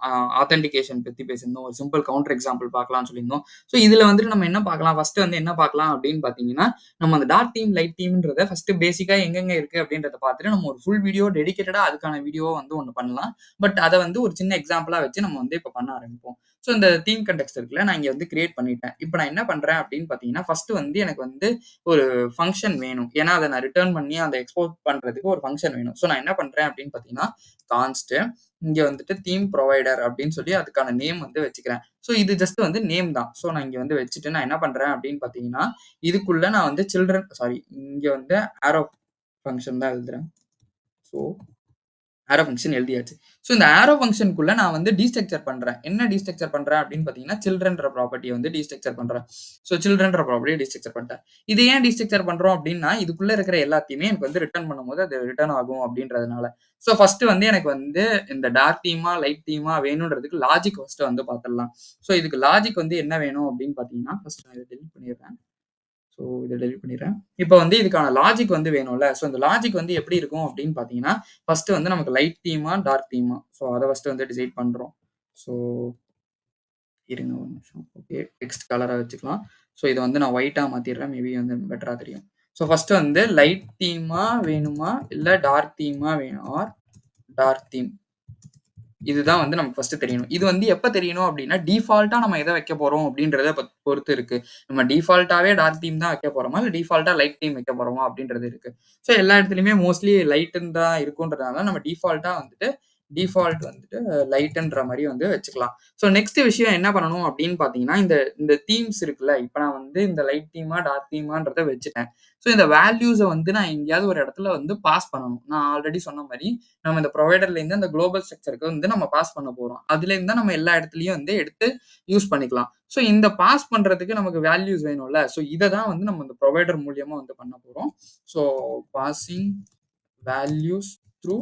அ ஆத்தென்டிகேஷன் பத்தி பேசியிருந்தோம். ஒரு சிம்பிள் கவுண்டர் எக்ஸாம்பிள் பார்க்கலாம்னு சொல்லியிருந்தோம். ஸோ இதுல வந்துட்டு நம்ம என்ன பார்க்கலாம்? ஃபர்ஸ்ட் வந்து என்ன பார்க்கலாம் அப்படின்னு பார்த்தீங்கன்னா, நம்ம அந்த டார்க் தீம், லைட் தீம்ன்றத ஃபர்ஸ்ட் பேசிக்கா எங்கெங்க இருக்கு அப்படின்றத பார்த்துட்டு, நம்ம ஒரு ஃபுல் வீடியோ டெடிகேட்டடா அதுக்கான வீடியோவா வந்து ஒண்ணு பண்ணலாம். பட் அத வந்து ஒரு சின்ன எக்ஸாம்பிளா வச்சு நம்ம வந்து இப்ப பண்ண ஆரம்பிப்போம். ஸோ இந்த தீம் கன்டெக்ஸ்ட் இருக்குல்ல, நான் இங்க வந்து கிரியேட் பண்ணிட்டேன். இப்ப நான் என்ன பண்றேன் அப்படின்னு பார்த்தீங்கன்னா, ஃபர்ஸ்ட் வந்து எனக்கு வந்து ஒரு ஃபங்ஷன் வேணும். ஏன்னா, அத நான் ரிட்டர்ன் பண்ணி அத எக்ஸ்போர்ட் பண்றதுக்கு ஒரு ஃபங்ஷன் வேணும். ஸோ நான் என்ன பண்றேன் அப்படின்னு பார்த்தீங்கன்னா, கான்ஸ்ட் இங்க வந்துட்டு தீம் புரொவைடர் அப்படின்னு சொல்லி அதுக்கான நேம் வந்து வச்சுக்கிறேன். ஸோ இது ஜஸ்ட் வந்து நேம் தான். ஸோ நான் இங்க வந்து வச்சுட்டு நான் என்ன பண்றேன் அப்படின்னு பார்த்தீங்கன்னா, இதுக்குள்ள நான் வந்து இங்க வந்து ஆரோ ஃபங்ஷன் தான் எழுதுறேன். ஸோ ஆரோ ஃபங்ஷன் எழுதியாச்சு. ஸோ இந்த ஆரோ ஃபங்ஷனுக்குள்ள நான் வந்து டீஸ்ட்ரக்சர் பண்றேன். என்ன டீஸ்ட்ரக்சர் பண்றேன் அப்படின்னு பார்த்தீங்கன்னா, சில்ட்ரன்ற ப்ராப்பர்ட்டிய வந்து டீஸ்ட்ரக்சர் பண்றேன். ஸோ சில்ட்ரன்ற ப்ராப்பர்ட்டிய டீஸ்ட்ரக்சர் பண்ணிட்டேன். இது ஏன் டீஸ்ட்ரக்சர் பண்றோம் அப்படின்னா, இதுக்குள்ள இருக்கிற எல்லாத்தையுமே எனக்கு வந்து ரிட்டர்ன் பண்ணும்போது அது ரிட்டர்ன் ஆகும் அப்படின்றதுனால. ஸோ ஃபர்ஸ்ட் வந்து எனக்கு வந்து இந்த டார்க் தீமா, லைட் தீமா வேணும்ன்றதுக்கு லாஜிக் ஃபர்ஸ்ட் வந்து பார்த்துடலாம். ஸோ இதுக்கு லாஜிக் வந்து என்ன வேணும் அப்படின்னு பார்த்தீங்கன்னா, ஃபர்ஸ்ட் நான் இத டெலீட் பண்ணிடுறேன். ஸோ இத டெலீட் பண்ணிடுறேன். இப்ப வந்து இதுக்கான லாஜிக் வந்து வேணும்ல. ஸோ இந்த லாஜிக் வந்து எப்படி இருக்கும் அப்படின்னு பார்த்தீங்கன்னா, ஃபர்ஸ்ட் வந்து நமக்கு லைட் தீமா, டார்க் தீமா. ஸோ அத ஃபர்ஸ்ட் வந்து டிசைட் பண்றோம். ஸோ இருங்க ஒரு நிமிஷம். ஓகே. டெக்ஸ்ட் கலரா வச்சுக்கலாம். ஸோ இத வந்து நான் ஒயிட்டா மாத்திடுறேன். மேபி வந்து பெட்டரா தெரியும். ஸோ ஃபர்ஸ்ட் வந்து லைட் தீமா வேணுமா? இல்ல டார்க் தீமா வேணும் ஆர் டார்க் தீம். இதுதான் வந்து நமக்கு ஃபர்ஸ்ட் தெரியணும். இது வந்து எப்ப தெரியணும் அப்டின்னா, டிஃபால்ட்டா நம்ம எத வைக்க போறோம் அப்டின்றத பொறுத்து இருக்கு. நம்ம டிஃபால்ட்டாவே டார்க் தீம் தான் வைக்க போறோமா? இல்ல டிஃபால்ட்டா லைட் தீம் வைக்க போறோமா? அப்டின்றது இருக்கு. ஸோ எல்லா இடத்துலயுமே மோஸ்ட்லி லைட்டுன்னு தான் இருக்குன்றதுனால நம்ம டிஃபால்ட்டா வந்துட்டு டிஃபால்ட் வந்துட்டு லைட்டுன்ற மாரி வந்து வச்சுக்கலாம். ஸோ நெக்ஸ்ட் விஷயம் என்ன பண்ணணும் அப்டின்னு பார்த்தீங்கன்னா, இந்த இந்த தீம்ஸ் இருக்குல்ல, இப்ப நான் வந்து இந்த லைட் தீமா, டார்க் தீமான்றத வச்சுட்டேன். ஸோ இந்த வேல்யூஸ வந்து நான் எங்கேயாவது ஒரு இடத்துல வந்து பாஸ் பண்ணணும். நான் ஆல்ரெடி சொன்ன மாரி நம்ம இந்த ப்ரொவைடர்லேருந்து அந்த குளோபல் ஸ்ட்ரக்சருக்கு வந்து நம்ம பாஸ் பண்ண போறோம். அதுலேருந்து தான் நம்ம எல்லா இடத்துலயும் வந்து எடுத்து யூஸ் பண்ணிக்கலாம். ஸோ இந்த பாஸ் பண்றதுக்கு நமக்கு வேல்யூஸ் வேணும்ல. ஸோ இத தான் வந்து நம்ம இந்த ப்ரொவைடர் மூலியமா வந்து பண்ண போறோம். So passing values through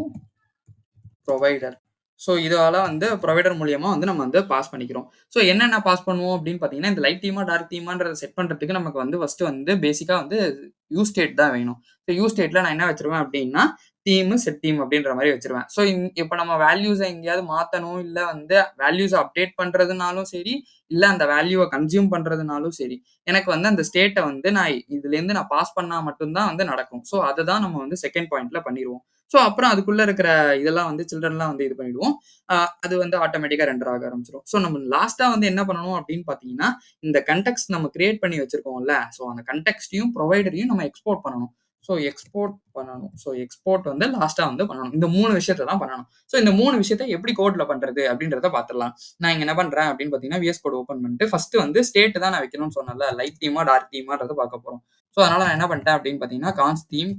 provider. So இதால வந்து ப்ரொவைடர் மூலியமா வந்து நம்ம வந்து பாஸ் பண்ணிக்கிறோம். ஸோ என்னென்ன பாஸ் பண்ணுவோம் அப்படின்னு பார்த்தீங்கன்னா, இந்த லைட் தீமா, டார்க் தீமான்றத செட் பண்றதுக்கு நமக்கு வந்து ஃபர்ஸ்ட் வந்து பேசிக்கா வந்து யூஸ் ஸ்டேட் தான் வேணும். ஸோ யூஸ் ஸ்டேட்ல நான் என்ன வச்சுருவேன் அப்படின்னா, தீமு, செட் தீம் அப்படின்ற மாரி வச்சுருவேன். ஸோ இப்ப நம்ம வேல்யூஸ எங்கேயாவது மாத்தணும், இல்ல வந்து வேல்யூஸ அப்டேட் பண்றதுனாலும் சரி, இல்ல அந்த வேல்யூவ கன்சியூம் பண்றதுனாலும் சரி, எனக்கு வந்து அந்த ஸ்டேட்ட வந்து நான் இதுலேருந்து நான் பாஸ் பண்ணா மட்டும் தான் வந்து நடக்கும். ஸோ அததான் நம்ம வந்து செகண்ட் பாயிண்ட்ல பண்ணிருவோம். ஸோ அப்புறம் அதுக்குள்ள இருக்கிற இதெல்லாம் வந்து சில்ட்ரன்லாம் வந்து இது பண்ணிடுவோம். அ அது வந்து ஆட்டோமேட்டிக்கா ரெண்டர் ஆக ஆரம்பிச்சுரும். ஸோ நம்ம லாஸ்ட்டா வந்து என்ன பண்ணணும் அப்படின்னு பார்த்தீங்கன்னா, இந்த கன்டெக்ஸ்ட் நம்ம கிரியேட் பண்ணி வச்சிருக்கோம்ல, ஸோ அந்த கன்டெக்ஸ்ட்டையும், ப்ரொவைடரையும் நம்ம எக்ஸ்போர்ட் பண்ணணும். ஸோ எக்ஸ்போர்ட் பண்ணணும். ஸோ எக்ஸ்போர்ட் வந்து லாஸ்ட்டா வந்து பண்ணணும். இந்த 3 விஷயத்த தான் பண்ணணும். ஸோ இந்த 3 விஷயத்த எப்படி கோட்ல பண்றது அப்படின்றத பார்த்துடலாம். நான் இங்க என்ன பண்றேன் அப்படின்னு பார்த்தீங்கன்னா, விஎஸ் கோட் ஓப்பன் பண்ணிட்டு ஃபர்ஸ்ட் வந்து ஸ்டேட் தான் நான் வைக்கணும்னு சொன்னேன்ல. லைட் தீமா, டார்க் தீமான்றத பார்க்க போறோம். ஸோ அதனால நான் என்ன பண்ணிட்டேன் அப்படின்னு பார்த்தீங்கன்னா, கான்ஸ்ட் தீம்,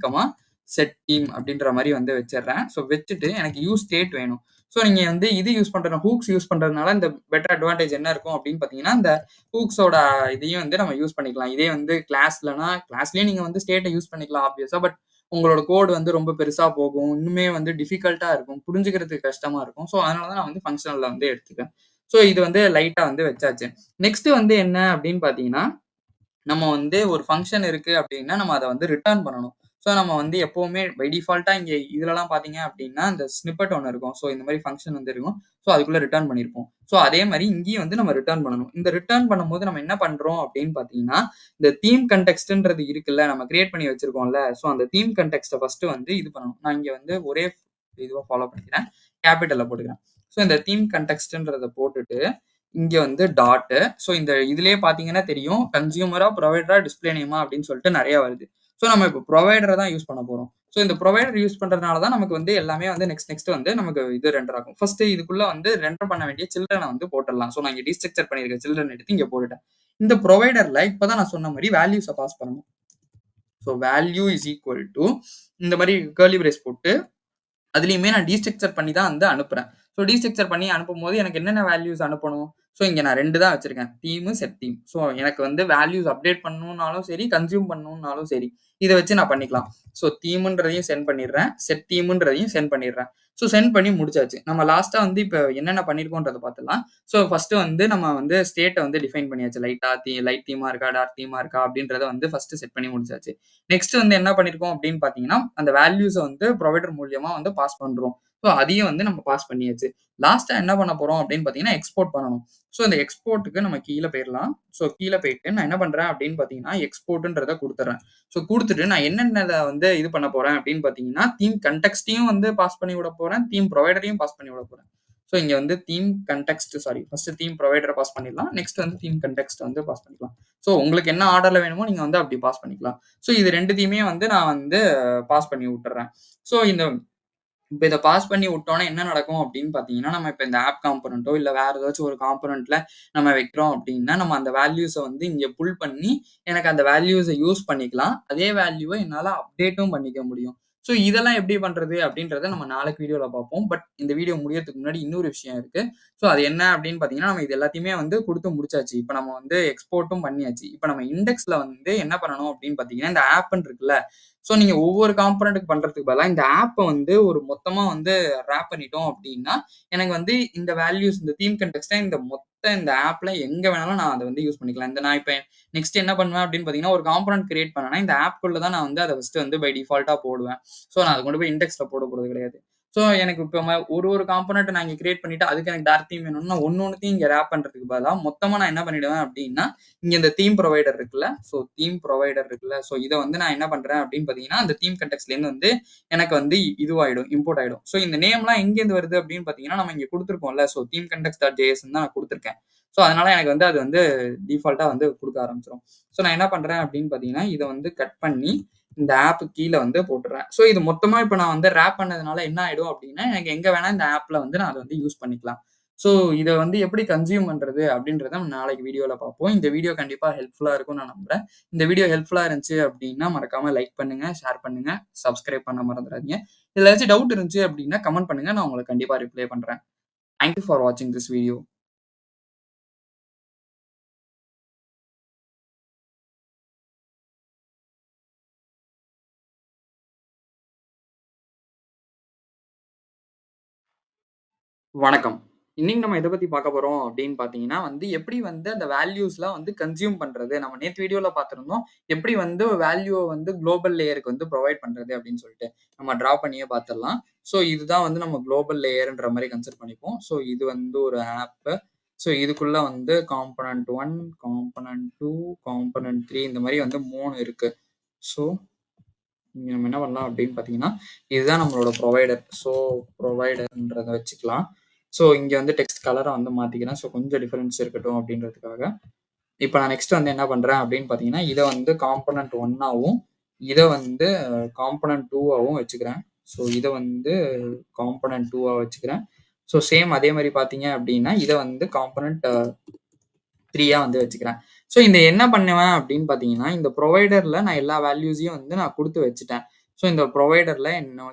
செட் தீம் அப்படின்ற மாரி வந்து வச்சுடுறேன். ஸோ வச்சுட்டு எனக்கு யூஸ் ஸ்டேட் வேணும். ஸோ நீங்க வந்து இது யூஸ் பண்ற ஹூக்ஸ் யூஸ் பண்றதுனால இந்த பெட்டர் அட்வான்டேஜ் என்ன இருக்கும் அப்படின்னு பார்த்தீங்கன்னா, இந்த ஹூக்ஸோட இதையும் வந்து நம்ம யூஸ் பண்ணிக்கலாம். இதே வந்து கிளாஸ்லயும் நீங்க வந்து ஸ்டேட்ட யூஸ் பண்ணிக்கலாம் ஆப்வியஸா. பட் உங்களோட கோட் வந்து ரொம்ப பெருசா போகும். இன்னுமே வந்து டிஃபிகல்ட்டா இருக்கும். புரிஞ்சுக்கிறதுக்கு கஷ்டமா இருக்கும். ஸோ அதனால தான் நான் வந்து ஃபங்ஷனல்ல வந்து எடுத்துக்கிறேன். ஸோ இது வந்து லைட்டா வந்து வச்சாச்சு. நெக்ஸ்ட் வந்து என்ன அப்படின்னு பார்த்தீங்கன்னா, நம்ம வந்து ஒரு ஃபங்ஷன் இருக்கு அப்படின்னா, நம்ம அத வந்து ரிட்டர்ன் பண்ணணும். ஸோ நம்ம வந்து எப்பவுமே பை டிஃபால்ட்டா இங்க இதுலலாம் பார்த்தீங்க அப்படின்னா, இந்த ஸ்னிப்பெட் ஒண்ணு இருக்கும். ஸோ இந்த மாரி ஃபங்ஷன் வந்து இருக்கும். ஸோ அதுக்குள்ள ரிட்டர்ன் பண்ணியிருப்போம். ஸோ அதே மாரி இங்கேயும் வந்து நம்ம ரிட்டர்ன் பண்ணணும். இந்த ரிட்டர்ன் பண்ணும்போது நம்ம என்ன பண்றோம் அப்படின்னு பார்த்தீங்கன்னா, இந்த தீம் கன்டெக்ஸ்ட்ன்றது இருக்குல்ல, நம்ம கிரியேட் பண்ணி வச்சிருக்கோம்ல. ஸோ அந்த தீம் கன்டெக்ஸ்ட்ட ஃபர்ஸ்ட் வந்து இது பண்ணணும். நான் இங்க வந்து ஒரே இதுவா ஃபாலோ பண்ணிக்கிறேன். கேப்பிட்டல்ல போட்டுக்கிறேன். ஸோ இந்த தீம் கன்டெக்ஸ்ட்ன்றத போட்டுட்டு இங்க வந்து டாட்டு. ஸோ இந்த இதுலயே பார்த்தீங்கன்னா தெரியும். கன்சியூமரா, புரொவைடரா, டிஸ்ப்ளே நேமா அப்படின்னு சொல்லிட்டு நெறைய வருது. ஸோ நம்ம இப்ப புரொவைடர தான் யூஸ் பண்ண போறோம். ஸோ இந்த புரொவைடர் யூஸ் பண்றதுனால தான் நமக்கு வந்து எல்லாமே வந்து நெக்ஸ்ட் வந்து நமக்கு இது ரெண்டர் ஆகும். ஃபர்ஸ்ட் இதுக்குள்ள வந்து ரெண்டர் பண்ண வேண்டிய சில்ட்ரன வந்து போட்டுறலாம். ஸோ நான் இங்க டீஸ்ட்ரக்சர் பண்ணியிருக்க சில்ட்ரன் எடுத்து இங்க போட்டுட்டேன். இந்த புரொவைடர்ல இப்ப தான் நான் சொன்ன மாரி வேல்யூஸ பாஸ் பண்ணணும். So value is equal to இந்த மாரி கர்லி பிரேஸ் போட்டு அதுலயுமே நான் டீஸ்ட்ரக்சர் பண்ணி தான் வந்து அனுப்புறேன். ஸோ டீஸ்ட்ரக்சர் பண்ணி அனுப்பும்போது எனக்கு என்னென்ன வேல்யூஸ் அனுப்பணும்? ஸோ இங்க நான் 2 தான் வச்சிருக்கேன். Theme, set theme. ஸோ எனக்கு வந்து வேல்யூஸ் அப்டேட் பண்ணணும்னாலும் சரி, கன்சியூம் பண்ணணும்னாலும் சரி, இத வச்சு நான் பண்ணிக்கலாம். ஸோ தீம்ன்றதையும் சென்ட் பண்ணிடுறேன். செட் தீம்ன்றதையும் சென்ட் பண்ணிடுறேன். ஸோ சென்ட் பண்ணி முடிச்சாச்சு. நம்ம லாஸ்ட்டா வந்து இப்ப என்னென்ன பண்ணியிருக்கோம்ன்றத பார்த்துடலாம். ஸோ ஃபர்ஸ்ட் வந்து நம்ம வந்து ஸ்டேட்ட வந்து டிஃபைன் பண்ணியாச்சு. லைட் தீமா இருக்கா, டார்க் தீமா இருக்கா அப்படின்றத வந்து ஃபர்ஸ்ட் செட் பண்ணி முடிச்சாச்சு. நெக்ஸ்ட் வந்து என்ன பண்ணியிருக்கோம் அப்படின்னு பார்த்தீங்கன்னா, அந்த வேல்யூஸ வந்து புரொவைடர் மூலியமா வந்து பாஸ் பண்றோம். ஸோ அதையும் வந்து நம்ம பாஸ் பண்ணியாச்சு. லாஸ்ட்டா என்ன பண்ண போறோம் அப்படின்னு பார்த்தீங்கன்னா, எக்ஸ்போர்ட் பண்ணணும். ஸோ இந்த எக்ஸ்போர்ட்க்கு நம்ம கீழ போயிரலாம். ஸோ கீழ போயிட்டு நான் என்ன பண்றேன் அப்படின்னு பார்த்தீங்கன்னா, எக்ஸ்போர்ட்ன்றத குடுத்துர்றேன். ஸோ குடுத்துட்டு நான் என்னென்னத வந்து இது பண்ண போறேன் அப்படின்னு பார்த்தீங்கன்னா, தீம் கன்டெக்ஸ்ட்டையும் வந்து பாஸ் பண்ணி விட போறேன். தீம் புரொவைடரையும் பாஸ் பண்ணி விட போறேன். ஸோ இங்க வந்து ஃபர்ஸ்ட் தீம் புரொவைடர பாஸ் பண்ணிடலாம். நெக்ஸ்ட் வந்து தீம் கன்டெக்ஸ்ட் வந்து பாஸ் பண்ணிக்கலாம். ஸோ உங்களுக்கு என்ன ஆர்டர்ல வேணுமோ நீங்க வந்து அப்படி பாஸ் பண்ணிக்கலாம். ஸோ இது 2த்தையுமே வந்து நான் வந்து பாஸ் பண்ணி விட்டுர்றேன். ஸோ இப்ப இத பாஸ் பண்ணி விட்டோம்னா என்ன நடக்கும் அப்படின்னு பார்த்தீங்கன்னா, நம்ம இப்ப இந்த ஆப் காம்போனன்ட்டோ இல்ல வேற ஏதாச்சும் ஒரு காம்போனன்ட்ல நம்ம வைக்கிறோம் அப்படின்னா, நம்ம அந்த வேல்யூஸ வந்து இங்க புல் பண்ணி எனக்கு அந்த வேல்யூஸ யூஸ் பண்ணிக்கலாம். அதே வேல்யூவ என்னால அப்டேட்டும் பண்ணிக்க முடியும். ஸோ இதெல்லாம் எப்படி பண்றது அப்படின்றத நம்ம நாளைக்கு வீடியோல பார்ப்போம். பட் இந்த வீடியோ முடியறதுக்கு முன்னாடி இன்னொரு விஷயம் இருக்கு. ஸோ அது என்ன அப்படின்னு பார்த்தீங்கன்னா, நம்ம இது எல்லாத்தையுமே வந்து குடுத்து முடிச்சாச்சு. இப்ப நம்ம வந்து எக்ஸ்போர்ட்டும் பண்ணியாச்சு. இப்ப நம்ம இண்டெக்ஸ்ல வந்து என்ன பண்ணணும் அப்படின்னு பார்த்தீங்கன்னா, இந்த ஆப்ன்னு இருக்குல்ல. ஸோ நீங்க ஒவ்வொரு காம்போனன்ட்க்கு பண்றதுக்கு பதிலா இந்த ஆப்ப வந்து ஒரு மொத்தமா வந்து ராப் பண்ணிட்டோம் அப்படின்னா, எனக்கு வந்து இந்த வேல்யூஸ் இந்த தீம் கன்டெக்ஸ்ட்ட இந்த ஆப்ல எங்க வேணாலும் நான் அத வந்து யூஸ் பண்ணிக்கலாம். நான் இப்ப நெக்ஸ்ட் என்ன பண்ணுவேன் அப்படின்னு பார்த்தீங்கன்னா, ஒரு காம்போனன்ட் கிரியேட் பண்ணேன்னா, இந்த ஆப்க்குள்ள தான் நான் வந்து அத ஃபர்ஸ்ட் வந்து பை டிஃபால்ட்டா போடுவேன். ஸோ நான் அத கொண்டு போய் இண்டெக்ஸ்ல போட போறது கிடையாது. ஸோ எனக்கு இப்ப ஒரு காம்போனன்ட் நான் இங்க கிரியேட் பண்ணிட்டு, அதுக்கு எனக்கு டார்க் தீம் வேணும்னா, ஒண்ணொண்ணுத்தையும் இங்க ராப் பண்றதுக்கு பதிலா, மொத்தமா நான் என்ன பண்ணிடுவேன் அப்படின்னா, இங்க இந்த தீம் புரொவைடர் இருக்குல்ல, ஸோ இத வந்து நான் என்ன பண்றேன் அப்படின்னு பார்த்தீங்கன்னா, அந்த தீம் கன்டெக்ஸ்ட்லேருந்து வந்து எனக்கு வந்து இதுவாயிடும், இம்போர்ட் ஆயிடும். ஸோ இந்த நேம்லாம் எங்கேருந்து வருது அப்படின்னு பார்த்தீங்கன்னா, நம்ம இங்க குடுத்துருக்கோம்ல, ஸோ தீம் கன்டெக்ஸ்ட் டாட் ஜேஎஸ்ன்னு தான் நான் குடுத்துருக்கேன். ஸோ அதனால எனக்கு வந்து அது வந்து டிஃபால்ட்டா வந்து குடுக்க ஆரம்பிச்சுரும். ஸோ நான் என்ன பண்றேன் அப்படின்னு பார்த்தீங்கன்னா, இத வந்து கட் பண்ணி இந்த ஆப் கீழ வந்து போட்டுறேன். ஸோ இது மொத்தமா இப்ப நான் வந்து ராப் பண்ணதுனால என்ன ஆயிடும் அப்படின்னா, எனக்கு எங்க வேணா இந்த ஆப்ல வந்து நான் அத வந்து யூஸ் பண்ணிக்கலாம். ஸோ இத வந்து எப்படி கன்சியூம் பண்றது அப்படின்றத நம்ம நாளைக்கு வீடியோல பார்ப்போம். இந்த வீடியோ கண்டிப்பா ஹெல்ப்ஃபுல்லா இருக்கும்னு நான் நம்புறேன். இந்த வீடியோ ஹெல்ப்ஃபுல்லா இருந்துச்சு அப்படின்னா, மறக்காம லைக் பண்ணுங்க, ஷேர் பண்ணுங்க, சப்ஸ்கிரைப் பண்ண மறந்துறாதீங்க. இதுல ஏதாச்சும் டவுட் இருந்துச்சு அப்படின்னா கமெண்ட் பண்ணுங்க. நான் உங்களுக்கு கண்டிப்பா ரிப்ளை பண்றேன். தேங்க் யூ ஃபார் வாட்சிங் திஸ் வீடியோ. வணக்கம். இன்னைக்கு நம்ம எத பத்தி பார்க்க போறோம் அப்படின்னு பார்த்தீங்கன்னா வந்து, எப்படி வந்து அந்த வேல்யூஸ்லாம் வந்து கன்சியூம் பண்றது. நம்ம நேத்து வீடியோல பார்த்திருந்தோம். எப்படி வந்து வேல்யூவ வந்து குளோபல் லேயருக்கு வந்து புரொவைட் பண்றது அப்படின்னு சொல்லிட்டு. நம்ம டிரா பண்ணியே பார்த்துடலாம். ஸோ இதுதான் வந்து நம்ம குளோபல் லேயர்ன்ற மாரி கன்சிடர் பண்ணிப்போம். ஸோ இது வந்து ஒரு ஆப். ஸோ இதுக்குள்ள வந்து காம்போனன்ட் 1, காம்போனன்ட் 2, காம்போனன்ட் 3 இந்த மாரி வந்து 3 இருக்கு. ஸோ இங்க நம்ம என்ன பண்ணலாம் அப்படின்னு பார்த்தீங்கன்னா, இதுதான் நம்மளோட புரொவைடர். ஸோ புரொவைடர்ன்றத வச்சுக்கலாம். ஸோ இங்க வந்து டெக்ஸ்ட் கலர வந்து மாத்திக்கிறேன். ஸோ கொஞ்சம் டிஃபரன்ஸ் இருக்கட்டும் அப்படின்றதுக்காக. இப்ப நான் நெக்ஸ்ட் வந்து என்ன பண்றேன் அப்படின்னு பார்த்தீங்கன்னா, இத வந்து காம்போனன்ட் 1ஆவும், இத வந்து காம்போனன்ட் 2ஆவும் வச்சுக்கிறேன். ஸோ இத வந்து காம்போனன்ட் 2ஆ வச்சுக்கிறேன். ஸோ சேம் அதே மாரி பார்த்தீங்க அப்படின்னா, இத வந்து காம்போனன்ட் 3ஆ வந்து வச்சுக்கிறேன். ஸோ இந்த என்ன பண்ணுவேன் அப்படின்னு பார்த்தீங்கன்னா, இந்த புரொவைடர்ல நான் எல்லா வேல்யூஸையும் வந்து நான் குடுத்து வச்சுட்டேன். ஸோ இந்த புரொவைடர்ல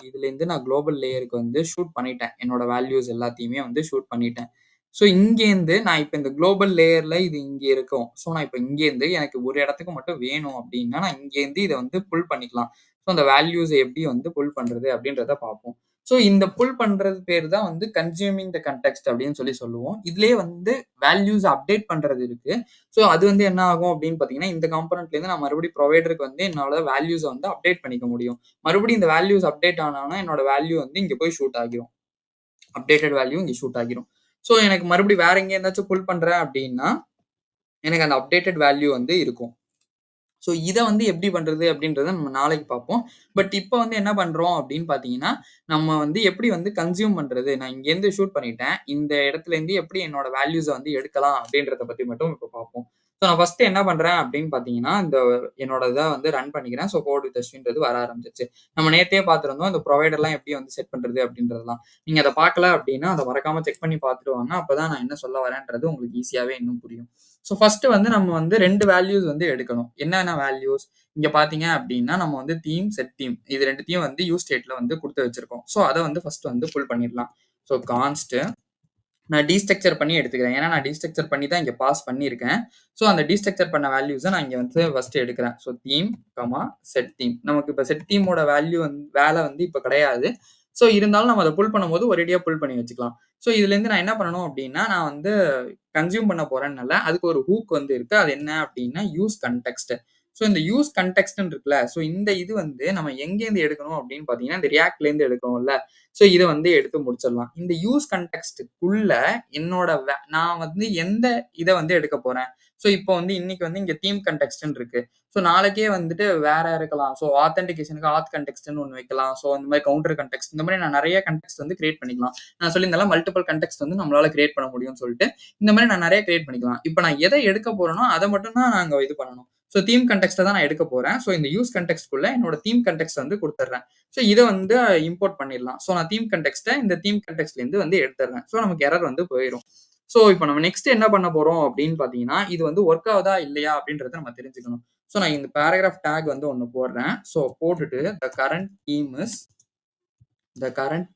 இதுலேருந்து நான் குளோபல் லேயருக்கு வந்து ஷூட் பண்ணிட்டேன். என்னோட வேல்யூஸ் எல்லாத்தையுமே வந்து ஷூட் பண்ணிட்டேன். ஸோ இங்கேருந்து நான் இப்ப இந்த குளோபல் லேயர்ல இது இங்க இருக்கும். ஸோ நான் இப்ப இங்கேருந்து எனக்கு ஒரு இடத்துக்கு மட்டும் வேணும் அப்படின்னா, நான் இங்கேருந்து இத வந்து புல் பண்ணிக்கலாம். ஸோ அந்த வேல்யூஸ எப்படி வந்து புல் பண்றது அப்படின்றத பார்ப்போம். ஸோ இந்த புல் பண்றது பேரு தான் வந்து கன்சியூமிங் த கான்டெக்ஸ்ட் அப்படின்னு சொல்லுவோம். இதுலயே வந்து வேல்யூஸ் அப்டேட் பண்றது இருக்கு. ஸோ அது வந்து என்ன ஆகும் அப்படின்னு பார்த்தீங்கன்னா, இந்த காம்போனன்ட்லேருந்து நான் மறுபடியும் புரொவைடருக்கு வந்து என்னோட வேல்யூஸ வந்து அப்டேட் பண்ணிக்க முடியும். மறுபடியும் இந்த வேல்யூஸ் அப்டேட் ஆனோன, என்னோட வேல்யூ வந்து இங்க போய் ஷூட் ஆகிரும். அப்டேட்டட் வேல்யூ இங்க ஷூட் ஆகிரும். ஸோ எனக்கு மறுபடியும் வேற எங்க இருந்தாச்சும் புல் பண்றேன் அப்படின்னா, எனக்கு அந்த அப்டேட்டட் வேல்யூ வந்து இருக்கும். ஸோ இத வந்து எப்படி பண்றது அப்படின்றத நம்ம நாளைக்கு பார்ப்போம். பட் இப்ப வந்து என்ன பண்றோம் அப்படின்னு பார்த்தீங்கன்னா, நம்ம வந்து எப்படி வந்து கன்சியூம் பண்றது? நான் இங்கேருந்து ஷூட் பண்ணிட்டேன். இந்த இடத்துலேருந்து எப்படி என்னோட வேல்யூஸ வந்து எடுக்கலாம் அப்படின்றத பத்தி மட்டும் இப்ப பார்ப்போம். ஸோ நான் ஃபர்ஸ்ட் என்ன பண்றேன் அப்படின்னு பார்த்தீங்கன்னா, என்னோட இத வந்து ரன் பண்ணிக்கிறேன். ஸோ கோட் வித் அஸ்வின்றது வர ஆரம்பிச்சுருச்சு. நம்ம நேத்தே பார்த்திருந்தோம். இந்த புரொவைடர்லாம் எப்படி வந்து செட் பண்றது அப்படின்றதெல்லாம். நீங்க அத பார்க்கல அப்படின்னா, அத மறக்காம செக் பண்ணி பார்த்துட்டு வாங்க. அப்பதான் நான் என்ன சொல்ல வரேன்றது உங்களுக்கு ஈஸியாவே இன்னும் புரியும். ஸோ ஃபர்ஸ்ட் வந்து நம்ம வந்து 2 வேல்யூஸ் வந்து எடுக்கணும். என்னென்ன வேல்யூஸ்? இங்க பார்த்தீங்க அப்டின்னா, நம்ம வந்து தீம், செட் தீம் இது 2த்தையும் வந்து யூஸ் ஸ்டேட்ல வந்து குடுத்து வச்சிருக்கோம். ஸோ அத வந்து ஃபர்ஸ்ட் வந்து புல் பண்ணிடலாம். ஸோ கான்ஸ்ட் நான் டீஸ்ட்ரக்சர் பண்ணி எடுத்துக்கிறேன். ஏன்னா, நான் டீஸ்ட்ரக்சர் பண்ணி தான் இங்க பாஸ் பண்ணியிருக்கேன். ஸோ அந்த டீஸ்ட்ரக்சர் பண்ண வேல்யூஸ நான் இங்க வந்து ஃபர்ஸ்ட் எடுக்கிறேன். So theme, set theme. நமக்கு இப்ப செட் தீமோட வேல வந்து இப்ப கிடையாது. ஸோ இருந்தாலும் நம்ம அத புல் பண்ணும்போது ஒரேடியா புல் பண்ணி வச்சுக்கலாம். ஸோ இதுலேருந்து நான் என்ன பண்ணணும் அப்டின்னா, நான் வந்து கன்சியூம் பண்ண போறேன்னால, அதுக்கு ஒரு ஹூக் வந்து இருக்கு. அது என்ன அப்டின்னா, யூஸ் கான்டெக்ஸ்ட். ஸோ இந்த யூஸ் கான்டெக்ஸ்ட்ன்னு இருக்குல்ல, ஸோ இந்த இது வந்து நம்ம எங்கேருந்து எடுக்கணும் அப்டின்னு பார்த்தீங்கன்னா, இந்த ரியாக்ட்லேருந்து எடுக்கிறோம்ல. ஸோ இத வந்து எடுத்து முடிச்சிடலாம். இந்த யூஸ் கான்டெக்ஸ்ட்க்குள்ள என்னோட நான் வந்து எந்த இத வந்து எடுக்க போறேன். ஸோ இப்போ வந்து இன்னைக்கு வந்து இங்க தீம் கான்டெக்ஸ்ட்ன்னு இருக்கு. ஸோ நாளைக்கே வந்துட்டு வேற இருக்கலாம். ஸோ ஆத்தென்டிகேஷனுக்கு ஆத் கான்டெக்ஸ்ட்ன்னு ஒண்ணு வைக்கலாம். ஸோ இந்த மாரி கவுண்டர் கான்டெக்ஸ்ட் இந்த மாரி நான் நெறைய கான்டெக்ஸ்ட் வந்து கிரியேட் பண்ணிக்கலாம். நான் சொல்லியிருந்தேன்ல மல்டிபிள் கான்டெக்ஸ்ட் வந்து நம்மளால கிரியேட் பண்ண முடியும்னு சொல்லிட்டு. இந்த மாரி நான் நெறைய கிரியேட் பண்ணிக்கலாம். இப்ப நான் எத எடுக்க போறேனோ, அத மட்டும் தான் நான் அங்க இது பண்ணணும். ஸோ தீம் கான்டெக்ஸ்ட்ட தான் நான் எடுக்க போறேன். ஸோ இந்த யூஸ் கான்டெக்ஸ்ட்குள்ள என்னோட தீம் கான்டெக்ஸ்ட் வந்து குடுத்துடுறேன். ஸோ இத வந்து இம்போர்ட் பண்ணிடலாம். ஸோ நான் தீம் கான்டெக்ஸ்ட்ட இந்த தீம் கான்டெக்ஸ்ட்லேருந்து வந்து எடுத்துடுறேன். ஸோ நமக்கு எரர் வந்து போயிரும். ஸோ இப்போ நம்ம நெக்ஸ்ட் என்ன பண்ண போறோம் அப்படின்னு பார்த்தீங்கன்னா, இது வந்து ஒர்க் ஆகுதா இல்லையா அப்படின்றத நம்ம தெரிஞ்சுக்கணும். ஸோ நான் இந்த பேராகிராஃப் டேக் வந்து ஒண்ணு போடுறேன். ஸோ போட்டுட்டு த கரண்ட்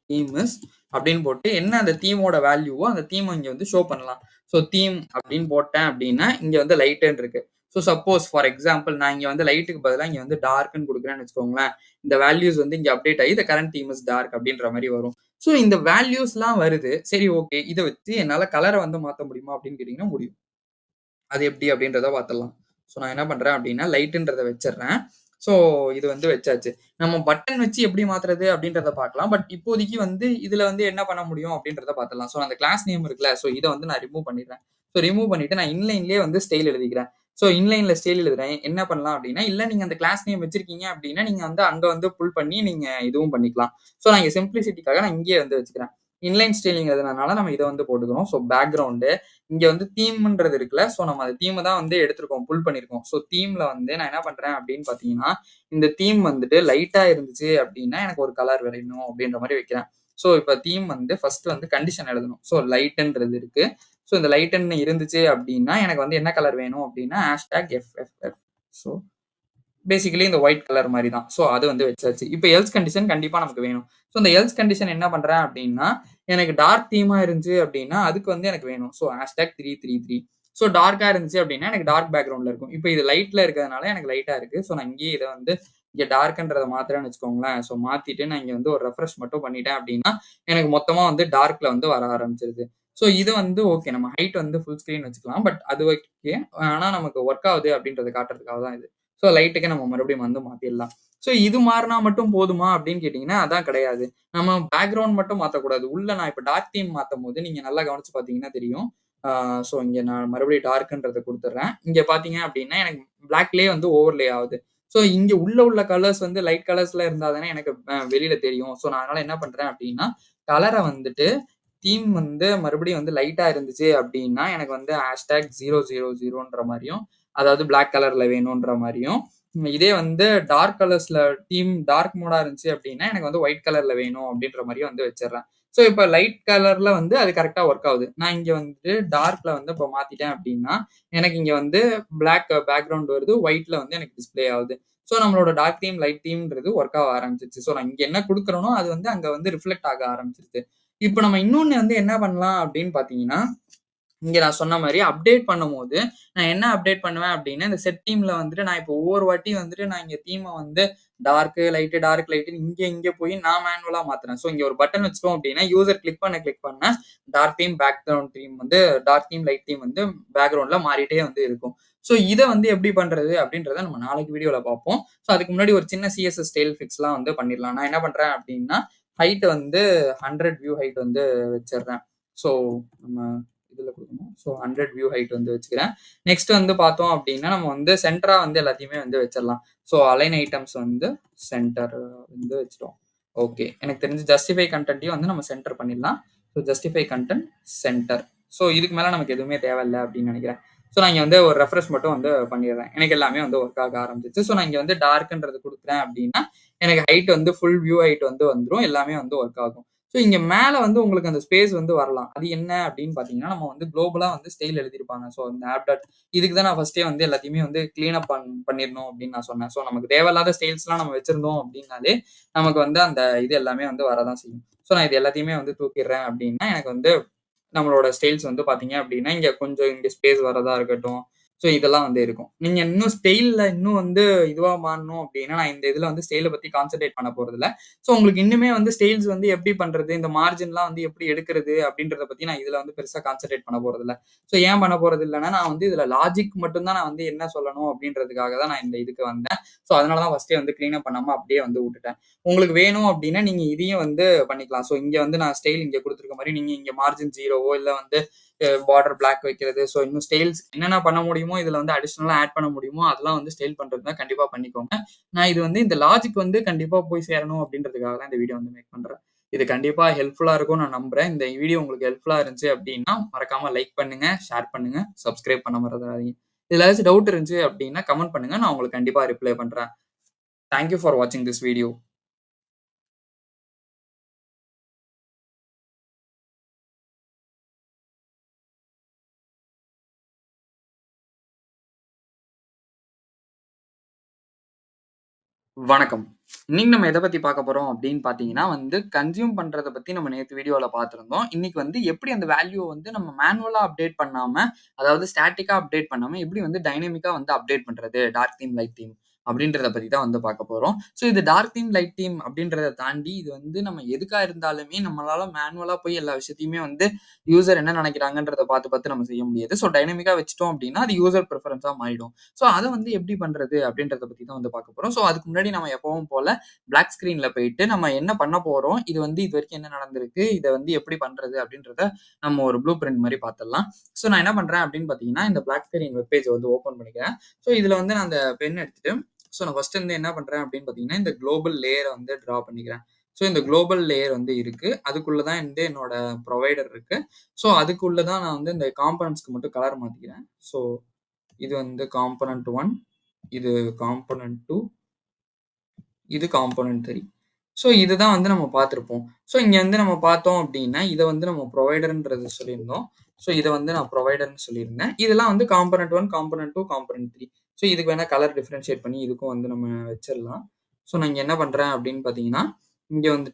தீம் இஸ் அப்படின்னு போட்டு என்ன அந்த தீமோட வேல்யூவோ அந்த தீம் இங்க வந்து ஷோ பண்ணலாம். ஸோ தீம் அப்படின்னு போட்டேன் அப்படின்னா இங்க வந்து லைட்டுன்னு இருக்கு. ஸோ சப்போஸ் ஃபார் எக்ஸாம்பிள் நான் இங்க வந்து லைட்டுக்கு பதிலா இங்க வந்து டார்க்ன்னு குடுக்குறேன்னு வச்சுக்கோங்களேன். இந்த வேல்யூஸ் வந்து இங்க அப்டேட் ஆகி the current theme is dark அப்படின்ற மாரி வரும். ஸோ இந்த வேல்யூஸ்லாம் வருது. சரி ஓகே. இத வச்சு என்னால கலர வந்து மாத்த முடியுமா அப்படின்னு கேட்டீங்கன்னா முடியும். அது எப்படி அப்படின்றத பார்த்துடலாம். ஸோ நான் என்ன பண்றேன் அப்படின்னா, லைட்ன்றத வச்சுடுறேன். ஸோ இது வந்து வச்சாச்சு. நம்ம பட்டன் வச்சு எப்படி மாத்துறது அப்படின்றத பார்க்கலாம். பட் இப்போதைக்கு வந்து இதுல வந்து என்ன பண்ண முடியும் அப்படின்றத பார்த்துடலாம். ஸோ அந்த கிளாஸ் நேம் இருக்குல்ல, ஸோ இத வந்து நான் ரிமூவ் பண்ணிடுறேன். ஸோ ரிமூவ் பண்ணிட்டு நான் இன்லைன்லயே வந்து ஸ்டைல் எழுதிக்கிறேன். ஸோ இன்லைன்ல ஸ்டைல் எழுதுறேன். என்ன பண்ணலாம் அப்படின்னா, இல்ல நீங்க அந்த கிளாஸ் நேம் வச்சிருக்கீங்க அப்படின்னா, நீங்க வந்து அங்க வந்து புல் பண்ணி நீங்க இதுவும் பண்ணிக்கலாம். ஸோ நான் இங்க சிம்ப்ளிசிட்டிக்காக நான் இங்கேயே வந்து வச்சுக்கிறேன். இன்லைன் ஸ்டைலிங் எழுதுனதுனால நம்ம இத வந்து போட்டுக்கிறோம். ஸோ பேக்கிரவுண்ட் இங்க வந்து தீம்ன்றது இருக்குல்ல. ஸோ நம்ம அந்த தீம தான் வந்து எடுத்திருக்கோம். புல் பண்ணியிருக்கோம். ஸோ தீம்ல வந்து நான் என்ன பண்றேன் அப்படின்னு பார்த்தீங்கன்னா, இந்த தீம் வந்துட்டு லைட்டா இருந்துச்சு அப்படின்னா, எனக்கு ஒரு கலர் வேணும் அப்படின்ற மாரி வைக்கிறேன். ஸோ இப்ப தீம் வந்து ஃபர்ஸ்ட் வந்து கண்டிஷன் எழுதணும். ஸோ லைட்ன்றது இருக்கு. ஸோ இந்த லைட்ன்னு இருந்துச்சு அப்படின்னா, எனக்கு வந்து என்ன கலர் வேணும் அப்படின்னா, #FFF. ஸோ பேசிக்கலி இந்த ஒயிட் கலர் மாரி தான். ஸோ அது வந்து வச்சாச்சு. இப்ப எல்ஸ் கண்டிஷன் கண்டிப்பா நமக்கு வேணும். ஸோ இந்த எல்ஸ் கண்டிஷன் என்ன பண்றேன் அப்படின்னா, எனக்கு டார்க் தீமா இருந்துச்சு அப்படின்னா, அதுக்கு வந்து எனக்கு வேணும். ஸோ #333. ஸோ டார்க்கா இருந்துச்சு அப்படின்னா, எனக்கு டார்க் பேக்கிரவுண்ட்ல இருக்கும். இப்ப இது லைட்ல இருக்கிறதுனால எனக்கு லைட்டா இருக்கு. ஸோ நான் இங்கேயே இத வந்து இங்க டார்க்ன்றத மாத்துறேன்னு வச்சுக்கோங்களேன். ஸோ மாத்திட்டு நான் இங்க வந்து ஒரு ரெஃப்ரெஷ் மட்டும் பண்ணிட்டேன் அப்படின்னா, எனக்கு மொத்தமா வந்து டார்க்ல வந்து வர ஆரம்பிச்சிருது. ஸோ இது வந்து ஓகே. நம்ம ஹைட் வந்து ஃபுல் ஸ்கிரீன் வச்சுக்கலாம். பட் அது ஓகே. ஆனா நமக்கு ஒர்க் ஆகுது அப்படின்றத காட்டுறதுக்காக தான் இது. ஸோ லைட்டுக்கு நம்ம மறுபடியும் வந்து மாத்திடலாம். ஸோ இது மாறுனா மட்டும் போதுமா அப்படின்னு கேட்டீங்கன்னா, அதான் கிடையாது. நம்ம பேக்கிரவுண்ட் மட்டும் மாத்தக்கூடாது. உள்ள நான் இப்ப டார்க் தீம் மாத்தும்போது நீங்க நல்லா கவனிச்சு பார்த்தீங்கன்னா தெரியும். ஆ ஸோ இங்க நான் மறுபடியும் டார்க்ன்றத குடுத்துடுறேன். இங்க பார்த்தீங்க அப்படின்னா, எனக்கு பிளாக்லயே வந்து ஓவர்லே ஆகுது. ஸோ இங்க உள்ள கலர்ஸ் வந்து லைட் கலர்ஸ்ல இருந்தா தானே எனக்கு வெளியில தெரியும். ஸோ நான் அதனால என்ன பண்றேன் அப்படின்னா, கலர வந்துட்டு தீம் வந்து மறுபடியும் வந்து லைட்டா இருந்துச்சு அப்படின்னா, எனக்கு வந்து #000ன்ற மாரியும், அதாவது பிளாக் கலர்ல வேணுன்ற மாரியும், இதே வந்து டார்க் கலர்ஸ்ல தீம் டார்க் மோடா இருந்துச்சு அப்படின்னா, எனக்கு வந்து ஒயிட் கலர்ல வேணும் அப்படின்ற மாரியும் வந்து வச்சுடுறேன். ஸோ இப்ப லைட் கலர்ல வந்து அது கரெக்ட்டா ஒர்க் ஆகுது. நான் இங்க வந்து டார்க்ல வந்து இப்ப மாத்திட்டேன் அப்படின்னா, எனக்கு இங்க வந்து பிளாக் பேக்கிரவுண்ட் வருது. ஒயிட்ல வந்து எனக்கு டிஸ்ப்ளே ஆகுது. ஸோ நம்மளோட டார்க் தீம், லைட் தீம்ன்றது ஒர்க் ஆக ஆரம்பிச்சுருச்சு. ஸோ நான் இங்க என்ன குடுக்குறேனோ, அது வந்து அங்க வந்து ரிஃப்ளெக்ட் ஆக ஆரம்பிச்சுருது. இப்ப நம்ம இன்னொன்னு வந்து என்ன பண்ணலாம் அப்படின்னு பார்த்தீங்கன்னா, இங்க நான் சொன்ன மாரி அப்டேட் பண்ணும்போது, நான் என்ன அப்டேட் பண்ணுவேன் அப்டின்னா, இந்த செட் தீம்ல வந்துட்டு நான் இப்போ ஒவ்வொரு வாட்டி வந்துட்டு நான் இங்க தீம வந்து டார்க் லைட்டுன்னு இங்க போய் நான் மேனுவலா மாத்துறேன். ஸோ இங்க ஒரு பட்டன் வச்சுட்டோம் அப்டின்னா, யூசர் கிளிக் பண்ண டார்க் தீம், பேக்கிரவுண்ட் தீம் வந்து டார்க் தீம், லைட் தீம் வந்து பேக்கிரவுண்ட்ல மாறிட்டே வந்து இருக்கும். ஸோ இத வந்து எப்படி பண்றது அப்டின்றத நம்ம நாளைக்கு வீடியோல பார்ப்போம். ஸோ அதுக்கு முன்னாடி ஒரு சின்ன சிஎஸ்எஸ் ஸ்டைல் ஃபிக்ஸ்லாம் வந்து பண்ணிடலாம். நான் என்ன பண்றேன் அப்டின்னா, ஹைட் வந்து 100 வியூ ஹைட் வந்து வச்சுடுறேன். ஸோ நம்ம இதுல குடுக்கணும். ஸோ 100 வியூ ஹைட் வந்து வச்சுக்கிறேன். நெக்ஸ்ட் வந்து பார்த்தோம் அப்டின்னா, நம்ம வந்து சென்டரா வந்து எல்லாத்தையுமே வந்து வச்சிடலாம். ஸோ அலைன் ஐட்டம்ஸ் வந்து சென்டர் வந்து வச்சுட்டோம். ஓகே. எனக்கு தெரிஞ்சு ஜஸ்டிஃபை கன்டென்ட்டையும் வந்து நம்ம சென்டர் பண்ணிடலாம். So justify content centre. So இதுக்கு மேல நமக்கு எதுவுமே தேவையில்ல அப்படின்னு நினைக்கிறேன். ஸோ நான் இங்க வந்து ஒரு ரெஃப்ரெஷ் மட்டும் வந்து பண்ணிடுறேன். எனக்கு எல்லாமே வந்து ஒர்க் ஆக ஆரம்பிச்சிச்சு. ஸோ நான் இங்க வந்து டார்க்ன்றது குடுக்குறேன் அப்படின்னா, எனக்கு ஹைட் வந்து ஃபுல் வியூ ஹைட் வந்து வந்துரும். எல்லாமே வந்து ஒர்க் ஆகும். ஸோ இங்க மேல வந்து உங்களுக்கு அந்த ஸ்பேஸ் வந்து வரலாம். அது என்ன அப்படின்னு பார்த்தீங்கன்னா, நம்ம வந்து குளோபலா வந்து ஸ்டைல் எழுதியிருப்பாங்க. ஸோ இந்த ஆப் டாட் இதுக்கு தான் நான் ஃபர்ஸ்ட்டே வந்து எல்லாத்தையுமே வந்து கிளீன் அப் பண்ணிரணும் அப்படின்னு நான் சொன்னேன். ஸோ நமக்கு தேவையில்லாத ஸ்டைல்ஸ்லாம் நம்ம வச்சிருந்தோம் அப்படின்னாலே, நமக்கு வந்து அந்த இது எல்லாமே வந்து வரதான் செய்யும். ஸோ நான் இது எல்லாத்தையுமே வந்து தூக்கிடுறேன் அப்படின்னா, எனக்கு வந்து நம்மளோட ஸ்டைல்ஸ் வந்து பார்த்தீங்க அப்படின்னா, இங்க கொஞ்சம் இங்க ஸ்பேஸ் வரதா இருக்கட்டும். ஸோ இதெல்லாம் வந்து இருக்கும். நீங்க இன்னும் ஸ்டைல்ல இன்னும் வந்து இதுவா மாறணும் அப்படின்னா, நான் இந்த இதுல வந்து ஸ்டைல பத்தி கான்சன்ட்ரேட் பண்ண போறதில்ல. ஸோ உங்களுக்கு இன்னுமே வந்து ஸ்டைல்ஸ் வந்து எப்படி பண்றது? இந்த மார்ஜின்லாம் வந்து எப்படி எடுக்கிறது? அப்படின்றத பத்தி நான் இதுல வந்து பெருசா கான்சன்ட்ரேட் பண்ண போறதில்ல. ஸோ ஏன் பண்ண போறது இல்லன்னா, நான் வந்து இதுல லாஜிக் மட்டும் தான் நான் வந்து என்ன சொல்லணும் அப்படின்றதுக்காக தான் நான் இந்த இதுக்கு வந்தேன். ஸோ அதனால தான் ஃபர்ஸ்ட்டே வந்து கிளீன் அப் பண்ணாம அப்படியே வந்து வுட்டுட்டேன். உங்களுக்கு வேணும் அப்படின்னா, நீங்க இதையும் வந்து பண்ணிக்கலாம். ஸோ இங்க வந்து நான் ஸ்டைல் இங்க குடுத்துருக்க மாரி, நீங்க இங்க மார்ஜின் 0வோ இல்ல வந்து பார்டர் பிளாக் வைக்கிறது. ஸோ இன்னும் ஸ்டைல்ஸ் என்னென்ன பண்ண முடியுமோ, இதுல வந்து அடிஷனலா ஆட் பண்ண முடியுமோ, அதெல்லாம் வந்து ஸ்டைல் பண்றதுனா கண்டிப்பா பண்ணிக்கோங்க. நான் இது வந்து இந்த லாஜிக் வந்து கண்டிப்பா போய் சேரணும் அப்படின்றதுக்காக தான் இந்த வீடியோ வந்து மேக் பண்றேன். இது கண்டிப்பா ஹெல்ப்ஃபுல்லா இருக்கும்னு நான் நம்புறேன். இந்த வீடியோ உங்களுக்கு ஹெல்ப்ஃபுல்லா இருந்துச்சு அப்படின்னா, மறக்காம லைக் பண்ணுங்க, ஷேர் பண்ணுங்க, சப்ஸ்கிரைப் பண்ண மறந்துறாதீங்க. இதுல ஏதாச்சும் டவுட் இருந்துச்சு அப்படின்னா கமெண்ட் பண்ணுங்க. நான் உங்களுக்கு கண்டிப்பா ரிப்ளை பண்றேன். தேங்க் யூ ஃபார் வாட்சிங் திஸ் வீடியோ. வணக்கம். இன்னைக்கு நம்ம எத பத்தி பார்க்க போறோம் அப்படின்னு பார்த்தீங்கன்னா கன்சியூம் பண்றத பத்தி நம்ம நேத்து வீடியோல பார்த்திருந்தோம். இன்னைக்கு எப்படி அந்த வேல்யூவ நம்ம மேனுவலா அப்டேட் பண்ணாம, அதாவது ஸ்டாட்டிக்கா அப்டேட் பண்ணாம எப்படி டைனமிக்கா அப்டேட் பண்றது? டார்க் தீம், லைட் தீம் அப்படின்றத பத்தி தான் பார்க்க போறோம். ஸோ இது டார்க் தீம், லைட் தீம் அப்படின்றத தாண்டி இது நம்ம எதுக்கா இருந்தாலுமே நம்மளால மேனுவலா போய் எல்லா விஷயத்தையுமே யூசர் என்ன நினைக்கிறாங்கன்றத பார்த்து பார்த்து நம்ம செய்ய முடியாது. ஸோ டைனமிக்கா வச்சுட்டோம் அப்படின்னா, அது யூசர் பிரெஃபரன்ஸா மாறிடும். ஸோ அத எப்படி பண்றது அப்படின்றத பத்தி தான் பார்க்க போறோம். ஸோ அதுக்கு முன்னாடி நம்ம எப்பவும் போல பிளாக் ஸ்கிரீன்ல போயிட்டு நம்ம என்ன பண்ண போறோம், இது இதுவரைக்கும் என்ன நடந்திருக்கு, இத எப்படி பண்றது அப்படின்றத நம்ம ஒரு ப்ளூ பிரிண்ட் மாரி பார்த்துடலாம். ஸோ நான் என்ன பண்றேன் அப்படின்னு பார்த்தீங்கன்னா, இந்த பிளாக் ஸ்கிரீன் வெப் பேஜ ஓப்பன் பண்ணிக்கிறேன். ஸோ இதுல நான் அந்த பென் எடுத்துட்டு, ஸோ நான் ஃபர்ஸ்ட் என்ன பண்றேன் அப்படின்னு பார்த்தீங்கன்னா, இந்த குளோபல் லேயர டிரா பண்ணிக்கிறேன். ஸோ இந்த குளோபல் லேயர் இருக்கு. அதுக்குள்ள தான் என்னோட ப்ரொவைடர் இருக்கு. ஸோ அதுக்குள்ள தான் நான் இந்த காம்போனன்ட்ஸ்க்கு மட்டும் கலர் மாத்திக்கிறேன். ஸோ இது காம்போனன்ட் 1, இது காம்போனன்ட் 2, இது காம்போனன்ட் 3. ஸோ இதுதான் நம்ம பார்த்திருப்போம். ஸோ இங்க நம்ம பார்த்தோம் அப்படின்னா, இத நம்ம ப்ரொவைடர்ன்றது சொல்லியிருந்தோம். ஸோ இத நான் ப்ரொவைடர்ன்னு சொல்லியிருந்தேன். இதெல்லாம் காம்போனன்ட் 1, காம்போனன்ட் 2, காம்போனன்ட் 3. ஸோ இதுக்கு வேணா கலர் டிஃபரன்ஷியேட் பண்ணி இதுக்கும் நம்ம வச்சிரலாம். ஸோ நான் இங்க என்ன பண்றேன் அப்படின்னு பார்த்தீங்கன்னா, இங்க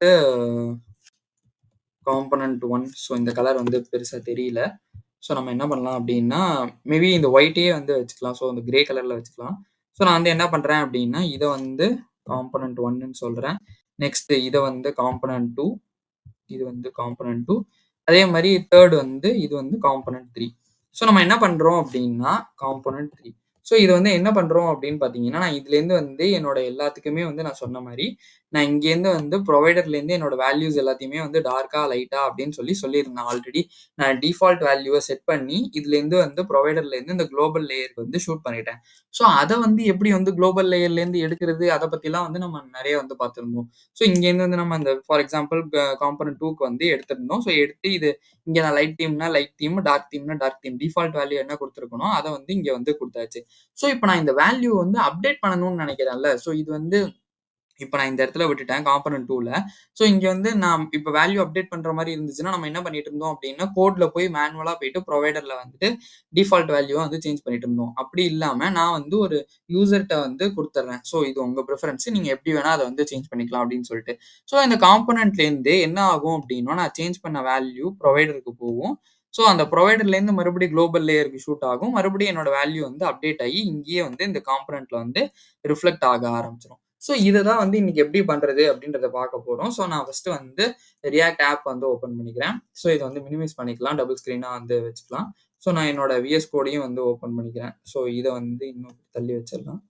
காம்போனன்ட் 1. ஸோ இந்த கலர் பெருசா தெரியல. ஸோ நம்ம என்ன பண்ணலாம் அப்படின்னா, மேபி இந்த ஒயிட்டயே வச்சுக்கலாம். ஸோ இந்த கிரே கலர்ல வச்சுக்கலாம். ஸோ நான் என்ன பண்றேன் அப்படின்னா, இத காம்போனன்ட் 1ன்னு சொல்றேன். நெக்ஸ்ட் இத காம்போனன்ட் 2. இது காம்போனன்ட் 2. அதே மாரி 3 இது காம்போனன்ட் 3. ஸோ நம்ம என்ன பண்றோம் அப்படின்னா, காம்போனன்ட் 3. ஸோ இது என்ன பண்றோம் அப்படின்னு பார்த்தீங்கன்னா, நான் இதுலேருந்து என்னோட எல்லாத்துக்குமே நான் சொன்ன மாரி, நான் இங்கேருந்து ப்ரொவைடர்லேருந்து என்னோட வேல்யூஸ் எல்லாத்தையுமே டார்க்கா, லைட்டா அப்படின்னு சொல்லியிருந்தேன் ஆல்ரெடி. நான் டிஃபால்ட் வேல்யூவ செட் பண்ணி, இதுலேருந்து ப்ரொவைடர்லேருந்து இந்த குளோபல் லேயருக்கு ஷூட் பண்ணிட்டேன். ஸோ அத எப்படி குளோபல் லேயர்லேருந்து எடுக்கிறது, அத பத்திலாம் நம்ம நெறைய பார்த்திருந்தோம். ஸோ இங்கேருந்து நம்ம அந்த ஃபார் எக்ஸாம்பிள் காம்போனன்ட் 2க்கு எடுத்திருந்தோம். ஸோ எடுத்து இது இங்க நான் லைட் தீம்னா லைட் தீம், டார்க் தீம்னா டார்க் தீம். டிஃபால்ட் வேல்யூ என்ன குடுத்திருக்கனோ, அத இங்க குடுத்தாச்சு. ஸோ இப்ப நான் இந்த வேல்யூ அப்டேட் பண்ணணும்னு நெனைக்கிறேன்ல. ஸோ இது இப்ப நான் இந்த இடத்துல விட்டுட்டேன் காம்போனன்ட் 2ல. ஸோ இங்க நான் இப்ப வேல்யூ அப்டேட் பண்ற மாரி இருந்துச்சுன்னா, நம்ம என்ன பண்ணிட்டு இருந்தோம் அப்டின்னா, கோட்ல போய் மேனுவலா போயிட்டு ப்ரொவைடர்ல டிஃபால்ட் வேல்யூவ சேஞ்ச் பண்ணிட்டு இருந்தோம். அப்படி இல்லாம நான் ஒரு யூசர்ட்ட குடுத்துர்றேன். ஸோ இது உங்க பிரெஃபரன்ஸ். நீங்க எப்படி வேணா அத சேஞ்ச் பண்ணிக்கலாம் அப்படின்னு சொல்லிட்டு. ஸோ இந்த காம்போனன்ட்லேருந்து என்ன ஆகும் அப்படின்னா, நான் சேஞ்ச் பண்ண வேல்யூ ப்ரொவைடருக்கு போகும். ஸோ அந்த ப்ரொவைடர்லேருந்து மறுபடியும் குளோபல் லேயருக்கு ஷூட் ஆகும். மறுபடியும் என்னோட வேல்யூ அப்டேட் ஆகி இங்கேயே இந்த காம்போனன்ட்ல ரிஃப்ளெக்ட் ஆக ஆரம்பிச்சுரும். ஸோ இத தான் இன்னைக்கு எப்படி பண்றது அப்படின்றத பார்க்க போறோம். ஸோ நான் ஃபர்ஸ்ட் ரியாக்ட் ஆப் ஓப்பன் பண்ணிக்கிறேன். ஸோ இத மினிமைஸ் பண்ணிக்கலாம். டபுள் ஸ்க்ரீனா வச்சுக்கலாம். ஸோ நான் என்னோட விஎஸ் கோடையும் ஓப்பன் பண்ணிக்கிறேன். ஸோ இத இன்னும் தள்ளி வச்சிடலாம்.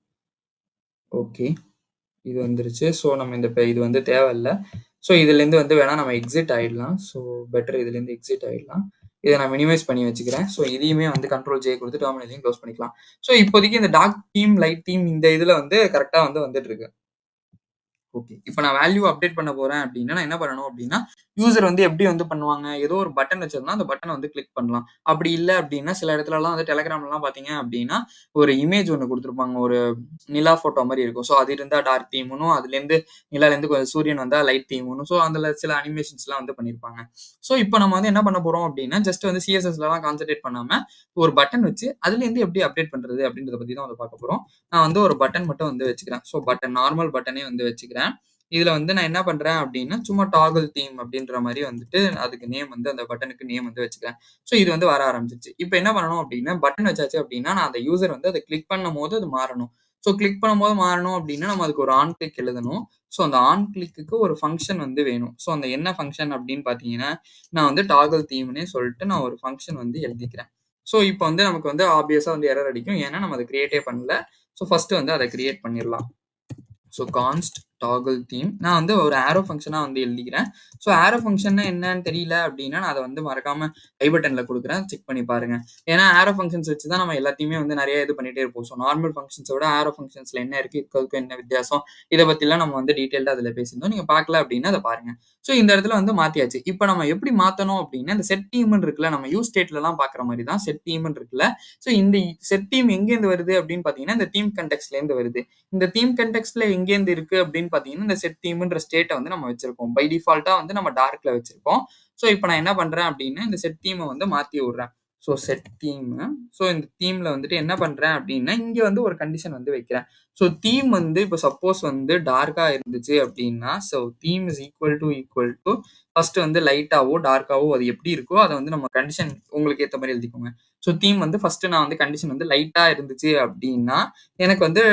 ஓகே. இது வந்துருச்சு. ஸோ நம்ம இந்த இது தேவையில்ல. ஸோ இதுலேருந்து வேணா நம்ம எக்ஸிட் ஆயிடலாம். ஸோ பெட்டர் இதுலேருந்து எக்ஸிட் ஆயிடலாம். இத நான் மினிமைஸ் பண்ணி வச்சுக்கிறேன். ஸோ இதையுமே கண்ட்ரோல் ஜே குடுத்து டெர்மினலையும் க்ளோஸ் பண்ணிக்கலாம். ஸோ இப்போதைக்கு இந்த டார்க் தீம், லைட் தீம் இந்த இதுல கரெக்ட்டா வந்துட்டு இருக்கு. ஓகே. இப்ப நான் வேல்யூ அப்டேட் பண்ண போறேன் அப்படின்னா, நான் என்ன பண்ணணும் அப்படின்னா, யூசர் எப்படி பண்ணுவாங்க? ஏதோ ஒரு பட்டன் வச்சிருந்தா, அந்த பட்டன கிளிக் பண்ணலாம். அப்படி இல்ல அப்படின்னா, சில இடத்துலலாம் Telegramலலாம் பார்த்தீங்க அப்படின்னா, ஒரு இமேஜ் ஒண்ணு குடுத்துருப்பாங்க. ஒரு நிலா ஃபோட்டோ மாரி இருக்கும். ஸோ அது இருந்தா டார்க் தீம்னும், அதுலேருந்து நிலாலேருந்து கொஞ்சம் சூரியன் வந்தா லைட் தீம்னும், ஸோ அதுல சில அனிமேஷன்ஸ்லாம் பண்ணியிருப்பாங்க. ஸோ இப்ப நம்ம என்ன பண்ண போறோம் அப்படின்னா, ஜஸ்ட் சிஎஸ்எஸ்லலாம் கான்சன்ட்ரேட் பண்ணாம, ஒரு பட்டன் வச்சு அதுலேருந்து எப்படி அப்டேட் பண்றது அப்படின்றத பத்தி தான் பார்க்க போறோம். நான் ஒரு பட்டன் மட்டும் வச்சுக்கிறேன். ஸோ பட்டன் நார்மல் பட்டனே வச்சுக்கிறேன். இதுல நான் என்ன பண்றேன் அப்படின்னா, சும்மா டாகிள் தீம் அப்படின்ற மாரி அதுக்கு நேம் அந்த பட்டனுக்கு நேம் வச்சுக்கிறேன். ஸோ இது வர ஆரம்பிச்சுருச்சு. இப்ப என்ன பண்ணணும் அப்படின்னா, பட்டன் வச்சாச்சு அப்படின்னா, நான் அந்த யூசர் அத கிளிக் பண்ணும்போது அது மாறணும். ஸோ கிளிக் பண்ணும்போது மாறணும் அப்படின்னா, நம்ம அதுக்கு ஒரு ஆன் கிளிக் எழுதணும். ஸோ அந்த ஆன் கிளிக்குக்கு ஒரு ஃபங்ஷன் வேணும். ஸோ அந்த என்ன ஃபங்ஷன் அப்படின்னு பார்த்தீங்கன்னா, நான் டாகிள் தீம்னே சொல்லிட்டு நான் ஒரு ஃபங்ஷன் எழுதிக்கிறேன். ஸோ இப்ப நமக்கு ஆப்வியஸா எரர் அடிக்கும். ஏன்னா நம்ம அத கிரியேட்டே பண்ணல. ஸோ ஃபர்ஸ்ட் அத கிரியேட் பண்ணிரலாம். ஸோ கான்ஸ்ட் டாகிள் தீம் நான் ஒரு ஆரோ ஃபங்க்ஷனா எழுதிக்கிறேன். ஸோ ஆரோ ஃபங்க்ஷன்னா என்னன்னு தெரியல அப்படின்னா, நான் அத மறக்காம ஐ பட்டன்ல குடுக்குறேன். செக் பண்ணி பாருங்க. ஏன்னா ஆரோ ஃபங்க்ஷன்ஸ் வச்சு தான் நம்ம எல்லாத்தையுமே நெறைய இது பண்ணிட்டே இருப்போம். ஸோ நார்மல் ஃபங்க்ஷன்ஸ விட ஆரோ ஃபங்க்ஷன்ஸ்ல என்ன இருக்கு, இதுக்கும் என்ன வித்தியாசம், இத பத்திலாம் நம்ம டீடைல்டா அதுல பேசியிருந்தோம். நீங்க பார்க்கல அப்படின்னா அத பாருங்க. ஸோ இந்த இடத்துல மாத்தியாச்சு. இப்ப நம்ம எப்படி மாத்தணும் அப்படின்னா, இந்த செட் தீம்ன்னு இருக்குல்ல, நம்ம யூஸ் ஸ்டேட்லலாம் பார்க்குற மாரி தான் செட் தீம்ன்னு இருக்குல்ல. ஸோ இந்த செட் தீம் எங்கேருந்து வருது அப்படின்னு பார்த்தீங்கன்னா, இந்த தீம் கான்டெக்ஸ்ட்லேருந்து வருது. இந்த தீம் கான்டெக்ஸ்ட்ல எங்கேருந்து இருக்கு அப்படின்னு பார்த்தீங்கன்னா, இந்த செட் தீம்ன்ற ஸ்டேட்ட நம்ம வச்சிருக்கோம். பை டிஃபால்ட்டா நம்ம டார்க்ல வச்சிருக்கோம். ஸோ இப்ப நான் என்ன பண்றேன் அப்படின்னா, இந்த செட் தீம மாத்தி விடுறேன். So set theme. ஸோ இந்த தீம்ல வந்துட்டு என்ன பண்றேன் அப்படின்னா, இங்க வந்து ஒரு கண்டிஷன் வந்து வைக்கிறேன். ஸோ தீம் வந்து இப்போ சப்போஸ் வந்து டார்க்கா இருந்துச்சு அப்படின்னா, so theme is equal to first வந்து லைட்டாவோ டார்க்காவோ அது எப்படி இருக்கோ அதை வந்து நம்ம கண்டிஷன் உங்களுக்கு ஏற்ற மாதிரி எழுதிக்கோங்க. ஸோ தீம் வந்து ஃபர்ஸ்ட் நான் வந்து கண்டிஷன் வந்து லைட்டா இருந்துச்சு அப்படின்னா எனக்கு வந்து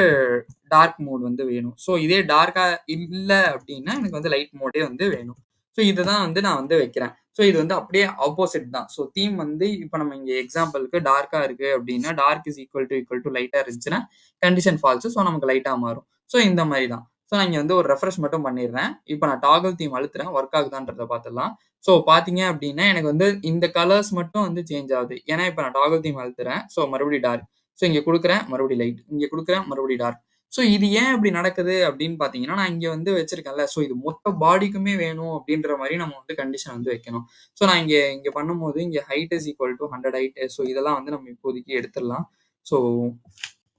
டார்க் மோட் வந்து வேணும். ஸோ இதே டார்க்கா இல்ல அப்படின்னா எனக்கு வந்து லைட் மோடே வந்து வேணும். ஸோ இதுதான் வந்து நான் வந்து வைக்கிறேன். ஸோ இது வந்து அப்படியே ஆப்போசிட் தான். ஸோ தீம் வந்து இப்போ நம்ம இங்க எக்ஸாம்பிளுக்கு டார்க்கா இருக்கு அப்படின்னா டார்க் இஸ் ஈக்குவல் டு லைட்டா இருந்துச்சுன்னா கண்டிஷன் ஃபால்ஸ். ஸோ நமக்கு லைட்டா மாறும். ஸோ இந்த மாதிரி தான். ஸோ நான் இங்க வந்து ஒரு ரெஃப்ரெஷ் மட்டும் பண்ணிடுறேன். இப்போ நான் டாகல் தீம் அழுத்துறேன். ஒர்க் ஆகுதான்றத பார்த்துடலாம். ஸோ பார்த்தீங்க அப்படின்னா எனக்கு வந்து இந்த கலர்ஸ் மட்டும் வந்து சேஞ்ச் ஆகுது. ஏன்னா இப்போ நான் டாகல் தீம் அழுத்துறேன். ஸோ மறுபடியும் டார்க். ஸோ இங்க குடுக்குறேன் மறுபடியும் லைட். இங்க குடுக்குறேன் மறுபடியும் டார்க். ஸோ இது ஏன் இப்படி நடக்குது அப்படின்னு பார்த்தீங்கன்னா, நான் இங்க வந்து வச்சிருக்கேன்ல. ஸோ இது மொத்த பாடிக்குமே வேணும் அப்படின்ற மாரி நம்ம வந்து கண்டிஷன் வந்து வைக்கணும். ஸோ நான் இங்க இங்க பண்ணும்போது இங்க height is equal to 100 height. So இதெல்லாம் வந்து நம்ம இப்போதைக்கு எடுத்துடலாம். ஸோ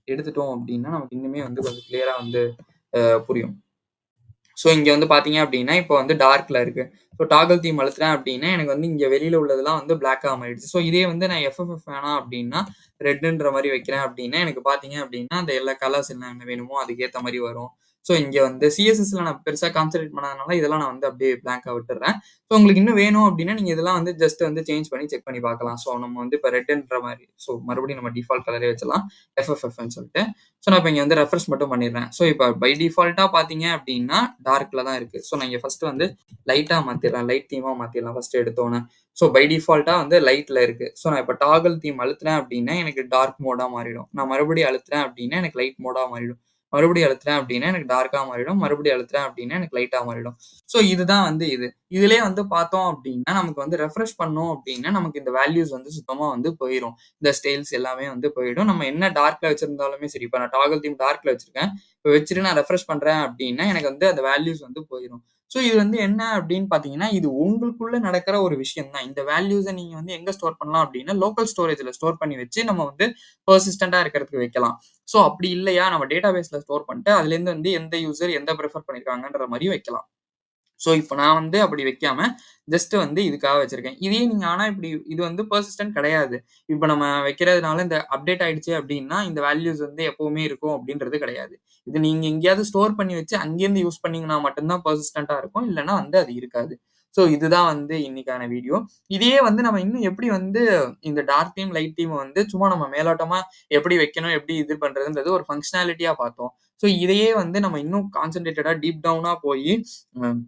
எடுத்துட்டோம் அப்படின்னா நமக்கு இன்னுமே வந்து கொஞ்சம் கிளியரா வந்து புரியும். ஸோ இங்க வந்து பார்த்தீங்க அப்படின்னா, இப்போ வந்து டார்க்ல இருக்கு. ஸோ டாகல் தீம் அழுத்துறேன் அப்படின்னா, எனக்கு வந்து இங்க வெளியில உள்ளதெல்லாம் வந்து பிளாக்கா மாறிடுச்சு. ஸோ இதே வந்து நான் எஃப்எஃப்எஃப் வேணாம் அப்படின்னா, ரெட்ன்ற மாரி வைக்கிறேன் அப்படின்னா, எனக்கு பார்த்தீங்க அப்படின்னா, அந்த எல்லா கலர்ஸ் என்னென்ன வேணுமோ அதுக்கேத்த மாரி வரும். ஸோ இங்க வந்து சிஎஸ்எஸ்ல நான் பெருசா கான்சன்ட்ரேட் பண்ணாதனால இதெல்லாம் நான் வந்து அப்படியே பிளாங்க்கா விட்டுர்றேன். ஸோ உங்களுக்கு இன்னும் வேணும் அப்படின்னா, நீங்க இதெல்லாம் வந்து ஜஸ்ட் வந்து சேஞ்ச் பண்ணி செக் பண்ணி பார்க்கலாம். ஸோ நம்ம வந்து இப்போ ரெட்ன்ற மாரி ஸோ மறுபடியும் நம்ம டிஃபால்ட் கலரே வச்சுக்கலாம். எஃப்எஃப்எஃப்ன்னு சொல்லிட்டு. ஸோ நான் இப்போ இங்க வந்து ரெஃப்ரெஷ் மட்டும் பண்ணிடுறேன். ஸோ இப்போ பை டிஃபால்ட்டா பார்த்தீங்க அப்படின்னா, டார்க்ல தான் இருக்கு. ஸோ நான் இங்க ஃபர்ஸ்ட் வந்து லைட்டா மாத்திடுறேன். லைட் தீமா மாத்திடலாம் ஃபர்ஸ்ட் எடுத்தோனே. ஸோ பை டிஃபால்ட்டா வந்து லைட்ல இருக்கு. ஸோ நான் இப்போ டாகல் தீம் அழுத்துறேன் அப்படின்னா, எனக்கு டார்க் மோடா மாறிடும். நான் மறுபடியும் அழுத்துறேன் அப்படின்னா, எனக்கு லைட் மோடா மாறிடும். மறுபடியும் அழுத்துறேன் அப்படின்னா, எனக்கு டார்க்கா மாறிடும். மறுபடியும் அழுத்துறேன் அப்படின்னா, எனக்கு லைட்டா மாறிடும். ஸோ இதுதான் வந்து இது. இதுலயே வந்து பார்த்தோம் அப்படின்னா, நமக்கு வந்து ரெஃப்ரெஷ் பண்ணோம் அப்படின்னா, நமக்கு இந்த வேல்யூஸ் வந்து சுத்தமா வந்து போயிரும். இந்த ஸ்டைல்ஸ் எல்லாமே வந்து போயிடும். நம்ம என்ன டார்க்ல வச்சிருந்தாலுமே சரி, இப்போ நான் டாகல் தீம் டார்க்ல வச்சிருக்கேன். இப்போ வச்சுட்டு நான் ரெஃப்ரெஷ் பண்றேன் அப்படின்னா, எனக்கு வந்து அந்த வேல்யூஸ் வந்து போயிரும். ஸோ இது வந்து என்ன அப்படின்னு பார்த்தீங்கன்னா, இது உங்களுக்குள்ள நடக்கிற ஒரு விஷயம் தான். இந்த வேல்யூஸ நீங்க வந்து எங்க ஸ்டோர் பண்ணலாம் அப்படின்னா, லோக்கல் ஸ்டோரேஜ்ல ஸ்டோர் பண்ணி வச்சு நம்ம வந்து பெர்சிஸ்டன்ட்டா இருக்கிறதுக்கு வைக்கலாம். ஸோ அப்படி இல்லையா, நம்ம டேட்டாபேஸ்ல ஸ்டோர் பண்ணிட்டு அதுலேருந்து வந்து எந்த யூசர் எந்த பிரிஃபர் பண்ணியிருக்காங்கன்ற மாரி வைக்கலாம். ஸோ இப்போ நான் வந்து அப்படி வைக்காம, ஜஸ்ட் வந்து இதுக்காக வச்சிருக்கேன். இதே நீங்க ஆனா இப்படி இது வந்து பெர்சிஸ்டன்ட் கிடையாது. இப்போ நம்ம வைக்கிறதுனால இந்த அப்டேட் ஆயிடுச்சு அப்படின்னா, இந்த வேல்யூஸ் வந்து எப்பவுமே இருக்கும் அப்படின்றது கிடையாது. இது நீங்க எங்கேயாவது ஸ்டோர் பண்ணி வச்சு அங்கேருந்து யூஸ் பண்ணீங்கன்னா மட்டும் தான் பெர்சிஸ்டன்ட்டா இருக்கும். இல்லன்னா வந்து அது இருக்காது. ஸோ இதுதான் வந்து இன்னைக்கான வீடியோ. இதையே வந்து நம்ம இன்னும் எப்படி வந்து இந்த டார்க் தீம், லைட் தீம் வந்து சும்மா நம்ம மேலோட்டமா எப்படி வைக்கணும், எப்படி இது பண்றதுன்றது ஒரு ஃபங்ஷனாலிட்டியா பார்த்தோம். ஸோ இதையே வந்து நம்ம இன்னும் கான்சன்ட்ரேட்டடா டீப் டவுனா போயி ம்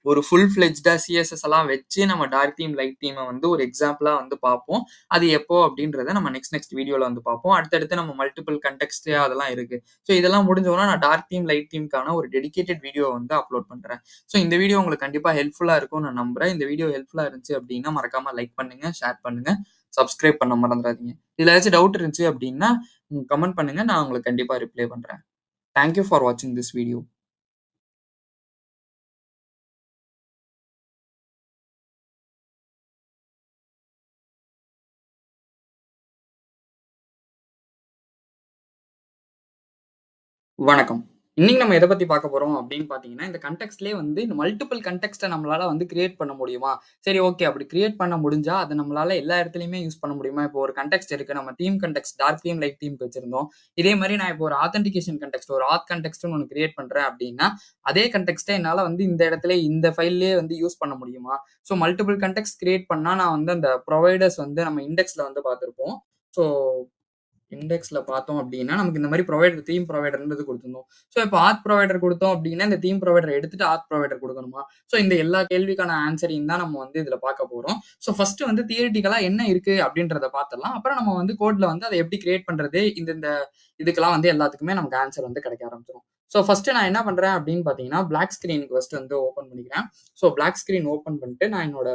ஒரு ஃபுல் ஃப்ளெட்ஜ்டா சிஎஸ்எஸ் எல்லாம் வச்சு நம்ம டார்க் தீம், லைட் தீம வந்து ஒரு எக்ஸாம்பிளா வந்து பார்ப்போம். அது எப்போ அப்படின்றத நம்ம நெக்ஸ்ட் வீடியோல வந்து பார்ப்போம். அடுத்தடுத்து நம்ம மல்டிபிள் கன்டெக்ஸ்ட் அதெல்லாம் இருக்கு. ஸோ இதெல்லாம் முடிஞ்சோனா நான் டார்க் தீம், லைட் தீம்க்கான ஒரு டெடிகேட்டட் வீடியோ வந்து அப்லோட் பண்றேன். ஸோ இந்த வீடியோ உங்களுக்கு கண்டிப்பா ஹெல்ப்ஃபுல்லா இருக்கும்னு நான் நம்புறேன். இந்த வீடியோ ஹெல்ப்ஃபுல்லா இருந்துச்சு அப்படின்னா மறக்காம லைக் பண்ணுங்க, ஷேர் பண்ணுங்க, சப்ஸ்கிரைப் பண்ண மறந்துறாதீங்க. இதுல ஏதாச்சும் டவுட் இருந்துச்சு அப்படின்னா கமெண்ட் பண்ணுங்க. நான் உங்களுக்கு கண்டிப்பா ரிப்ளை பண்றேன். தேங்க் யூ ஃபார் வாட்சிங் திஸ் வீடியோ. வணக்கம். இன்னைக்கு நம்ம எத பத்தி பார்க்க போறோம் அப்படின்னு பார்த்தீங்கன்னா, இந்த கன்டெக்ஸ்ட்லயே வந்து இந்த மல்டிபிள் கன்டெக்ஸ்ட்ட நம்மளால வந்து கிரியேட் பண்ண முடியுமா? சரி ஓகே. அப்படி கிரியேட் பண்ண முடிஞ்சா, அத நம்மளால எல்லா இடத்துலயுமே யூஸ் பண்ண முடியுமா? இப்போ ஒரு கன்டெக்ஸ்ட் இருக்கு. நம்ம தீம் கன்டெக்ஸ்ட் டார்க் தீம், லைட் தீம்க்கு வச்சிருந்தோம். இதே மாரி நான் இப்போ ஒரு ஆத்தென்டிகேஷன் கன்டெக்ஸ்ட், ஒரு ஆத் கன்டெக்ஸ்ட்ன்னு ஒண்ணு கிரியேட் பண்றேன் அப்படின்னா, அதே கன்டெக்ஸ்ட்ட என்னால வந்து இந்த இடத்துல இந்த ஃபைல்லயே வந்து யூஸ் பண்ண முடியுமா? ஸோ மல்டிபிள் கன்டெக்ஸ்ட் கிரியேட் பண்ணா நான் வந்து அந்த புரொவைடர்ஸ் வந்து நம்ம இண்டெக்ஸ்ல வந்து பார்த்திருப்போம். ஸோ இண்டெக்ஸ்ல பார்த்தோம் அப்படின்னா, நமக்கு இந்த மாரி புரொவைடர் தீம் புரொவைடர்ன்றது குடுத்திருந்தோம். ஸோ இப்போ ஆத் புரொவைடர் குடுத்தோம் அப்படின்னா, இந்த தீம் புரொவைடர எடுத்துட்டு ஆத் புரொவைடர் குடுக்கணுமா? ஸோ இந்த எல்லா கேள்விக்கான ஆன்ஸரையும் தான் நம்ம வந்து இதுல பார்க்க போறோம். ஸோ ஃபர்ஸ்ட் வந்து தியரிட்டிக்கலா என்ன இருக்கு அப்படின்றத பார்த்துடலாம். அப்புறம் நம்ம வந்து கோட்ல வந்து அத எப்படி கிரியேட் பண்றது? இந்த இதுக்கெல்லாம் வந்து எல்லாத்துக்குமே நமக்கு ஆன்ஸர் வந்து கிடைக்க ஆரம்பிச்சுரும். ஸோ ஃபர்ஸ்ட் நான் என்ன பண்றேன் அப்படின்னு பார்த்தீங்கன்னா, பிளாக் ஸ்கிரீனுக்கு ஃபர்ஸ்ட் வந்து ஓப்பன் பண்ணிக்கிறேன். ஸோ பிளாக் ஸ்கிரீன் ஓப்பன் பண்ணிட்டு நான் என்னோட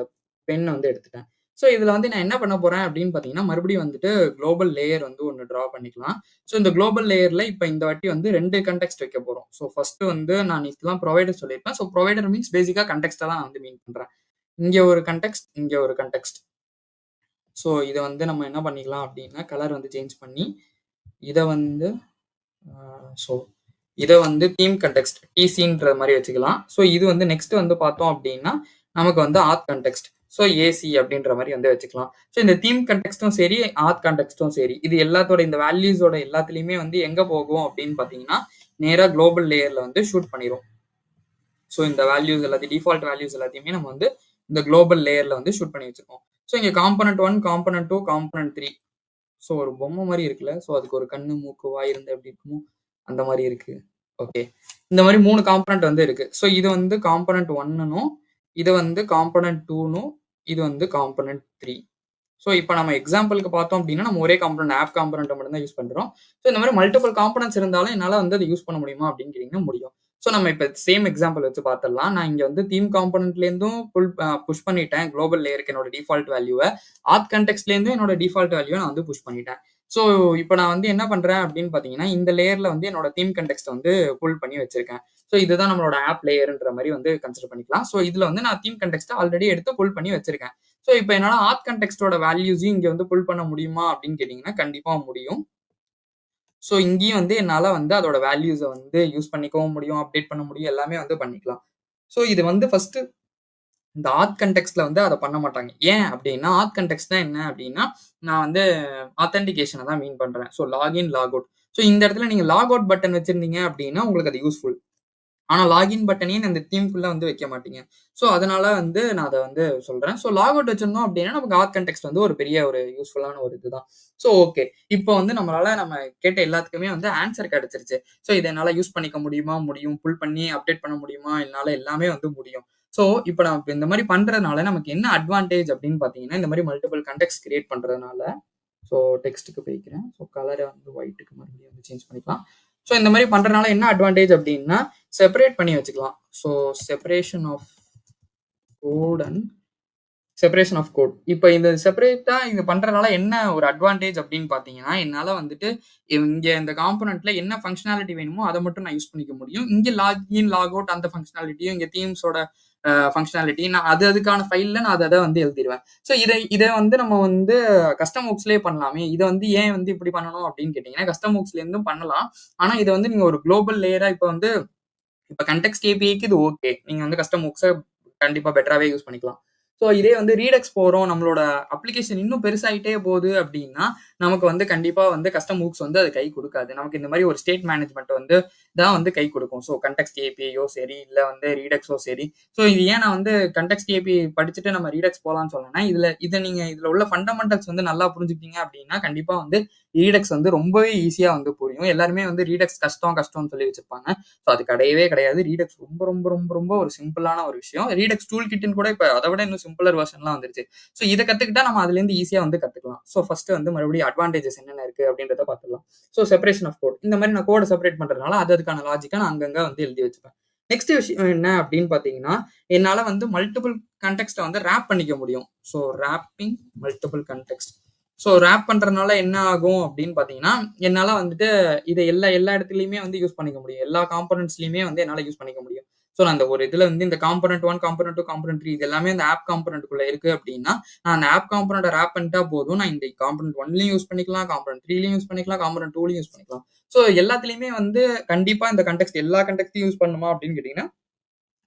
பென் வந்து எடுத்துட்டேன். ஸோ இதுல வந்து நான் என்ன பண்ண போறேன் அப்படின்னு பார்த்தீங்கன்னா, மறுபடியும் வந்துட்டு குளோபல் லேயர் வந்து ஒண்ணு டிரா பண்ணிக்கலாம். ஸோ இந்த குளோபல் லேயர்ல இப்ப இந்த வாட்டி வந்து 2 கன்டெக்ஸ்ட் வைக்க போறோம். ஸோ ஃபர்ஸ்ட் வந்து நான் இதெல்லாம் புரொவைடர் சொல்லியிருப்பேன். ஸோ புரொவைடர் மீன்ஸ் பேசிக்கா கன்டெக்ஸ்ட்ட தான் நான் வந்து மீன் பண்றேன். இங்க ஒரு கன்டெக்ஸ்ட், இங்க ஒரு கன்டெக்ஸ்ட். ஸோ இத வந்து நம்ம என்ன பண்ணிக்கலாம் அப்படின்னா, கலர் வந்து சேஞ்ச் பண்ணி, இத வந்து ஸோ இத வந்து தீம் கன்டெக்ஸ்ட் டிசின்ற மாரி வச்சுக்கலாம். ஸோ இது வந்து நெக்ஸ்ட் வந்து பார்த்தோம் அப்படின்னா, நமக்கு வந்து ஆத் கன்டெக்ஸ்ட். ஸோ ஏசி அப்படின்ற மாதிரி வந்து வச்சுக்கலாம். ஸோ இந்த தீம் கண்டெக்ஸ்டும் சரி, ஆத் கண்டெக்ஸ்டும் சரி, இது எல்லாத்தோட இந்த வேல்யூஸோட எல்லாத்துலயுமே வந்து எங்க போகும் அப்படின்னு பாத்தீங்கன்னா நேரா குளோபல் லேயர்ல வந்து ஷூட் பண்ணிரும். ஸோ இந்த வேல்யூஸ் எல்லாத்தையும் டிஃபால்ட் வேல்யூஸ் எல்லாத்தையுமே நம்ம வந்து இந்த குளோபல் லேயர்ல வந்து ஷூட் பண்ணி வச்சிருக்கோம். ஸோ இங்க காம்பனன்ட் 1, காம்பனன்ட் 2, காம்பனன்ட் 3. ஸோ ஒரு பொம்மை மாதிரி இருக்குல்ல. ஸோ அதுக்கு ஒரு கண்ணு, மூக்கு, வாய் இருந்தா எப்படி இருக்குமோ அந்த மாதிரி இருக்கு. ஓகே. இந்த மாதிரி 3 காம்பனன்ட் வந்து இருக்கு. ஸோ இது வந்து காம்பனன்ட் 1னும், இது வந்து காம்பனன்ட் 2னும், இது வந்து காம்பனன்ட் 3. ஸோ இப்போ நம்ம எக்ஸாம்பிளுக்கு பார்த்தோம் அப்படின்னா நம்ம ஒரே காம்பனன்ட் ஆப் காம்பனன்ட்டை மட்டும் தான் யூஸ் பண்றோம். ஸோ இந்த மாதிரி மல்டிபிள் காம்பனன்ட்ஸ் இருந்தாலும் என்னால வந்து அதை யூஸ் பண்ண முடியுமா அப்படின்னு கேட்டீங்கன்னா முடியும். ஸோ நம்ம இப்போ சேம் எக்ஸாம்பிள் வச்சு பார்த்துடலாம். நான் இங்க வந்து தீம் காம்பனன்ட்லேருந்தும் புஷ் பண்ணிட்டேன் குளோபல் லேயருக்கு என்னோட டிஃபால்ட் வேல்யூவை. ஆத் கண்டெக்ஸ்ட்லேருந்தும் என்னோட டிஃபால்ட் வேல்யூவை நான் வந்து புஷ் பண்ணிட்டேன். ஸோ இப்போ நான் வந்து என்ன பண்றேன் அப்படின்னு பார்த்தீங்கன்னா இந்த லேயர்ல வந்து என்னோட தீம் கண்டெக்ஸ்ட் வந்து புல் பண்ணி வச்சிருக்கேன். ஸோ இதுதான் நம்மளோட ஆப் லேயர்ன்ற மாதிரி வந்து கன்சிடர் பண்ணிக்கலாம். ஸோ இதுல வந்து நான் தீம் கண்டெக்ஸ்ட்டை ஆல்ரெடி எடுத்து புல் பண்ணி வச்சிருக்கேன். ஸோ இப்போ என்னால ஆத் கண்டெக்ஸ்டோட வேல்யூஸையும் இங்க வந்து புல் பண்ண முடியுமா அப்படின்னு கேட்டீங்கன்னா கண்டிப்பா முடியும். ஸோ இங்கேயும் வந்து என்னால வந்து அதோட வேல்யூஸை வந்து யூஸ் பண்ணிக்கவும் முடியும், அப்டேட் பண்ண முடியும், எல்லாமே வந்து பண்ணிக்கலாம். ஸோ இது வந்து ஃபர்ஸ்ட் இந்த ஆத் கண்டெக்ஸ்ட்ல வந்து அதை பண்ண மாட்டாங்க. ஏன் அப்படின்னா ஆத் கண்டெக்ஸ்ட்னா என்ன அப்படின்னா நான் வந்து ஆத்தென்டிகேஷனை தான் மீன் பண்றேன். So login log out. So இந்த இடத்துல நீங்க லாக் அவுட் பட்டன் வச்சிருந்தீங்க அப்படின்னா உங்களுக்கு அது யூஸ்ஃபுல். ஆனா லாகின் பட்டனையும் அந்த தீம்குள்ள வந்து வைக்க மாட்டீங்க. ஸோ அதனால வந்து நான் அதை வந்து சொல்றேன். ஸோ லாக் அவுட் வச்சிருந்தோம் அப்படின்னா நமக்கு ஆத் கண்டெக்ஸ்ட் வந்து ஒரு பெரிய ஒரு யூஸ்ஃபுல்லான ஒரு இதுதான். So okay. இப்போ வந்து நம்ம கேட்ட எல்லாத்துக்குமே வந்து ஆன்சர் கிடைச்சிருச்சு. ஸோ இதை என்னால யூஸ் பண்ணிக்க முடியுமா? முடியும். புல் பண்ணி அப்டேட் பண்ண முடியுமா? என்னால எல்லாமே வந்து முடியும். ஸோ இப்போ நம்ம இந்த மாதிரி பண்றதுனால நமக்கு என்ன அட்வான்டேஜ் அப்படின்னு பார்த்தீங்கன்னா இந்த மாதிரி மல்டிபிள் கண்டெக்ஸ்ட் கிரியேட் பண்றதுனால ஸோ டெக்ஸ்ட்டுக்கு போய்க்கிறேன். ஸோ கலரை வந்து ஒயிட்டுக்கு மறுபடியும் வந்து சேஞ்ச் பண்ணிக்கலாம். ஸோ இந்த மாதிரி பண்றதுனால என்ன அட்வான்டேஜ் அப்படின்னா செப்பரேட் பண்ணி வச்சுக்கலாம். So separation of code and separation of code. இப்போ இந்த செப்பரேட்டா இது பண்றதுனால என்ன ஒரு அட்வான்டேஜ் அப்படின்னு பார்த்தீங்கன்னா என்னால வந்துட்டு இங்க இந்த காம்பனன்ட்ல என்ன ஃபங்க்ஷனாலிட்டி வேணுமோ அதை மட்டும் நான் யூஸ் பண்ணிக்க முடியும். இங்க லாகின் லாக் அவுட் அந்த ஃபங்க்ஷனாலிட்டியும் இங்க தீம்ஸோட ஃபங்க்ஷனாலிட்டி நான் அதுக்கான ஃபைல்ல நான் அதை வந்து எழுதிடுவேன். ஸோ இதை வந்து நம்ம வந்து கஸ்டம் ஹூக்ஸ்லேயே பண்ணலாமே. இதை வந்து ஏன் வந்து இப்படி பண்ணணும் அப்படின்னு கேட்டீங்கன்னா கஸ்டம் ஹூக்ஸ்ல இருந்தும் பண்ணலாம். ஆனா இதை வந்து நீங்க ஒரு குளோபல் லேயரா இப்போ கண்டெக்ஸ்ட் ஏபிஐக்கு இது ஓகே. நீங்க வந்து கஸ்டம் ஹூக்ஸை கண்டிப்பா பெட்டராகவே யூஸ் பண்ணிக்கலாம். ஸோ இதே வந்து ரீடெக்ஸ் போகிறோம் நம்மளோட அப்ளிகேஷன் இன்னும் பெருசாகிட்டே போகுது அப்படின்னா நமக்கு வந்து கண்டிப்பாக வந்து கஸ்டம் ஹூக்ஸ் வந்து அது கை கொடுக்காது. நமக்கு இந்த மாதிரி ஒரு ஸ்டேட் மேனேஜ்மெண்ட் வந்து தான் வந்து கை கொடுக்கும். ஸோ கண்டெக்ஸ்ட் ஏபிஐயோ சரி இல்லை வந்து ரீடெக்ஸோ சரி. ஸோ இது ஏன் நான் வந்து கண்டெக்ஸ்ட் ஏபிஐ படிச்சுட்டு நம்ம ரீடெக்ஸ் போகலான்னு சொன்னேன்னா இதில் உள்ள ஃபண்டமெண்டல்ஸ் வந்து நல்லா புரிஞ்சுக்கிட்டீங்க அப்படின்னா கண்டிப்பாக வந்து ரீடெக்ஸ் வந்து ரொம்பவே ஈஸியாக வந்து புரியும். எல்லாருமே வந்து ரீடெக்ஸ் கஷ்டம்னு சொல்லி வச்சிருப்பாங்க. ஸோ அது கிடையவே கிடையாது. ரீடெக்ஸ் ரொம்ப ரொம்ப ரொம்ப ரொம்ப ஒரு சிம்பிளான ஒரு விஷயம். ரீடெக்ஸ் டூல் கிட்னு கூட இப்போ அதை விட இன்னும் சிம்பிளர் வெர்ஷன்லாம் வந்துருச்சு. ஸோ இதை கத்துக்கிட்டா நம்ம அதுல இருந்து ஈஸியா வந்து கத்துக்கலாம். ஸோ ஃபர்ஸ்ட் வந்து மறுபடியும் அட்வான்டேஜஸ் என்னென்ன இருக்கு அப்படின்றத பார்த்துக்கலாம். So separation of code. இந்த மாதிரி நான் கோடை செப்பரேட் பண்றதுனால அதுக்கான லாஜிக்கை நான் அங்கங்க வந்து எழுதி வச்சுப்பேன். நெக்ஸ்ட் விஷயம் என்ன அப்படின்னு பாத்தீங்கன்னா என்னால வந்து மல்டிபிள் கண்டெக்ஸ்ட்டை வந்து ரேப் பண்ணிக்க முடியும். So wrapping multiple context. So wrap பண்றதுனால என்ன ஆகும் அப்படின்னு பாத்தீங்கன்னா என்னால வந்துட்டு இதை எல்லா இடத்துலயுமே வந்து யூஸ் பண்ணிக்க முடியும். எல்லா காம்பனன்ட்ஸ்லயுமே வந்து என்னால யூஸ் பண்ணிக்க முடியும். ஸோ நான் அந்த ஒரு இதுல வந்து இந்த காம்பனன்ட் 1, காம்பனன்ட் 2, காம்பனன்ட் 3 இது எல்லாமே அந்த ஆப் காம்பனன்ட்குள்ள இருக்கு அப்படின்னா நான் அந்த ஆப் காம்பனன்ட்டை ரேப் பண்ணிட்டா போதும். நான் இந்த காம்பனன்ட் 1லயும் யூஸ் பண்ணிக்கலாம், காம்பனன்ட் 3லயும் யூஸ் பண்ணிக்கலாம், காம்பனன்ட் 2லயும் யூஸ் பண்ணிக்கலாம். ஸோ எல்லாத்துலயுமே வந்து கண்டிப்பா இந்த கண்டெக்ஸ்ட் எல்லா கண்டெக்ஸ்டையும் யூஸ் பண்ணுமா அப்படின்னு கேட்டீங்கன்னா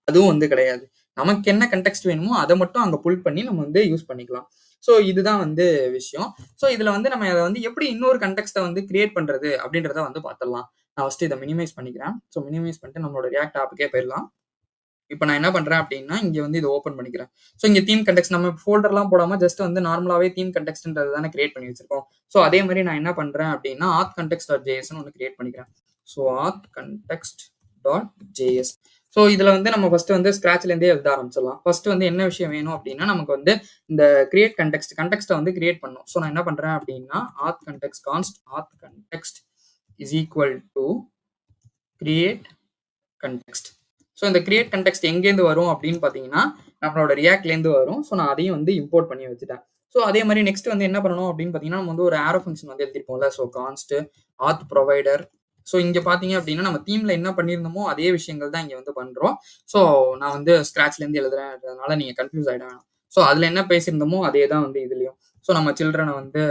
அதுவும் வந்து கிடையாது. நமக்கு என்ன கண்டெக்ஸ்ட் வேணுமோ அதை மட்டும் அங்க புல் பண்ணி நம்ம வந்து யூஸ் பண்ணிக்கலாம். ஸோ இதுதான் வந்து விஷயம். ஸோ இதுல வந்து நம்ம அதை வந்து எப்படி இன்னொரு கண்டெக்ஸ்ட்டை வந்து கிரியேட் பண்றது அப்படின்றத வந்து பார்த்துடலாம். நான் ஃபர்ஸ்ட் இதை மினிமைஸ் பண்ணிக்கிறேன். ஸோ மினிமைஸ் பண்ணிட்டு நம்மளோட ரியாக்ட் ஆப்புக்கே போயிடலாம். இப்போ நான் என்ன பண்றேன் அப்படின்னா இங்க வந்து இதை ஓப்பன் பண்ணிக்கிறேன். ஸோ இங்க தீம் கண்டெக்ஸ்ட் நம்ம ஃபோல்டர்லாம் போடாம ஜஸ்ட் வந்து நார்மலாவே தீம் கண்டெக்ஸ்ட்ன்றது தானே கிரியேட் பண்ணி வச்சிருக்கோம். ஸோ அதே மாதிரி நான் என்ன பண்றேன் அப்படின்னா ஆத் கண்டெக்ஸ்ட் டாட் ஜேஎஸ்ன்னு ஒன்று கிரியேட் பண்ணிக்கிறேன். ஸோ ஆத் கண்டெக்ஸ்ட் டாட் ஜேஎஸ். ஸோ இதுல வந்து நம்ம ஃபர்ஸ்ட் வந்து ஸ்கிராச்ல இருந்தே எழுத ஆரம்பிச்சிடலாம். ஃபர்ஸ்ட் வந்து என்ன விஷயம் வேணும் அப்படின்னா நமக்கு வந்து இந்த கிரியேட் கண்டெக்ஸ்ட்டை வந்து கிரியேட் பண்ணும். ஸோ நான் என்ன பண்றேன் அப்படின்னா ஆத் கண்டெக்ஸ்ட் கான்ஸ்ட் ஆத் context is equal to create context. So இந்த கிரியேட் கண்டெக்ஸ்ட் எங்கேருந்து வரும் அப்படின்னு பார்த்தீங்கன்னா நம்மளோட ரியாக்ட்லேருந்து வரும். ஸோ நான் அதையும் வந்து இம்போர்ட் பண்ணி வச்சுட்டேன். ஸோ அதே மாதிரி நெக்ஸ்ட் வந்து என்ன பண்ணணும் அப்படின்னு பார்த்தீங்கன்னா நம்ம வந்து ஒரு ஆரோ ஃபங்க்ஷன் வந்து எழுதிருப்போம்ல. ஸோ கான்ஸ்ட் ஆத் ப்ரொவைடர். ஸோ இங்க பாத்தீங்க அப்படின்னா நம்ம தீம்ல என்ன பண்ணியிருந்தோமோ அதே விஷயங்கள் தான் இங்க வந்து பண்றோம். ஸோ நான் வந்து ஸ்கிராச்ல இருந்து எழுதுறேன்றதுனால நீங்க கன்ஃபியூஸ் ஆயிட வேணாம். ஸோ அதுல என்ன பேசியிருந்தோமோ அதே தான் வந்து இதுலயும். ஸோ நம்ம சில்ட்ரனை வந்து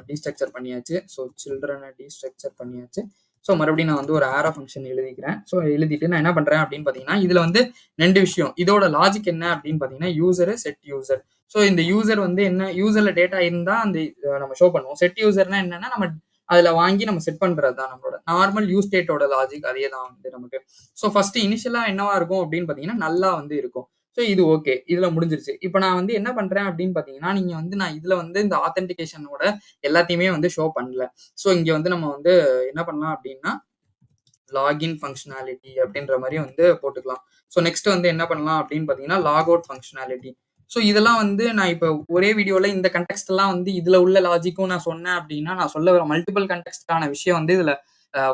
டீஸ்ட்ரக்சர் பண்ணியாச்சு. ஸோ சில்ட்ரனை டீஸ்ட்ரக்சர் பண்ணியாச்சு. ஸோ மறுபடியும் நான் வந்து ஒரு ஆரோ ஃபங்க்ஷன் எழுதிக்கிறேன். ஸோ எழுதிட்டு நான் என்ன பண்றேன் அப்படின்னு பார்த்தீங்கன்னா, இதுல வந்து 2 விஷயம். இதோட லாஜிக் என்ன அப்படின்னு பார்த்தீங்கன்னா, யூசரு, செட் யூசர். ஸோ இந்த யூசர் வந்து என்ன யூசர்ல டேட்டா இருந்தா அந்த நம்ம ஷோ பண்ணுவோம். செட் யூசர்னா என்னன்னா, நம்ம அதுல வாங்கி நம்ம செட் பண்றது தான் நம்மளோட நார்மல் யூஸ் ஸ்டேட்டோட லாஜிக் அதே தான் வந்து நமக்கு. ஸோ ஃபர்ஸ்ட் இனிஷியலா என்னவா இருக்கும் அப்படின்னு பார்த்தீங்கன்னா, நல்லா வந்து இருக்கும். ஸோ இது ஓகே. இதுல முடிஞ்சிருச்சு. இப்ப நான் வந்து என்ன பண்றேன் அப்படின்னு பார்த்தீங்கன்னா, நீங்க வந்து நான் இதுல வந்து இந்த ஆத்தென்டிகேஷனோட எல்லாத்தையுமே வந்து ஷோ பண்ணல. ஸோ இங்க வந்து நம்ம வந்து என்ன பண்ணலாம் அப்படின்னா, லாகின் ஃபங்ஷனாலிட்டி அப்படின்ற மாரி வந்து போட்டுக்கலாம். ஸோ நெக்ஸ்ட் வந்து என்ன பண்ணலாம் அப்படின்னு பார்த்தீங்கன்னா, லாக் அவுட் ஃபங்ஷனாலிட்டி. ஸோ இதெல்லாம் வந்து நான் இப்ப ஒரே வீடியோல இந்த கன்டெக்ஸ்ட் எல்லாம் வந்து இதுல உள்ள லாஜிக்கும் நான் சொன்னேன் அப்படின்னா, நான் சொல்ல வர மல்டிபிள் கன்டெக்ஸ்டான விஷயம் வந்து இதுல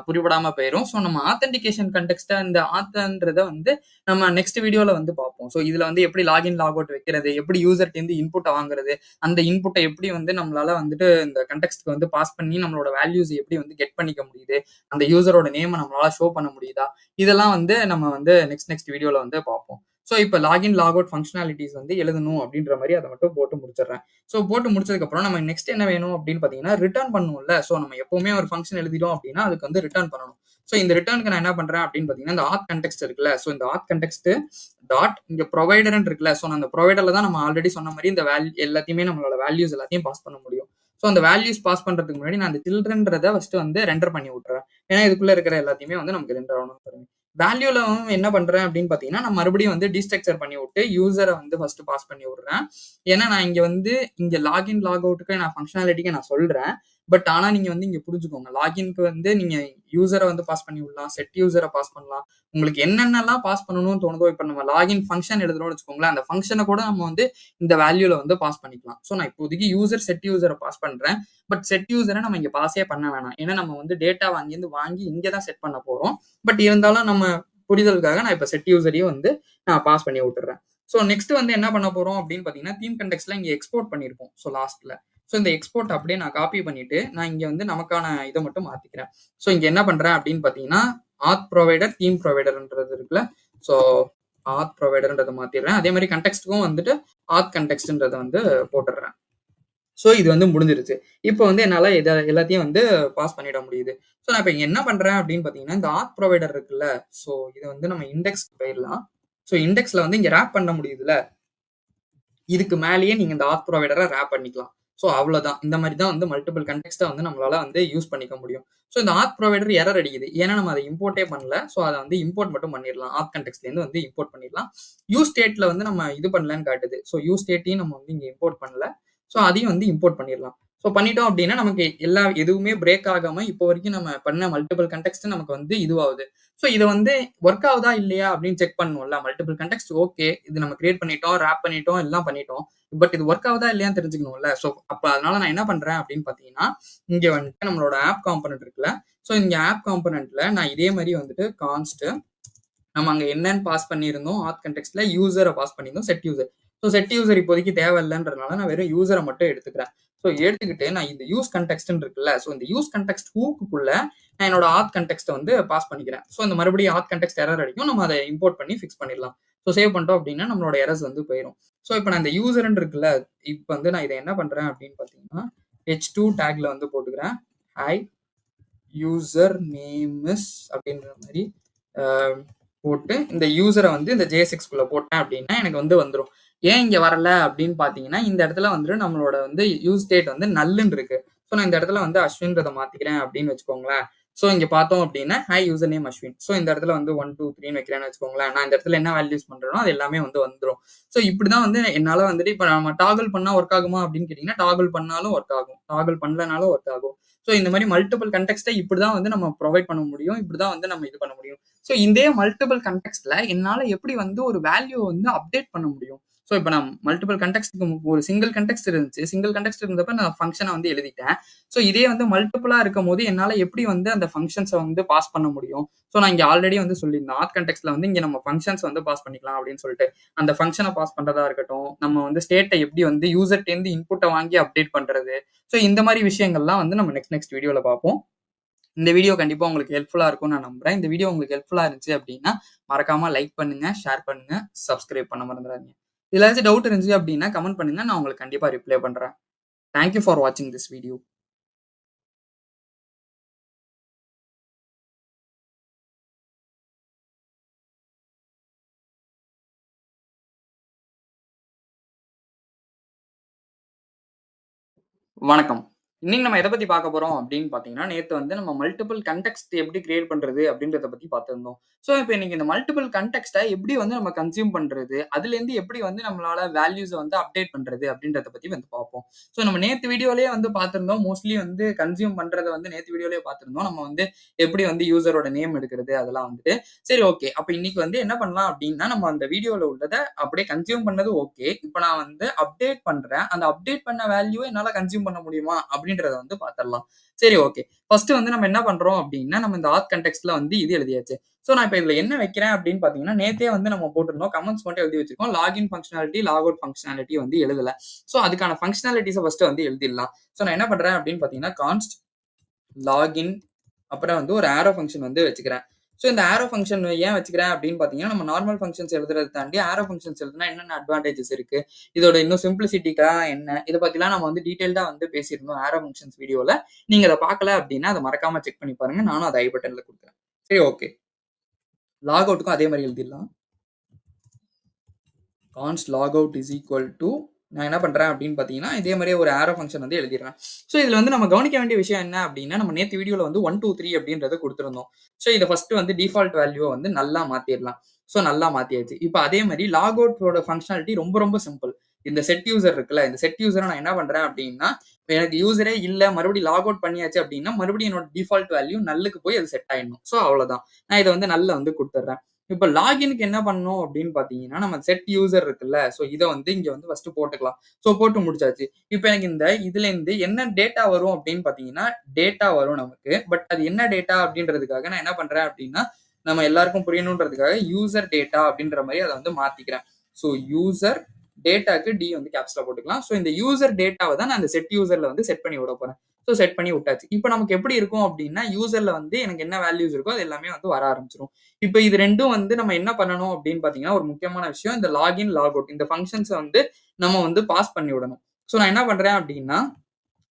புரிபடாம போயிரும். ஸோ நம்ம ஆத்தென்டிகேஷன் கன்டெக்ஸ்ட்டா இந்த ஆத்தன்றத வந்து நம்ம நெக்ஸ்ட் வீடியோல வந்து பார்ப்போம். ஸோ இதுல வந்து எப்படி லாகின், லாக் அவுட் வைக்கிறது, எப்படி யூசர்ட்டேருந்து இன்புட்ட வாங்குறது, அந்த இன்புட்ட எப்படி வந்து நம்மளால வந்துட்டு இந்த கன்டெக்ஸ்ட்க்கு வந்து பாஸ் பண்ணி நம்மளோட வேல்யூஸ் எப்படி வந்து கெட் பண்ணிக்க முடியுது, அந்த யூசரோட நேம நம்மளால ஷோ பண்ண முடியுதா, இதெல்லாம் வந்து நம்ம வந்து நெக்ஸ்ட் வீடியோல வந்து பார்ப்போம். ஸோ இப்ப லாகின், லாக் அவுட் ஃபங்ஷனாலிட்டீஸ் வந்து எழுதணும் அப்படின்ற மாரி அத மட்டும் போட்டு முடிச்சுடுறேன். ஸோ போட்டு முடிச்சதுக்கப்புறம் நம்ம நெக்ஸ்ட் என்ன வேணும் அப்படின்னு பார்த்தீங்கன்னா, ரிட்டர்ன் பண்ணுவோம்ல. ஸோ நம்ம எப்பவுமே ஒரு ஃபங்ஷன் எழுதிட்டோம் அப்படின்னா, அதுக்கு வந்து ரிட்டர்ன் பண்ணணும். ஸோ இந்த ரிட்டர்னுக்கு நான் என்ன பண்றேன் அப்படின்னு பார்த்தீங்கன்னா, இந்த ஆத் கன்டெக்ஸ்ட் இருக்குல்ல. ஸோ இந்த ஆத் கன்டெக்ஸ்ட் டாட் இங்க ப்ரொவைடர்ன்னு இருக்குல்ல. ஸோ அந்த ப்ரொவைடர்ல தான் நம்ம ஆல்ரெடி சொன்ன மாரி இந்த எல்லாத்தையுமே நம்மளோட வேல்யூஸ் எல்லாத்தையும் பாஸ் பண்ண முடியும். ஸோ அந்த வேல்யூஸ் பாஸ் பண்றதுக்கு முன்னாடி நான் அந்த சில்ட்ரன்றத ஃபர்ஸ்ட் வந்து ரெண்டர் பண்ணி விட்டுறேன். ஏன்னா இதுக்குள்ள இருக்கிற எல்லாத்தையுமே வந்து நமக்கு ரெண்டர் ஆகணும் பாருங்க. வேல்யூல என்ன பண்றேன் அப்படின்னு பார்த்தீங்கன்னா, நான் மறுபடியும் வந்து டீஸ்ட்ரக்சர் பண்ணி விட்டு யூசரை வந்து ஃபர்ஸ்ட் பாஸ் பண்ணி விடுறேன். ஏன்னா நான் இங்க வந்து இங்க லாகின், லாக் அவுட்டுக்கு நான் ஃபங்ஷனாலிட்டிக்கு நான் சொல்றேன். பட் ஆனா நீங்க வந்து இங்க புரிஞ்சுக்கோங்க. லாகின்க்கு வந்து நீங்க யூசரை வந்து பாஸ் பண்ணி விடலாம். செட் யூசரை பாஸ் பண்ணலாம். உங்களுக்கு என்னென்னலாம் பாஸ் பண்ணணும்னு தோணுதோ, இப்ப நம்ம லாகின் ஃபங்ஷன் எழுதுறோம்னு வச்சுக்கோங்களேன். அந்த ஃபங்ஷனை கூட நம்ம வந்து இந்த வேல்யூல வந்து பாஸ் பண்ணிக்கலாம். ஸோ நான் இப்போதைக்கு யூசர், செட் யூசரை பாஸ் பண்றேன். பட் செட் யூசரை நம்ம இங்க பாஸே பண்ண வேணாம். ஏன்னா நம்ம வந்து டேட்டா வாங்கி இங்க தான் செட் பண்ண போறோம். பட் இருந்தாலும் நம்ம புரிதலுக்காக நான் இப்ப செட் யூசரையும் வந்து நான் பாஸ் பண்ணி விட்டுறேன். ஸோ நெக்ஸ்ட் வந்து என்ன பண்ண போறோம் அப்படின்னு பாத்தீங்கன்னா, தீம் கன்டெக்ஸ்ட்ல இங்க எக்ஸ்போர்ட் பண்ணிருப்போம். ஸோ லாஸ்ட்ல. ஸோ இந்த எக்ஸ்போர்ட் அப்படியே நான் காப்பி பண்ணிட்டு நான் இங்க வந்து நமக்கான இதை மட்டும் மாத்திக்கிறேன். ஸோ இங்க என்ன பண்றேன் அப்படின்னு பாத்தீங்கன்னா, ஆத் ப்ரொவைடர், தீம் ப்ரொவைடர்ன்றது இருக்குல்ல. ஸோ ஆத் ப்ரொவைடர்ன்றதை மாத்திடுறேன். அதே மாதிரி கன்டெக்ஸ்ட்டுக்கும் வந்துட்டு ஆத் கன்டெக்ஸ்ட்ன்றதை வந்து போட்டுடுறேன். ஸோ இது வந்து முடிஞ்சிருச்சு. இப்போ வந்து என்னால எல்லாத்தையும் வந்து பாஸ் பண்ணிட முடியுது. ஸோ நான் இப்ப இங்க என்ன பண்றேன் அப்படின்னு பாத்தீங்கன்னா, இந்த ஆத் ப்ரொவைடர் இருக்குல்ல. ஸோ இதை வந்து நம்ம இண்டெக்ஸ்க்கு போயிடலாம். ஸோ இண்டெக்ஸ்ல வந்து இங்க ரேப் பண்ண முடியுதுல்ல. இதுக்கு மேலேயே நீங்க இந்த ஆத் ப்ரொவைடரை ரேப் பண்ணிக்கலாம். ஸோ அவ்வளவுதான். இந்த மாதிரி தான் வந்து மல்டிபிள் கன்டெக்ஸ்ட்டை வந்து நம்மளால வந்து யூஸ் பண்ணிக்க முடியும். ஸோ இந்த ஆத் ப்ரொவைடர் எரர் அடிக்குது. ஏன்னா நம்ம அதை இம்போர்ட்டே பண்ணல. ஸோ அதை வந்து இம்போர்ட் மட்டும் பண்ணிடலாம். ஆத் கன்டெக்ஸ்ட்லேருந்து வந்து இம்போர்ட் பண்ணிடலாம். யூஸ் ஸ்டேட்ல வந்து நம்ம இது பண்ணலன்னு காட்டுது. ஸோ யூஸ் ஸ்டேட்டையும் நம்ம வந்து இங்க இம்போர்ட் பண்ணல. ஸோ அதையும் வந்து இம்போர்ட் பண்ணிடலாம். ஸோ பண்ணிட்டோம் அப்படின்னா நமக்கு எதுவுமே பிரேக் ஆகாம இப்போ வரைக்கும் நம்ம பண்ண மல்டிபிள் கன்டெக்ஸ்ட் நமக்கு வந்து இதுவாகுது. ஸோ இதை வந்து ஒர்க் ஆகுதா இல்லையா அப்படின்னு செக் பண்ணுவோம்ல. Multiple context okay. இது நம்ம கிரியேட் பண்ணிட்டோம், ரேப் பண்ணிட்டோம், எல்லாம் பண்ணிட்டோம். பட் இது ஒர்க் ஆகுதா இல்லையான்னு தெரிஞ்சுக்கணும்ல. ஸோ அப்ப அதனால நான் என்ன பண்றேன் அப்படின்னு பாத்தீங்கன்னா, இங்க வந்துட்டு நம்மளோட ஆப் காம்பனன்ட் இருக்குல்ல. ஸோ இங்க ஆப் காம்பனன்ட்ல நான் இதே மாதிரி வந்துட்டு கான்ஸ்ட் நம்ம அங்க என்னன்னு பாஸ் பண்ணியிருந்தோம் ஆத் கன்டெக்ஸ்ட்ல யூசரை பாஸ் பண்ணியிருந்தோம், set user. So set user இப்போதைக்கு தேவையில்லைன்றதுனால நான் வெறும் யூசரை மட்டும் எடுத்துக்கிறேன். ஸோ எடுத்துக்கிட்டு நான் இந்த யூஸ் கன்டெக்ஸ்ட் இருக்குல்ல. ஸோ இந்த யூஸ் கன்டெக்ஸ்ட் ஹூக்குள்ள நான் என்னோட ஆத் கன்டெக்ஸ்ட்டை வந்து பாஸ் பண்ணிக்கிறேன். ஸோ இந்த மறுபடியும் ஆத் கன்டெக்ஸ்ட் எரர் அடிக்கும். நம்ம அதை இம்போர்ட் பண்ணி ஃபிக்ஸ் பண்ணிடலாம். ஸோ சேவ் பண்ணிட்டோம் அப்படின்னா நம்மளோட எரர்ஸ் வந்து போயிடும். ஸோ இப்போ நான் இந்த யூசர்ன்னு இருக்குல்ல. இப்போ வந்து நான் இதை என்ன பண்றேன் அப்படின்னு பார்த்தீங்கன்னா, h2 டேக்ல வந்து போட்டுக்கிறேன். ஹாய் யூசர் நேம் இஸ் அப்படின்ற மாதிரி போட்டு இந்த யூசரை வந்து இந்த JSX-குள்ள போட்டேன் அப்படின்னா எனக்கு வந்து வந்துடும். ஏன் இங்க வரல அப்படின்னு பாத்தீங்கன்னா, இந்த இடத்துல வந்துட்டு நம்மளோட வந்து யூஸ் ஸ்டேட் வந்து நல்லுன்னு இருக்கு. ஸோ நான் இந்த இடத்துல வந்து அஸ்வின்றதை மாத்திக்கிறேன் அப்படின்னு வச்சுக்கோங்களேன். ஸோ இங்க பார்த்தோம் அப்படின்னா hi user name Ashwin. So இந்த இடத்துல வந்து 1 2 3 வைக்கிறேன்னு வச்சுக்கோங்களேன். நான் இந்த இடத்துல என்ன வேல்யூஸ் பண்றேனோ அது எல்லாமே வந்து வந்துடும். ஸோ இப்படிதான் வந்து என்னால வந்துட்டு இப்ப நம்ம டாகல் பண்ணா ஒர்க் ஆகுமா அப்படின்னு கேட்டீங்கன்னா, டாகல் பண்ணாலும் ஒர்க் ஆகும், டாகல் பண்ணலனாலும் ஒர்க் ஆகும். ஸோ இந்த மாதிரி மல்டிபிள் கன்டெக்ஸ்ட்டை இப்படிதான் வந்து நம்ம ப்ரொவைட் பண்ண முடியும். இப்படிதான் வந்து நம்ம இது பண்ண முடியும். ஸோ இதே மல்டிபிள் கன்டெக்ஸ்ட்ல என்னால எப்படி வந்து ஒரு வேல்யூ வந்து அப்டேட் பண்ண முடியும். ஸோ இப்போ நான் மல்டிபிள் கன்டெக்ஸ்ட்க்கு ஒரு சிங்கிள் கன்டெக்ஸ்ட் இருந்துச்சு. சிங்கிள் கன்டெக்ஸ்ட் இருந்தப்ப நான் ஃபங்க்ஷனை வந்து எழுதிட்டேன். ஸோ இதே வந்து மல்டிபிளா இருக்கும் போது என்னால எப்படி வந்து அந்த ஃபங்க்ஷன்ஸை வந்து பாஸ் பண்ண முடியும். ஸோ நான் இங்க ஆல்ரெடி வந்து சொல்லியிருந்தேன். ஆத் கன்டெக்ஸ்ட்ல வந்து இங்க நம்ம ஃபங்க்ஷன்ஸ் வந்து பாஸ் பண்ணிக்கலாம் அப்படின்னு சொல்லிட்டு அந்த ஃபங்க்ஷனை பாஸ் பண்றதா இருக்கட்டும், நம்ம வந்து ஸ்டேட்டை எப்படி வந்து யூசர்ட்டேருந்து இன்புட்டை வாங்கி அப்டேட் பண்றது. ஸோ இந்த மாதிரி விஷயங்கள்லாம் வந்து நம்ம நெக்ஸ்ட் வீடியோல பார்ப்போம். இந்த வீடியோ கண்டிப்பா உங்களுக்கு ஹெல்ப்ஃபுல்லா இருக்கும்னு நான் நம்புறேன். இந்த வீடியோ உங்களுக்கு ஹெல்ப்ஃபுல்லா இருந்துச்சு அப்படின்னா மறக்காம லைக் பண்ணுங்க, ஷேர் பண்ணுங்க, சப்ஸ்கிரைப் பண்ண மறந்துடாதீங்க. இதுல ஏதாச்சும் டவுட் இருந்துச்சு அப்படின்னா கமெண்ட் பண்ணுங்க. நான் உங்களுக்கு கண்டிப்பா ரிப்ளை பண்றேன். தேங்க் யூ ஃபார் வாட்சிங் திஸ் வீடியோ. வணக்கம். இன்னைக்கு நம்ம எத பத்தி பார்க்க போறோம் அப்படின்னு பார்த்தீங்கன்னா, நேத்து வந்து நம்ம மல்டிபிள் கான்டெக்ஸ்ட் எப்படி கிரியேட் பண்றது அப்படின்றத பத்தி பார்த்திருந்தோம். ஸோ, இப்ப இன்னைக்கு இந்த மல்டிபிள் கான்டெக்ஸ்ட்ட எப்படி வந்து நம்ம கன்சியூம் பண்றது? அதுலேருந்து எப்படி வந்து நம்மளால வேல்யூஸ வந்து அப்டேட் பண்றது அப்படின்றத பத்தி வந்து பார்ப்போம். ஸோ, நம்ம நேத்து வீடியோலயே வந்து பார்த்திருந்தோம். மோஸ்ட்லி வந்து கன்சியூம் பண்றத வந்து நேத்து வீடியோலயே பார்த்திருந்தோம். நம்ம வந்து எப்படி வந்து யூசரோட நேம் எடுக்கிறது அதெல்லாம் வந்துட்டு. சரி ஓகே. அப்ப இன்னைக்கு வந்து என்ன பண்ணலாம் அப்படின்னா, நம்ம அந்த வீடியோல உள்ளத அப்படியே கன்சியூம் பண்ணது ஓகே. இப்ப நான் வந்து அப்டேட் பண்றேன். அந்த அப்டேட் பண்ண வேல்யூவ என்னால கன்சியூம் பண்ண முடியுமா? அப்படின்றத வந்து பார்த்துரலாம். சரி ஓகே. ஃபர்ஸ்ட் வந்து நம்ம என்ன பண்றோம் அப்படின்னா, நம்ம இந்த ஆத் கான்டெக்ஸ்ட்ல வந்து இது எழுதியாச்சு. சோ நான் இப்ப இதுல என்ன வைக்கிறேன் அப்படின்னு பார்த்தீங்கன்னா, நேத்தே வந்து நம்ம போட்டிருந்தோம். கமெண்ட்ஸ் மட்டும் எழுதி வச்சிருக்கோம். Login functionality, log out functionality வந்து எழுதல. சோ அதுக்கான ஃபங்ஷனாலிட்டீஸ ஃபர்ஸ்ட் வந்து எழுதிடலாம். சோ நான் என்ன பண்றேன் அப்படின்னு பார்த்தீங்கன்னா, கான்ஸ்ட் லாகின் அப்புறம் வந்து ஒரு ஆரோ ஃபங்ஷன் வந்து வச்சுக்கிறேன். சோ இந்த ஆரோ ஃபங்ஷன் ஏன் வச்சுக்கிறேன் அப்படின்னு பார்த்தீங்கன்னா, நம்ம நார்மல் ஃபங்ஷன்ஸ் எழுதுறத தாண்டி ஆரோ ஃபங்ஷன்ஸ் எழுதுனா என்னென்ன அட்வான்டேஜஸ் இருக்கு? இதோட இன்னும் சிம்ப்ளிசிட்டிக்காக என்ன? இத பத்திலாம் நம்ம வந்து டீடைல்டா வந்து பேசியிருந்தோம் ஆரோ ஃபங்ஷன்ஸ் வீடியோல. நீங்க அத பார்க்கல அப்படின்னா, அத மறக்காம செக் பண்ணி பாருங்க. நானும் அத ஐ பட்டன்ல குடுக்குறேன். சரி ஓகே. லாக் அவுட்க்கும் அதே மாரி எழுதிடலாம். Const log out is equal to நான் என்ன பண்றேன் அப்படின்னு பார்த்தீங்கன்னா, இதே மாரியே ஒரு ஆரோ ஃபங்ஷன் வந்து எழுதிடுறேன். ஸோ இதுல வந்து நம்ம கவனிக்க வேண்டிய விஷயம் என்ன அப்படின்னா, நம்ம நேத்து வீடியோல வந்து 1, 2, 3 அப்படின்றத குடுத்திருந்தோம். ஸோ இத ஃபர்ஸ்ட் வந்து டிஃபால்ட் வேல்யூவ வந்து நல்லா மாத்திரலாம். ஸோ நல்லா மாத்தியாச்சு. இப்ப அதே மாரி லாக் அவுட்டோட ஃபங்ஷனாலிட்டி ரொம்ப ரொம்ப சிம்பிள். இந்த செட் யூசர் இருக்குல்ல, இந்த செட் யூசர நான் என்ன பண்றேன் அப்படின்னா, எனக்கு யூசரே இல்ல மறுபடியும் லாக் அவுட் பண்ணியாச்சு அப்படின்னா, மறுபடியும் என்னோட டிஃபால்ட் வேல்யூ நல்லுக்கு போய் அது செட் ஆயிடணும். ஸோ அவ்வளோதான். நான் இத வந்து நல்ல வந்து குடுத்துடுறேன். இப்ப லாகின்க்கு என்ன பண்ணணும் அப்படின்னு பார்த்தீங்கன்னா, நம்ம செட் யூசர் இருக்குல்ல, ஸோ இத வந்து இங்க வந்து ஃபர்ஸ்ட் போட்டுக்கலாம். ஸோ போட்டு முடிச்சாச்சு. இப்ப எனக்கு இந்த இதுலேருந்து என்ன டேட்டா வரும் அப்படின்னு பார்த்தீங்கன்னா, டேட்டா வரும் நமக்கு. பட் அது என்ன டேட்டா அப்படின்றதுக்காக நான் என்ன பண்றேன் அப்படின்னா, நம்ம எல்லாருக்கும் புரியணுன்றதுக்காக யூசர் டேட்டா அப்படின்ற மாரி அத வந்து மாத்திக்கிறேன். ஸோ யூசர் டேட்டாக்கு டி வந்து கேப்ஸ்ல போட்டுக்கலாம். ஸோ இந்த யூசர் டேட்டாவ தான் நான் இந்த செட் யூசர்ல வந்து செட் பண்ணி விட போறேன். ஸோ செட் பண்ணி விட்டாச்சு. இப்ப நமக்கு எப்படி இருக்கும் அப்படின்னா, யூசர்ல வந்து எனக்கு என்ன வேல்யூஸ் இருக்கோ அது எல்லாமே வந்து வர ஆரம்பிச்சுரும். இப்ப இது 2ம் வந்து நம்ம என்ன பண்ணணும் அப்படின்னு பார்த்தீங்கன்னா, ஒரு முக்கியமான விஷயம் இந்த லாகின், லாக் அவுட் இந்த ஃபங்ஷன்ஸ வந்து நம்ம வந்து பாஸ் பண்ணி விடணும். ஸோ நான் என்ன பண்றேன் அப்படின்னா,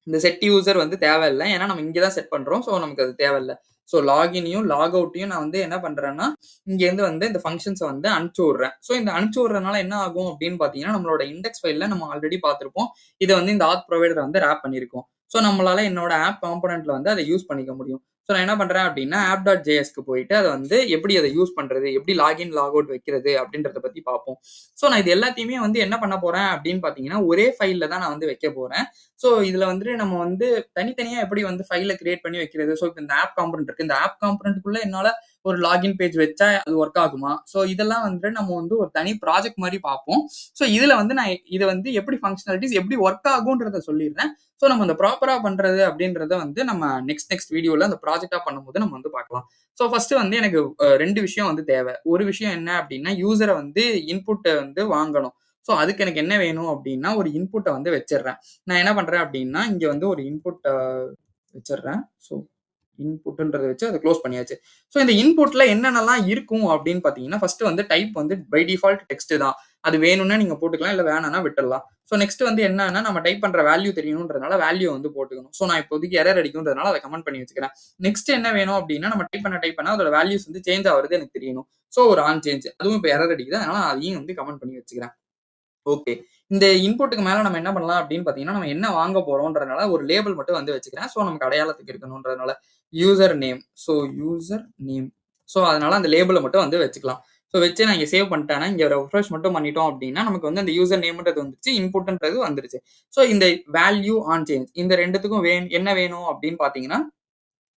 இந்த செட் யூசர் வந்து தேவையில்ல. ஏன்னா நம்ம இங்க தான் செட் பண்றோம். ஸோ நமக்கு அது தேவையில்ல. ஸோ லாகினையும், லாக் அவுட்டையும் நான் வந்து என்ன பண்றேன்னா, இங்கேருந்து வந்து இந்த ஃபங்ஷன்ஸ வந்து அனுப்பிச்சு விடுறேன். ஸோ இந்த அனுப்பிச்சு விடுறதுனால என்ன ஆகும் அப்படின்னு பார்த்தீங்கன்னா, நம்மளோட இண்டெக்ஸ் ஃபைல்ல நம்ம ஆல்ரெடி பார்த்திருப்போம். இத வந்து இந்த ஆத் புரொவைடர் வந்து ராப் பண்ணியிருக்கோம். ஸோ நம்மளால என்னோட ஆப் காம்போனன்ட்ல வந்து அத யூஸ் பண்ணிக்க முடியும். ஸோ நான் என்ன பண்றேன் அப்படின்னா, app.jsக்கு போயிட்டு அத வந்து எப்படி அத யூஸ் பண்றது? எப்படி லாகின், லாக் அவுட் வைக்கிறது? அப்படின்றத பத்தி பார்ப்போம். ஸோ நான் இது எல்லாத்தையுமே வந்து என்ன பண்ண போறேன் அப்படின்னு பார்த்தீங்கன்னா, ஒரே ஃபைல்ல தான் நான் வந்து வைக்க போறேன். ஸோ இதுல வந்துட்டு நம்ம வந்து தனித்தனியா எப்படி வந்து ஃபைல கிரியேட் பண்ணி வைக்கிறது? ஸோ இப்ப இந்த ஆப் காம்போனன்ட் இருக்கு. இந்த ஆப் காம்போனன்ட்க்குள்ள என்னால ஒரு லாகின் பேஜ் வச்சா அது ஒர்க் ஆகுமா? ஸோ இதெல்லாம் வந்து நம்ம வந்து ஒரு தனி ப்ராஜெக்ட் மாரி பார்ப்போம். ஸோ இதுல வந்து நான் இத வந்து எப்படி ஃபங்ஷனாலிட்டீஸ் எப்படி ஒர்க் ஆகும்ன்றத சொல்லிடுறேன். ஸோ நம்ம அந்த ப்ராப்பரா பண்றது அப்படின்றத வந்து நம்ம நெக்ஸ்ட் வீடியோல அந்த ப்ராஜெக்ட்டா பண்ணும்போது நம்ம வந்து பார்க்கலாம். ஸோ ஃபர்ஸ்ட் வந்து எனக்கு 2 விஷயம் வந்து தேவை. ஒரு விஷயம் என்ன அப்படின்னா, யூசர வந்து இன்புட்ட வந்து வாங்கணும். ஸோ அதுக்கு எனக்கு என்ன வேணும் அப்படின்னா, ஒரு இன்புட்ட வந்து வச்சுடுறேன். நான் என்ன பண்றேன் அப்படின்னா, இங்க வந்து ஒரு இன்புட் வச்சுடுறேன். ஸோ இன்புட்ன்றத வச்சு அத குளோஸ் பண்ணியாச்சு. ஸோ இந்த இன்புட்ல என்னென்னலாம் இருக்கும் அப்படின்னு பார்த்தீங்கன்னா, ஃபர்ஸ்ட் வந்து டைப் வந்து பை டிஃபால்ட் டெக்ஸ்ட் தான். அது வேணும்னா நீங்க போட்டுக்கலாம். இல்ல வேணாம்னா விட்டுறலாம். ஸோ நெக்ஸ்ட் வந்து என்னன்னா, நம்ம டைப் பண்ற வேல்யூ தெரியணும்ன்றதுனால வேல்யூ வந்து போட்டுக்கணும். ஸோ நான் இப்போதைக்கு எரர் அடிக்கும்ன்றதுனால அத கமெண்ட் பண்ணி வச்சுக்கிறேன். நெக்ஸ்ட் என்ன வேணும் அப்படின்னா, நம்ம டைப் பண்ண அதோட வேல்யூஸ் வந்து சேஞ்ச் ஆகுறது எனக்கு தெரியணும். ஸோ ஒரு ஆன் சேஞ்ச். அதுவும் இப்ப எரர் அடிக்குது. அதனால அதையும் வந்து கமெண்ட் பண்ணி வச்சுக்கிறேன். ஓகே. இந்த இன்புட்க்கு மேல நம்ம என்ன பண்ணலாம் அப்படின்னு பார்த்தீங்கன்னா, நம்ம என்ன வாங்க போறோம்ன்றதுனால ஒரு லேபிள் மட்டும் வந்து வச்சுக்கிறேன். ஸோ நமக்கு அடையாளத்துக்கு இருக்கணும்ன்றதுனால. User name. So user name. So அதனால அந்த லேபிள மட்டும் வந்து வச்சுக்கலாம். ஸோ வச்சு நான் இங்க சேவ் பண்ணிட்டேன்னா, இங்க ரெஃப்ரெஷ் மட்டும் பண்ணிட்டோம் அப்படின்னா, நமக்கு வந்து அந்த யூசர் நேம்ன்றது வந்துருச்சு. இன்புட்ன்றது வந்துருச்சு. ஸோ இந்த வேல்யூ ஆன் சேஞ்ச் இந்த 2த்துக்கும் என்ன வேணும் அப்படின்னு பார்த்தீங்கன்னா,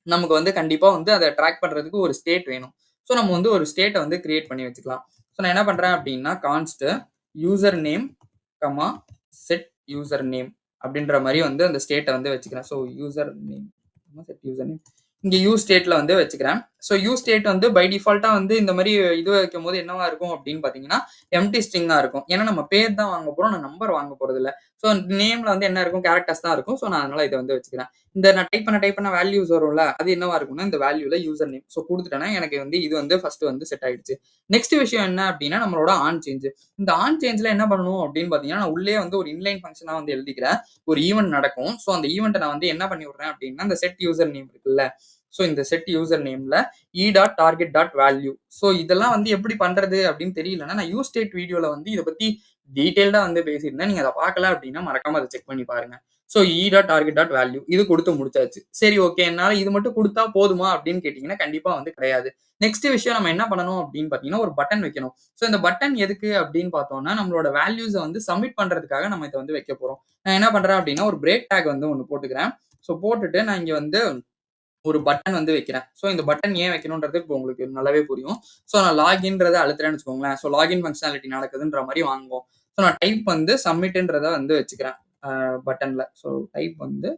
நமக்கு வந்து கண்டிப்பா வந்து அத ட்ராக் பண்றதுக்கு ஒரு ஸ்டேட் வேணும். ஸோ நம்ம வந்து ஒரு ஸ்டேட்ட வந்து கிரியேட் பண்ணி வச்சுக்கலாம். ஸோ நான் என்ன பண்றேன் அப்படின்னா, const user name, set user name அப்படின்ற மாரி வந்து அந்த ஸ்டேட்ட வந்து வச்சுக்கிறேன். So user name, set user name. இங்க யூஸ் ஸ்டேட்ல வந்து வச்சுக்கிறேன். ஸோ யூஸ் ஸ்டேட் வந்து பை டிஃபால்ட்டா வந்து இந்த மாரி இது வைக்கும்போது என்னவா இருக்கும் அப்படின்னு பார்த்தீங்கன்னா, எம்ப்டி ஸ்ட்ரிங்கா இருக்கும். ஏன்னா நம்ம பேர் தான் வாங்க போறோம். நான் நம்பர் வாங்க போறதில்ல. ஸோ நேம்ல வந்து என்ன இருக்கும்? கேரக்டர்ஸ் தான் இருக்கும். ஸோ நான் அதனால இத வந்து வச்சுக்கிறேன். இந்த நான் டைப் பண்ண வேல்யூஸ் வரும்ல, அது என்னவா இருக்கும்னா, இந்த வேல்யூல யூசர் நேம். ஸோ குடுத்துட்டேன்னா, எனக்கு வந்து இது வந்து ஃபர்ஸ்ட் வந்து செட் ஆயிடுச்சு. நெக்ஸ்ட் விஷயம் என்ன அப்படின்னா, நம்மளோட ஆன் சேஞ்ச். இந்த ஆன் சேஞ்ச்ல என்ன பண்ணணும் அப்படின்னு பார்த்தீங்கன்னா, நான் உள்ளே வந்து ஒரு இன்லைன் ஃபங்ஷனா வந்து எழுதிக்கிறேன். ஒரு ஈவென்ட் நடக்கும். ஸோ அந்த ஈவென்ட்ட நான் வந்து என்ன பண்ணி விடுறேன் அப்படின்னா, இந்த செட் யூசர் நேம் இருக்குல்ல, ஸோ இந்த செட் யூசர் நேம்ல target.value. ஸோ இதெல்லாம் வந்து எப்படி பண்றது அப்படின்னு தெரியலன்னா, நான் யூஸ் ஸ்டேட் வீடியோல வந்து இத பத்தி டீட்டெயில்டா வந்து பேசியிருந்தேன். நீங்க அத பார்க்கல அப்படின்னா மறக்காம அத செக் பண்ணி பாருங்க. ஸோ e.target.value இது குடுத்து முடிச்சாச்சு. சரி ஓகே. என்னால இது மட்டும் குடுத்தா போதுமா அப்படின்னு கேட்டீங்கன்னா, கண்டிப்பா வந்து கிடையாது. நெக்ஸ்ட் விஷயம் நம்ம என்ன பண்ணணும் அப்படின்னு பார்த்தீங்கன்னா, ஒரு பட்டன் வைக்கணும். ஸோ இந்த பட்டன் எதுக்கு அப்படின்னு பார்த்தோம்னா, நம்மளோட வேல்யூஸ வந்து சப்மிட் பண்றதுக்காக நம்ம இத வந்து வைக்க போறோம். நான் என்ன பண்றேன் அப்படின்னா, ஒரு பிரேக் டாக் வந்து ஒண்ணு போட்டுக்கிறேன். ஸோ போட்டுட்டு நான் இங்க வந்து ஒரு பட்டன் வந்து வைக்கிறேன். ஸோ இந்த பட்டன் ஏன் வைக்கணும்ன்றது இப்போ உங்களுக்கு நல்லாவே புரியும். ஸோ நான் லாகின்றத அழுத்துறேன்னு வச்சுக்கோங்களேன். ஸோ லாகின் ஃபங்ஷனாலிட்டி நடக்குதுன்ற மாரி வாங்குவோம். ஸோ நான் டைப் வந்து சப்மிட்ன்றத வந்து வச்சுக்கிறேன். பட்டன்ல. ஸோ டைப் வந்து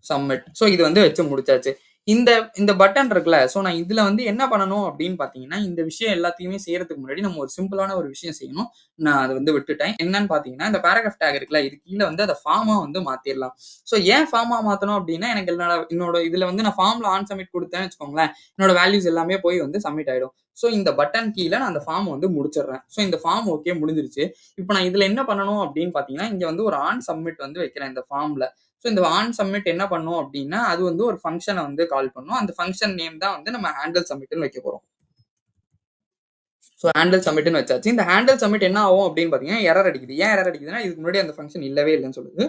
சப்மிட். ஸோ இது வந்து வச்சு முடிச்சாச்சு. இந்த இந்த பட்டன் இருக்குல்ல, ஸோ நான் இதுல வந்து என்ன பண்ணணும் அப்படின்னு பார்த்தீங்கன்னா, இந்த விஷயம் எல்லாத்தையுமே செய்யறதுக்கு முன்னாடி நம்ம ஒரு சிம்பிளான ஒரு விஷயம் செய்யணும். நான் அத வந்து விட்டுட்டேன். என்னன்னு பார்த்தீங்கன்னா, இந்த பேராகிராஃப் டாக் இருக்குல்ல, இது கீழ வந்து அத ஃபார்மா வந்து மாத்திரலாம். ஸோ ஏன் ஃபார்மா மாத்தணும் அப்படின்னா, எனக்கு என்னோட இதுல வந்து நான் ஃபார்ம்ல ஆன் சப்மிட் குடுத்தேன்னு வச்சுக்கோங்களேன், என்னோட வேல்யூஸ் எல்லாமே போய் வந்து சப்மிட் ஆயிடும். ஸோ இந்த பட்டன் கீழ நான் அந்த ஃபார்ம் வந்து முடிச்சிடுறேன். ஸோ இந்த ஃபார்ம் ஓகே முடிஞ்சிருச்சு. இப்ப நான் இதுல என்ன பண்ணணும் அப்படின்னு பார்த்தீங்கன்னா, இங்க வந்து ஒரு ஆன் சப்மிட் வந்து வைக்கிறேன் இந்த ஃபார்ம்ல. ஸோ இந்த ஆன் சப்மிட் என்ன பண்ணும் அப்படின்னா, அது வந்து ஒரு ஃபங்ஷன வந்து கால் பண்ணும். அந்த ஃபங்ஷன் நேம் தான் வந்து நம்ம ஹேண்டில் சப்மிட்ன்னு வைக்க போறோம். ஸோ ஹேண்டில் சப்மிட்ன்னு வச்சாச்சு. இந்த ஹேண்டில் சப்மிட் என்ன ஆகும் அப்படின்னு பார்த்தீங்கன்னா, எரர் அடிக்குது. ஏன் எரர் அடிக்குதுன்னா, இதுக்கு முன்னாடி அந்த ஃபங்ஷன் இல்லவே இல்லன்னு சொல்லுது.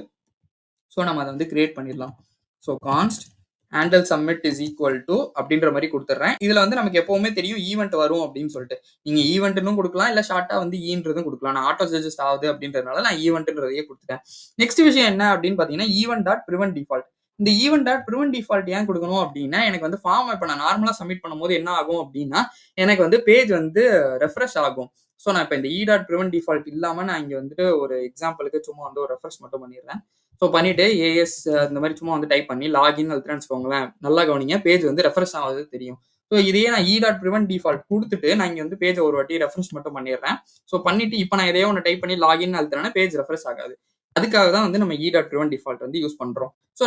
ஸோ நம்ம அத வந்து கிரியேட் பண்ணிடலாம். So கான்ஸ்ட் handle submit his equal to அப்படின்ற மாரி குடுத்துடுறேன். இதுல வந்து நமக்கு எப்பவுமே தெரியும் ஈவென்ட் வரும் அப்படின்னு சொல்லிட்டு. நீங்க ஈவென்ட்ன்னு குடுக்கலாம். இல்ல ஷார்ட்டா வந்து ஈன்றதும் குடுக்கலாம். நான் ஆட்டோ சஜஸ்ட் ஆகுது அப்படின்றதுனால நான் ஈவென்ட்ன்றதையே குடுத்துட்டேன். நெக்ஸ்ட் விஷயம் என்ன அப்படின்னு பார்த்தீங்கன்னா, ஈவென்ட் டாட் பிரிவென்ட் டிஃபால்ட். இந்த ஈவென்ட் டாட் பிரிவென்ட் டிஃபால்ட் ஏன் குடுக்கணும் அப்படின்னா, எனக்கு வந்து ஃபார்ம் இப்ப நான் நார்மலா சப்மிட் பண்ணும்போது என்ன ஆகும் அப்படின்னா, எனக்கு வந்து பேஜ் வந்து ரெஃப்ரெஷ் ஆகும். ஸோ நான் இப்ப இந்த டாட் பிரிவென்ட் டிஃபால்ட் இல்லாம நான் இங்க வந்துட்டு ஒரு எக்ஸாம்பிளுக்கு சும்மா வந்து ஒரு ரெஃப்ரெஷ் மட்டும் பண்ணிடுறேன். ஸோ பண்ணிட்டு ஏஎஸ் இந்த மாதிரி சும்மா வந்து டைப் பண்ணி லாகின் அழுத்துறேன்னு வச்சுக்கோங்களேன். நல்லா கவனிங்க. பேஜ் வந்து ரெஃப்ரெஷ் ஆகுது தெரியும். ஸோ இதையே நான் டாட் பிரிவென்ட் டிஃபால்ட் குடுத்துட்டு நான் இங்க வந்து பேஜ ஒரு வாட்டி ரெஃப்ரெஷ் மட்டும் பண்ணிடுறேன். ஸோ பண்ணிட்டு இப்ப நான் எதையோ ஒண்ணு டைப் பண்ணி லாகின் அழுத்துறேன்னா பேஜ் ரெஃப்ரெஷ் ஆகாது. அதுக்காக தான் வந்து நம்ம டாட் பிரிவென்ட் டிஃபால்ட் வந்து யூஸ் பண்றோம். ஸோ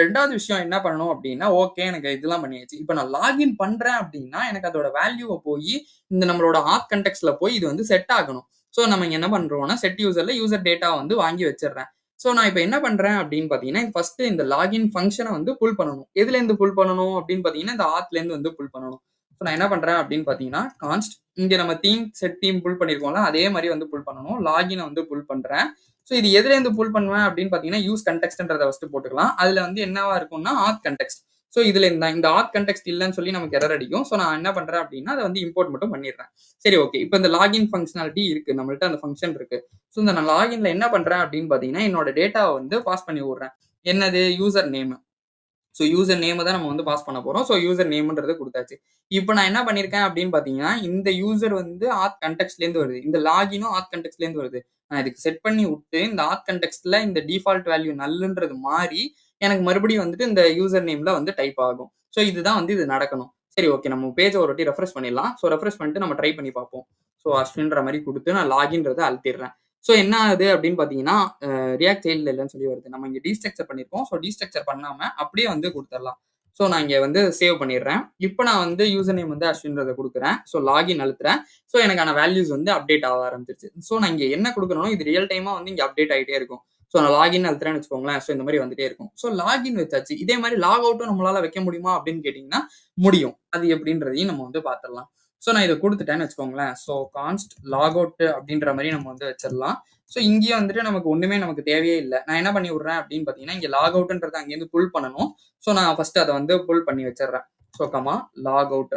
2வது விஷயம் என்ன பண்ணணும் அப்படின்னா, ஓகே எனக்கு இதெல்லாம் பண்ணியாச்சு. இப்ப நான் லாகின் பண்றேன் அப்படின்னா, எனக்கு அதோட வேல்யூவ போயி இந்த நம்மளோட ஆத் கான்டெக்ஸ்ட்ல போய் இது வந்து செட் ஆகணும். ஸோ நம்ம இங்க என்ன பண்றோம்னா, செட் யூசர்ல யூசர் டேட்டா வந்து வாங்கி வச்சிடுறேன். ஸோ நான் இப்ப என்ன பண்றேன் அப்படின்னு பார்த்தீங்கன்னா, ஃபர்ஸ்ட் இந்த லாகின் ஃபங்ஷன வந்து புல் பண்ணணும். எதுலேருந்து புல் பண்ணணும் அப்படின்னு பார்த்தீங்கன்னா, இந்த ஆத்லேருந்து வந்து புல் பண்ணணும். ஸோ நான் என்ன பண்றேன் அப்படின்னு பார்த்தீங்கன்னா, கான்ஸ்ட் இங்க நம்ம செட் தீம் புல் பண்ணியிருக்கோம்ல, அதே மாரி வந்து புல் பண்ணணும். லாகின வந்து புல் பண்றேன். ஸோ இது எதுலேருந்து புல் பண்ணுவேன் அப்படின்னு பார்த்தீங்கன்னா, யூஸ் கான்டெக்ஸ்ட்ன்றத ஃபர்ஸ்ட் போட்டுக்கலாம். அதுல வந்து என்னவா இருக்கும்னா, ஆத் கான்டெக்ஸ்ட். ஸோ இதுல இந்த ஆத் கான்டெக்ஸ்ட் இல்லன்னு சொல்லி நமக்கு எரர் அடிக்கும். ஸோ நான் என்ன பண்றேன் அப்படின்னா, அத வந்து இம்போர்ட் மட்டும் பண்ணிடுறேன். சரி ஓகே. இப்ப இந்த லாகின் ஃபங்ஷனாலிட்டி இருக்கு. நம்மள்ட்ட அந்த ஃபங்ஷன் இருக்கு. ஸோ இந்த நான் லாகின்ல என்ன பண்றேன் அப்படின்னு பார்த்தீங்கன்னா, என்னோட டேட்டாவ வந்து பாஸ் பண்ணி விடுறேன். என்னது? User name. ஸோ யூசர் நேம தான் நம்ம வந்து பாஸ் பண்ண போறோம். ஸோ யூசர் நேம்ன்றத குடுத்தாச்சு. இப்ப நான் என்ன பண்ணியிருக்கேன் அப்படின்னு பார்த்தீங்கன்னா, இந்த யூசர் வந்து ஆத் கான்டெக்ஸ்ட்லேருந்து வருது. இந்த லாகினும் ஆத் கான்டெக்ஸ்ட்லேருந்து வருது. நான் இதுக்கு செட் பண்ணி விட்டு, இந்த ஆத் கான்டெக்ஸ்ட்ல இந்த டிஃபால்ட் வேல்யூ நல்ன்றது மாறி, எனக்கு மறுபடியும் வந்துட்டு இந்த யூசர் நேம்ல வந்து டைப் ஆகும். ஸோ இதுதான் வந்து இது நடக்கணும். சரி ஓகே. நம்ம பேஜ ஒரு வாட்டி ரெஃப்ரெஷ் பண்ணிடலாம். ஸோ ரெஃப்ரெஷ் பண்ணிட்டு நம்ம ட்ரை பண்ணி பார்ப்போம். ஸோ அஸ்வின்ற மாரி குடுத்து நான் லாகின்றத அழுத்திடுறேன். ஸோ என்ன ஆகுது அப்படின்னு பார்த்தீங்கன்னா, ரியாக்ட் சைல்ட்ல இல்லன்னு சொல்லி வருது. நம்ம இங்க டீஸ்ட்ரக்சர் பண்ணியிருக்கோம். ஸோ டீஸ்ட்ரக்சர் பண்ணாம அப்படியே வந்து குடுத்துறலாம். ஸோ நான் இங்க வந்து சேவ் பண்ணிடுறேன். இப்ப நான் வந்து யூசர் நேம் வந்து அஸ்வின்றத குடுக்குறேன். ஸோ லாகின் அழுத்துறேன். ஸோ எனக்கான வேல்யூஸ் வந்து அப்டேட் ஆக ஆரம்பிச்சிருச்சு. ஸோ நான் இங்க என்ன குடுக்கணும், இது ரியல் டைமா வந்து இங்க அப்டேட் ஆயிட்டே இருக்கும். ஸோ நான் லாகின் அழுத்துறேன்னு வச்சுக்கோங்களேன். ஸோ இந்த மாரி வந்துட்டே இருக்கும். ஸோ லாகின் வச்சாச்சு. இதே மாரி லாக் அவுட்டும் நம்மளால வைக்க முடியுமா அப்படின்னு கேட்டீங்கன்னா, முடியும். அது எப்படின்றதையும் நம்ம வந்து பார்த்துடலாம். ஸோ நான் இத குடுத்துட்டேன்னு வச்சுக்கோங்களேன். ஸோ கான்ஸ்ட் லாக் அவுட் அப்படின்ற மாரி நம்ம வந்து வச்சிடலாம். ஸோ இங்கேயும் வந்துட்டு நமக்கு ஒண்ணுமே நமக்கு தேவையே இல்ல. நான் என்ன பண்ணி விடுறேன் அப்படின்னு பார்த்தீங்கன்னா, இங்க லாக் அவுட்ன்றத அங்கேருந்து புல் பண்ணணும். ஸோ நான் ஃபர்ஸ்ட் அத வந்து புல் பண்ணி வச்சிடுறேன். So log out.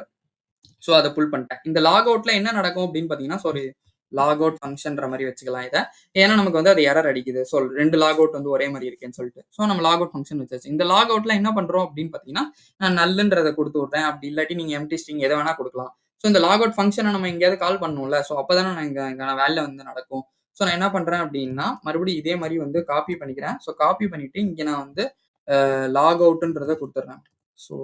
ஸோ அத புல் பண்ணிட்டேன். இந்த லாக் அவுட்ல என்ன நடக்கும் அப்படின்னு பார்த்தீங்கன்னா, சாரி லாக் அவுட் ஃபங்ஷன்ற மாரி வச்சுக்கலாம் இத. ஏன்னா நமக்கு வந்து அது எரர் அடிக்குது. ஸோ 2 லாக் அவுட் வந்து ஒரே மாரி இருக்கேன்னு சொல்லிட்டு. ஸோ நம்ம லாக் அவுட் ஃபங்ஷன் வச்சாச்சு. இந்த லாக் அவுட்ல என்ன பண்றோம் அப்படின்னு பார்த்தீங்கன்னா, நான் நல்ன்றத குடுத்து விடுறேன். அப்படி இல்லாட்டி நீங்க எம்ப்டி ஸ்ட்ரிங் எத வேணா குடுக்கலாம். ஸோ இந்த லாக் அவுட் ஃபங்ஷன நம்ம எங்கேயாவது கால் பண்ணணும்ல. ஸோ அப்பதானே நான் இங்க வேலை வந்து நடக்கும். ஸோ நான் என்ன பண்றேன் அப்படின்னா, மறுபடியும் இதே மாரி வந்து காப்பி பண்ணிக்கிறேன். ஸோ காப்பி பண்ணிட்டு இங்க நான் வந்து லாக் அவுட்ன்றத குடுத்துடுறேன். ஸோ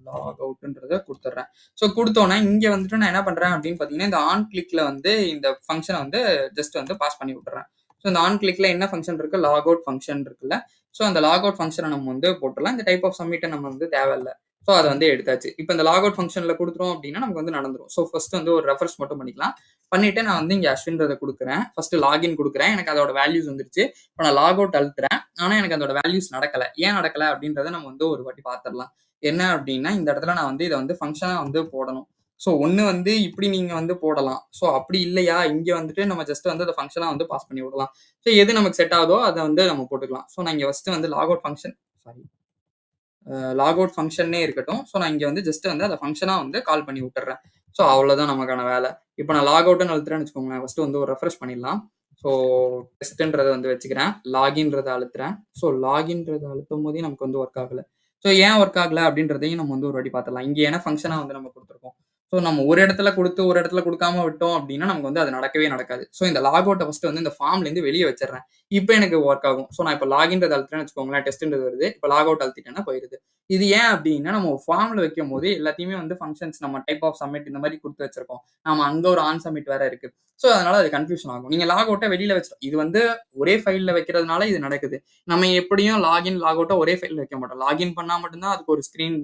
லாக் அவுட்ன்றத குடுத்துடுறேன். ஸோ குடுத்தோனே இங்க வந்துட்டு நான் என்ன பண்றேன் அப்படின்னு பார்த்தீங்கன்னா, இந்த ஆன் கிளிக்ல வந்து இந்த ஃபங்ஷன வந்து ஜஸ்ட் வந்து பாஸ் பண்ணி விட்டுறேன். ஸோ இந்த ஆன் கிளிக்ல என்ன ஃபங்ஷன் இருக்கு? லாக் அவுட் ஃபங்ஷன் இருக்குல்ல. ஸோ அந்த லாக் அவுட் ஃபங்ஷன நம்ம வந்து போட்டுறலாம். இந்த டைப் ஆஃப் சப்மிட்ட நம்ம வந்து தேவையில்ல. ஸோ அத வந்து எடுத்தாச்சு. இப்ப இந்த லாக் அவுட் ஃபங்ஷன்ல குடுத்துட்டோம் அப்படின்னா, நமக்கு வந்து நடந்துரும். ஸோ ஃபர்ஸ்ட் வந்து ஒரு ரெஃப்ரெஷ் மட்டும் பண்ணிக்கலாம். பண்ணிட்டு நான் வந்து இங்க அஸ்வின்றத குடுக்குறேன். ஃபர்ஸ்ட் லாகின் குடுக்குறேன். எனக்கு அதோட வேல்யூஸ் வந்துருச்சு. இப்ப நான் லாக் அவுட் அழுத்துறேன். ஆனா எனக்கு அதோட வேல்யூஸ் நடக்கல. ஏன் நடக்கல அப்படின்றத நம்ம வந்து ஒரு வாட்டி பார்த்துரலாம். என்ன அப்படின்னா, இந்த இடத்துல நான் வந்து இத வந்து ஃபங்ஷனா வந்து போடணும். ஸோ ஒண்ணு வந்து இப்படி நீங்க வந்து போடலாம். ஸோ அப்படி இல்லையா, இங்க வந்துட்டு நம்ம ஜஸ்ட் வந்து அத ஃபங்ஷனா வந்து பாஸ் பண்ணி விடலாம். ஸோ எது நமக்கு செட் ஆகுதோ அத வந்து நம்ம போட்டுக்கலாம். ஸோ நான் இங்க ஃபர்ஸ்ட் வந்து log out function sorry log out ஃபங்ஷன்னே இருக்கட்டும். ஸோ நான் இங்க வந்து ஜஸ்ட் வந்து அத ஃபங்ஷனா வந்து கால் பண்ணி விட்டுர்றேன். ஸோ அவ்வளோதான் நமக்கான வேலை. இப்ப நான் லாக் அவுட்ன்னு அழுத்துறேன்னு வச்சுக்கோங்களேன். ஃபர்ஸ்ட் வந்து ஒரு ரெஃப்ரெஷ் பண்ணிடலாம். ஸோ டெஸ்ட்ன்றத வந்து வச்சுக்கிறேன். லாகின்றத அழுத்துறேன். ஸோ லாகின்றத அழுத்தும்போதே நமக்கு வந்து ஒர்க் ஆகல. ஸோ ஏன் ஒர்க் ஆகல அப்படின்றதையும் நம்ம வந்து ஒரு வாட்டி பார்த்துடலாம். இங்க ஏன்னா ஃபங்ஷனா வந்து நம்ம குடுத்துருக்கோம். ஸோ நம்ம ஒரு இடத்துல குடுத்து, ஒரு இடத்துல குடுக்காம விட்டோம் அப்படின்னா, நமக்கு வந்து அது நடக்கவே நடக்காது. ஸோ இந்த லாக் அவுட்ட ஃபர்ஸ்ட் வந்து இந்த ஃபார்ம்லேருந்து வெளிய வச்சுர்றேன். இப்ப எனக்கு ஒர்க் ஆகும். ஸோ நான் இப்ப லாகின்றத அழுத்துறேன்னு வச்சுக்கோங்களேன். டெஸ்ட்ன்றது வருது. இப்ப லாக் அவுட் அழுத்திட்டேன்னா போயிருது. இது ஏன் அப்படின்னா, நம்ம ஃபார்ம்ல வைக்கும்போது எல்லாத்தையுமே வந்து ஃபங்ஷன்ஸ் நம்ம டைப் ஆஃப் சப்மிட் இந்த மாரி குடுத்து வச்சிருக்கோம். நாம அங்க ஒரு ஆன் சப்மிட் வேற இருக்கு. ஸோ அதனால அது கன்ஃப்யூஷன் ஆகும். நீங்க லாக் அவுட்ட வெளியில வச்சுட்டோம். இது வந்து ஒரே ஃபைல்ல வைக்கிறதுனால இது நடக்குது. நம்ம எப்படியும் லாகின், லாக் அவுட்ட ஒரே ஃபைல்ல வைக்க மாட்டோம். லாகின் பண்ணா மட்டும் தான் அதுக்கு ஒரு ஸ்க்ரீன்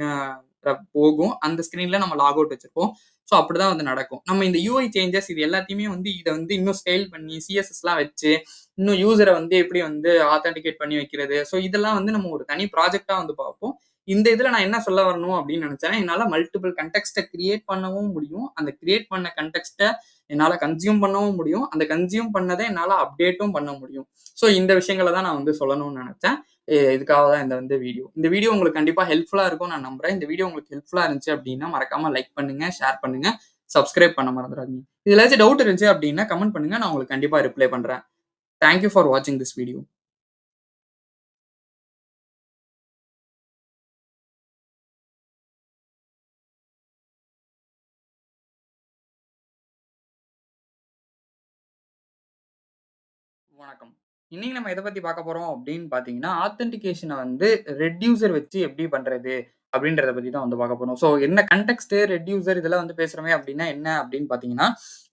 போகும். அந்த ஸ்க்ரீன்ல நம்ம லாக் அவுட் வச்சிருப்போம். ஸோ அப்படிதான் வந்து நடக்கும். நம்ம இந்த யூஐ சேஞ்சஸ் இது எல்லாத்தையுமே வந்து இத வந்து இன்னும் ஸ்டைல் பண்ணி சிஎஸ்எஸ்லாம் வச்சு, இன்னும் யூசர வந்து எப்படி வந்து ஆத்தென்டிகேட் பண்ணி வைக்கிறது. ஸோ இதெல்லாம் வந்து நம்ம ஒரு தனி ப்ராஜெக்ட்டா வந்து பார்ப்போம். இந்த இதுல நான் என்ன சொல்ல வரணும் அப்படின்னு நினைச்சேன். என்னால மல்டிபிள் கன்டெக்ஸ்ட்ட கிரியேட் பண்ணவும் முடியும். அந்த கிரியேட் பண்ண கன்டெக்ஸ்ட்ட என்னால கன்சியூம் பண்ணவும் முடியும். அந்த கன்சியூம் பண்ணத என்னால அப்டேட்டும் பண்ண முடியும். ஸோ இந்த விஷயங்கள தான் நான் வந்து சொல்லணும்னு நினைச்சேன். இதுக்காக தான் இந்த வந்து வீடியோ. இந்த வீடியோ உங்களுக்கு கண்டிப்பா ஹெல்ப்ஃபுல்லா இருக்கும்னு நான் நம்புறேன். இந்த வீடியோ உங்களுக்கு ஹெல்ப்ஃபுல்லா இருந்துச்சு அப்படின்னா, மறக்காம லைக் பண்ணுங்க, ஷேர் பண்ணுங்க, சப்ஸ்கிரைப் பண்ண மறந்துடாதீங்க. இதுல ஏதாச்சும் டவுட் இருந்துச்சு அப்படின்னா கமெண்ட் பண்ணுங்க. நான் உங்களுக்கு கண்டிப்பா ரிப்ளை பண்றேன். தேங்க் யூ ஃபார் வாட்சிங் திஸ் வீடியோ. வணக்கம். இன்னைக்கு நம்ம எத பத்தி பார்க்க போறோம் அப்படின்னு பார்த்தீங்கன்னா, ஆத்தென்டிகேஷன வந்து ரெட்யூசர் வச்சு எப்படி பண்றது? அப்படின்றத பத்தி தான் வந்து பார்க்க போறோம். ஸோ என்ன கன்டெக்ஸ்ட், ரெட்யூசர் இதெல்லாம் வந்து பேசுறோமே அப்படின்னா என்ன அப்படின்னு பார்த்தீங்கன்னா,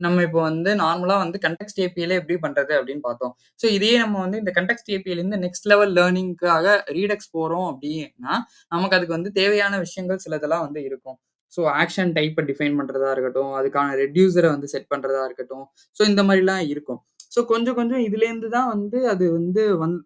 நம்ம இப்போ வந்து நார்மலா வந்து கன்டெக்ஸ்ட் ஏபிஐல எப்படி பண்றது அப்படின்னு பார்த்தோம். ஸோ இதையே நம்ம வந்து இந்த கன்டெக்ஸ்ட் ஏபிஐலேருந்து நெக்ஸ்ட் லெவல் லேர்னிங்க்காக ரீடெக்ஸ் போறோம் அப்படின்னா, நமக்கு அதுக்கு வந்து தேவையான விஷயங்கள் சிலதெல்லாம் வந்து இருக்கும். ஸோ ஆக்ஷன் டைப்ப டிஃபைன் பண்றதா இருக்கட்டும், அதுக்கான ரெட்யூசர வந்து செட் பண்றதா இருக்கட்டும். ஸோ இந்த மாரிலாம் இருக்கும். ஸோ கொஞ்சம் கொஞ்சம் இதுலேருந்து தான் வந்து அது வந்து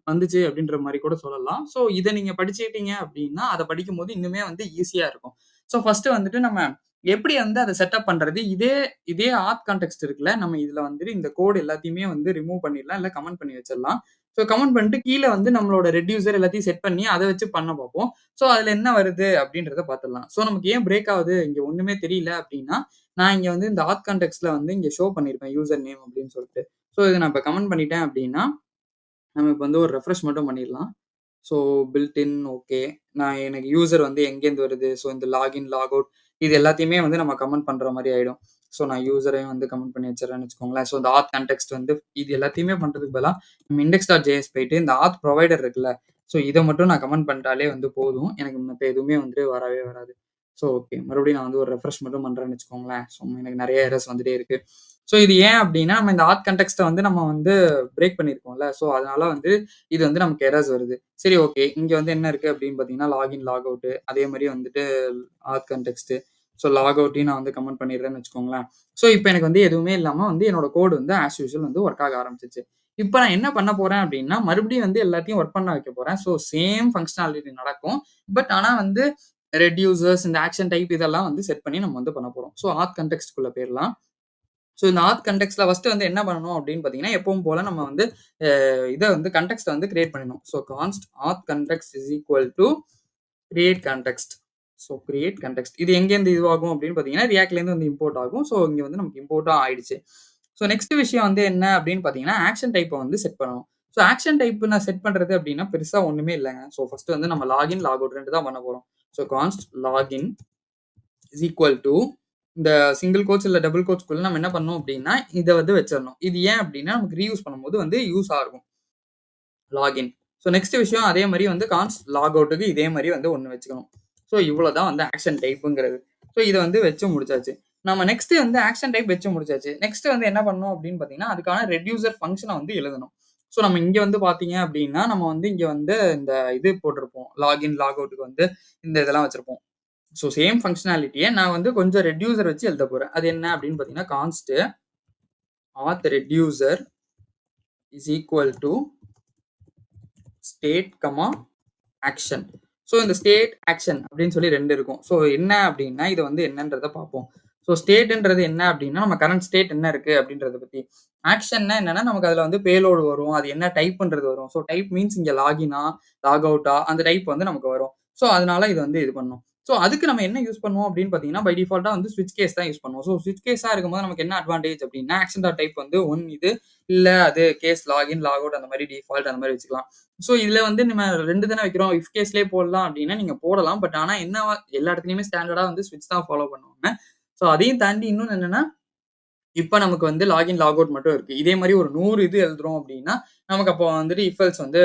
வந்துச்சு அப்படின்ற மாரி கூட சொல்லலாம். ஸோ இத நீங்க படிச்சுக்கிட்டீங்க அப்படின்னா, அத படிக்கும்போது இன்னுமே வந்து ஈஸியா இருக்கும். ஸோ ஃபர்ஸ்ட்டு வந்துட்டு நம்ம எப்படி வந்து அத செட்டப் பண்றது? இதே இதே ஆத் கான்டெக்ஸ்ட் இருக்குல்ல, நம்ம இதுல வந்துட்டு இந்த கோட் எல்லாத்தையுமே வந்து ரிமூவ் பண்ணிடலாம். இல்ல கமெண்ட் பண்ணி வச்சிடலாம். ஸோ கமெண்ட் பண்ணிட்டு கீழ வந்து நம்மளோட ரெட்யூசர் எல்லாத்தையும் செட் பண்ணி அத வச்சு பண்ண பார்ப்போம். ஸோ அதுல என்ன வருது அப்படின்றத பார்த்துடலாம். ஸோ நமக்கு ஏன் பிரேக் ஆகுது? இங்க ஒண்ணுமே தெரியல அப்படின்னா, நான் இங்க வந்து இந்த ஆத் கான்டெக்ஸ்ட்ல வந்து இங்க ஷோ பண்ணியிருப்பேன். யூசர் நேம் அப்படின்னு சொல்லிட்டு. ஸோ இத நான் இப்ப கமெண்ட் பண்ணிட்டேன் அப்படின்னா, நம்ம இப்ப வந்து ஒரு ரெஃப்ரெஷ் மட்டும் பண்ணிடலாம். So built in okay. நான் எனக்கு யூசர் வந்து எங்கேருந்து வருது? ஸோ இந்த லாகின், லாக் அவுட் இது எல்லாத்தையுமே வந்து நம்ம கமெண்ட் பண்ற மாரி ஆயிடும். ஸோ நான் யூசரையும் வந்து கமெண்ட் பண்ணி வச்சுர்றேன்னு வச்சுக்கோங்களேன். ஸோ இந்த ஆத் கான்டெக்ஸ்ட் வந்து இது எல்லாத்தையுமே பண்றதுக்கு பதிலா நம்ம index.js போயிட்டு இந்த ஆத் ப்ரொவைடர் இருக்குல்ல, ஸோ இத மட்டும் நான் கமெண்ட் பண்ணிட்டாலே வந்து போதும். எனக்கு மத்த எதுவுமே வந்து வரவே வராது. So okay. மறுபடியும் நான் வந்து ஒரு ரெஃப்ரெஷ் மட்டும் பண்றேன்னு வச்சுக்கோங்களேன். ஸோ எனக்கு நெறைய எரர்ஸ் வந்துட்டே இருக்கு. ஸோ இது ஏன் அப்டின்னா, நம்ம இந்த ஆத் கான்டெக்ஸ்ட்ட வந்து நம்ம வந்து பிரேக் பண்ணியிருக்கோம்ல. ஸோ அதனால வந்து இது வந்து நமக்கு எரர்ஸ் வருது. சரி ஓகே. இங்க வந்து என்ன இருக்கு அப்படின்னு பார்த்தீங்கன்னா, லாகின், லாக் அவுட் அதே மாரி வந்துட்டு ஆத் கான்டெக்ஸ்ட். ஸோ லாக் அவுட்டையும் நான் வந்து கமெண்ட் பண்ணிடுறேன்னு வச்சுக்கோங்களேன். ஸோ இப்ப எனக்கு வந்து எதுவுமே இல்லாம வந்து என்னோட கோட் வந்து ஆஸ் யூசுவல் வந்து ஒர்க் ஆக ஆரம்பிச்சுருச்சு. இப்ப நான் என்ன பண்ண போறேன் அப்படின்னா, மறுபடியும் வந்து எல்லாத்தையும் ஒர்க் பண்ண வைக்க போறேன். ஸோ சேம் பங்ஷனாலிட்டி நடக்கும். பட் ஆனா வந்து ரெட்யூசர்ஸ் இந்த ஆக்ஷன் டைப் இதெல்லாம் வந்து செட் பண்ணி நம்ம வந்து பண்ண போறோம். ஸோ ஆத் கான்டெக்ஸ்ட்குள்ள போயிரலாம். ஸோ இந்த ஆத் கான்டெக்ஸ்ட்ல ஃபர்ஸ்ட் வந்து என்ன பண்ணணும் அப்படின்னு பார்த்தீங்கன்னா, எப்பவும் போல நம்ம வந்து இத வந்து கான்டெக்ஸ்ட்ட வந்து கிரியேட் பண்ணிடணும். So const auth context is equal to create context. So create context. இது எங்கேருந்து இதுவாகும் அப்படின்னு பார்த்தீங்கன்னா, ரியாக்ட்லேருந்து வந்து இம்போர்ட் ஆகும். ஸோ இங்க வந்து நமக்கு இம்போர்ட்டா ஆயிடுச்சு. ஸோ நெக்ஸ்ட் விஷயம் வந்து என்ன அப்படின்னு பார்த்தீங்கன்னா, ஆக்ஷன் டைப்ப வந்து செட் பண்ணணும். ஸோ ஆக்ஷன் டைப் நான் செட் பண்றது அப்படின்னா பெருசா ஒண்ணுமே இல்லங்க. ஸோ ஃபர்ஸ்ட் வந்து நம்ம லாகின், லாக் அவுட் 2 தான் பண்ண போறோம். So const login is equal to இந்த சிங்கிள் கோட்ஸ் இல்ல டபுள் கோட்ஸ்க்குள்ள நம்ம என்ன பண்ணணும் அப்படின்னா, இத வந்து வச்சிரணும். இது ஏன் அப்படின்னா, நமக்கு ரீயூஸ் பண்ணும்போது வந்து யூஸ் ஆகும். லாகின். ஸோ நெக்ஸ்ட் விஷயம் அதே மாரி வந்து கான்ஸ்ட் லாக் அவுட்டுக்கு இதே மாரி வந்து ஒண்ணு வச்சுக்கணும். ஸோ இவ்வளோதான் வந்து ஆக்ஷன் டைப்புங்கிறது. ஸோ இத வந்து வச்சு முடிச்சாச்சு. நம்ம நெக்ஸ்ட் வந்து ஆக்ஷன் டைப் வச்சு முடிச்சாச்சு. நெக்ஸ்ட் வந்து என்ன பண்ணணும் அப்படின்னு பார்த்தீங்கன்னா, அதுக்கான ரெட்யூசர் ஃபங்ஷன வந்து எழுதணும். ஸோ நம்ம இங்க வந்து பார்த்தீங்க அப்படின்னா, நம்ம வந்து இங்க வந்து இந்த இது போட்டிருப்போம். லாகின், லாக் அவுட்டுக்கு வந்து இந்த இதெல்லாம் வச்சிருப்போம். ஸோ சேம் ஃபங்ஷனாலிட்டிய நான் வந்து கொஞ்சம் ரெட்யூசர் வச்சு எழுதப் போறேன். அது என்ன அப்படின்னு பார்த்தீங்கன்னா, const auth reducer is equal to state, action. So இந்த ஸ்டேட், ஆக்ஷன் அப்படின்னு சொல்லி 2 இருக்கும். ஸோ என்ன அப்படின்னா, இது வந்து என்னன்றத பார்ப்போம். ஸோ ஸ்டேட்ன்றது என்ன அப்படின்னா, நம்ம கரண்ட் ஸ்டேட் என்ன இருக்கு அப்படின்றத பத்தி. ஆக்ஷன்னா என்னன்னா, நமக்கு அதுல வந்து பேலோட் வரும். அது என்ன டைப்ன்றது வரும். ஸோ டைப் மீன்ஸ் இங்க லாகினா, லாக் அவுட்டா அந்த டைப் வந்து நமக்கு வரும். ஸோ அதனால இது வந்து இது பண்ணும். ஸோ அதுக்கு நம்ம என்ன யூஸ் பண்ணுவோம் அப்படின்னு பார்த்தீங்கன்னா, பை டிஃபால்ட்டா வந்து ஸ்விட்ச் கேஸ் தான் யூஸ் பண்ணுவோம். ஸோ ஸ்விட்ச் கேஸா இருக்கும்போது நமக்கு என்ன அட்வான்டேஜ் அப்படின்னா, ஆக்ஷன் டாட் டைப் வந்து இது, இல்ல அது கேஸ் லாகின், லாக் அவுட் அந்த மாரி டிஃபால்ட் அந்த மாரி வச்சுக்கலாம். ஸோ இதுல வந்து நம்ம 2 தானே வைக்கிறோம். இஃப் கேஸ்லயே போடலாம் அப்படின்னா நீங்க போடலாம். பட் ஆனா என்ன எல்லா இடத்துலயுமே ஸ்டாண்டர்டா வந்து ஸ்விட்ச் தான் ஃபாலோ பண்ணுவாங்க. ஸோ அதையும் தாண்டி இன்னொன்னு என்னன்னா, இப்ப நமக்கு வந்து லாகின், லாக் அவுட் மட்டும் இருக்கு. இதே மாரி ஒரு 100 இது எழுதுறோம் அப்படின்னா, நமக்கு அப்போ வந்துட்டு இஃப் எல்ஸ் வந்து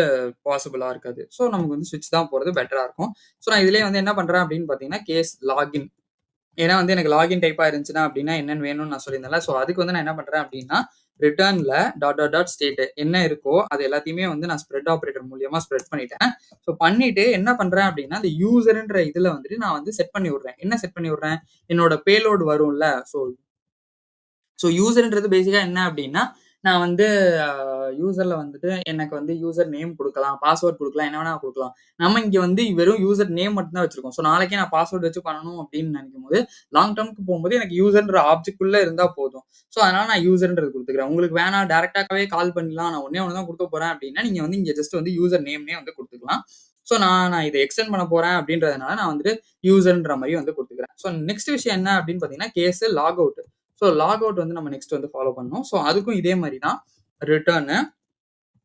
பாசிபிளா இருக்காது. ஸோ நமக்கு வந்து ஸ்விட்ச் தான் போறது பெட்டரா இருக்கும். ஸோ நான் இதிலேயே வந்து என்ன பண்றேன் அப்படின்னு பார்த்தீங்கன்னா, கேஸ் லாகின். ஏன்னா வந்து எனக்கு லாகின் டைப்பா இருந்துச்சுன்னா அப்படின்னா என்னன்னு வேணும்னு நான் சொல்லியிருந்தேன்ல. ஸோ அதுக்கு வந்து நான் என்ன பண்றேன் அப்படின்னா, ரிட்டர்ன்ல டாட் டாட் டாட் ஸ்டேட் என்ன இருக்கோ அது எல்லாத்தையுமே வந்து நான் ஸ்ப்ரெட் ஆப்பரேட்டர் மூலியமா ஸ்ப்ரெட் பண்ணிட்டேன். ஸோ பண்ணிட்டு என்ன பண்றேன் அப்படின்னா, அந்த யூசர்ன்ற இதுல வந்துட்டு நான் வந்து செட் பண்ணி விடுறேன். என்ன செட் பண்ணி விடுறேன்? என்னோட பேலோட் வரும்ல. ஸோ யூசர்ன்றது பேசிக்கா என்ன அப்டின்னா, நான் வந்து யூசர்ல வந்துட்டு எனக்கு வந்து யூசர் நேம் குடுக்கலாம், பாஸ்வேர்ட் குடுக்கலாம், என்ன வேணா குடுக்கலாம். நம்ம இங்க வந்து வெறும் யூசர் நேம் மட்டும் தான் வச்சிருக்கோம். ஸோ நாளைக்கே நான் பாஸ்வேர்ட் வச்சு பண்ணணும் அப்டின்னு நெனைக்கும்போது, லாங் டெர்ம்க்கு போம்போது எனக்கு யூசர்ன்ற ஆப்ஜெக்ட் உள்ள இருந்தா போதும். ஸோ அதனால நான் யூசர்ன்றது குடுத்துக்கிறேன். உங்களுக்கு வேணாம் டைரக்ட்டாவே கால் பண்ணிடலாம். நான் ஒண்ணே ஒண்ணு தான் குடுக்க போறேன் அப்டின்னா, நீங்க வந்து இங்க ஜஸ்ட் வந்து யூசர் நேம்னே வந்து குடுத்துக்கலாம். ஸோ நான் இத எக்ஸ்டெண்ட் பண்ண போறேன் அப்டின்றதுனால நான் வந்துட்டு யூசர்ன்ற மாரி வந்து குடுத்துக்கிறேன். ஸோ நெக்ஸ்ட் விஷயம் என்ன அப்டின்னு பார்த்தீங்கன்னா, case log out. So log out வந்து நம்ம நெக்ஸ்ட் வந்து ஃபாலோ பண்ணணும். ஸோ அதுக்கும் இதே மாரி தான். ரிட்டர்னு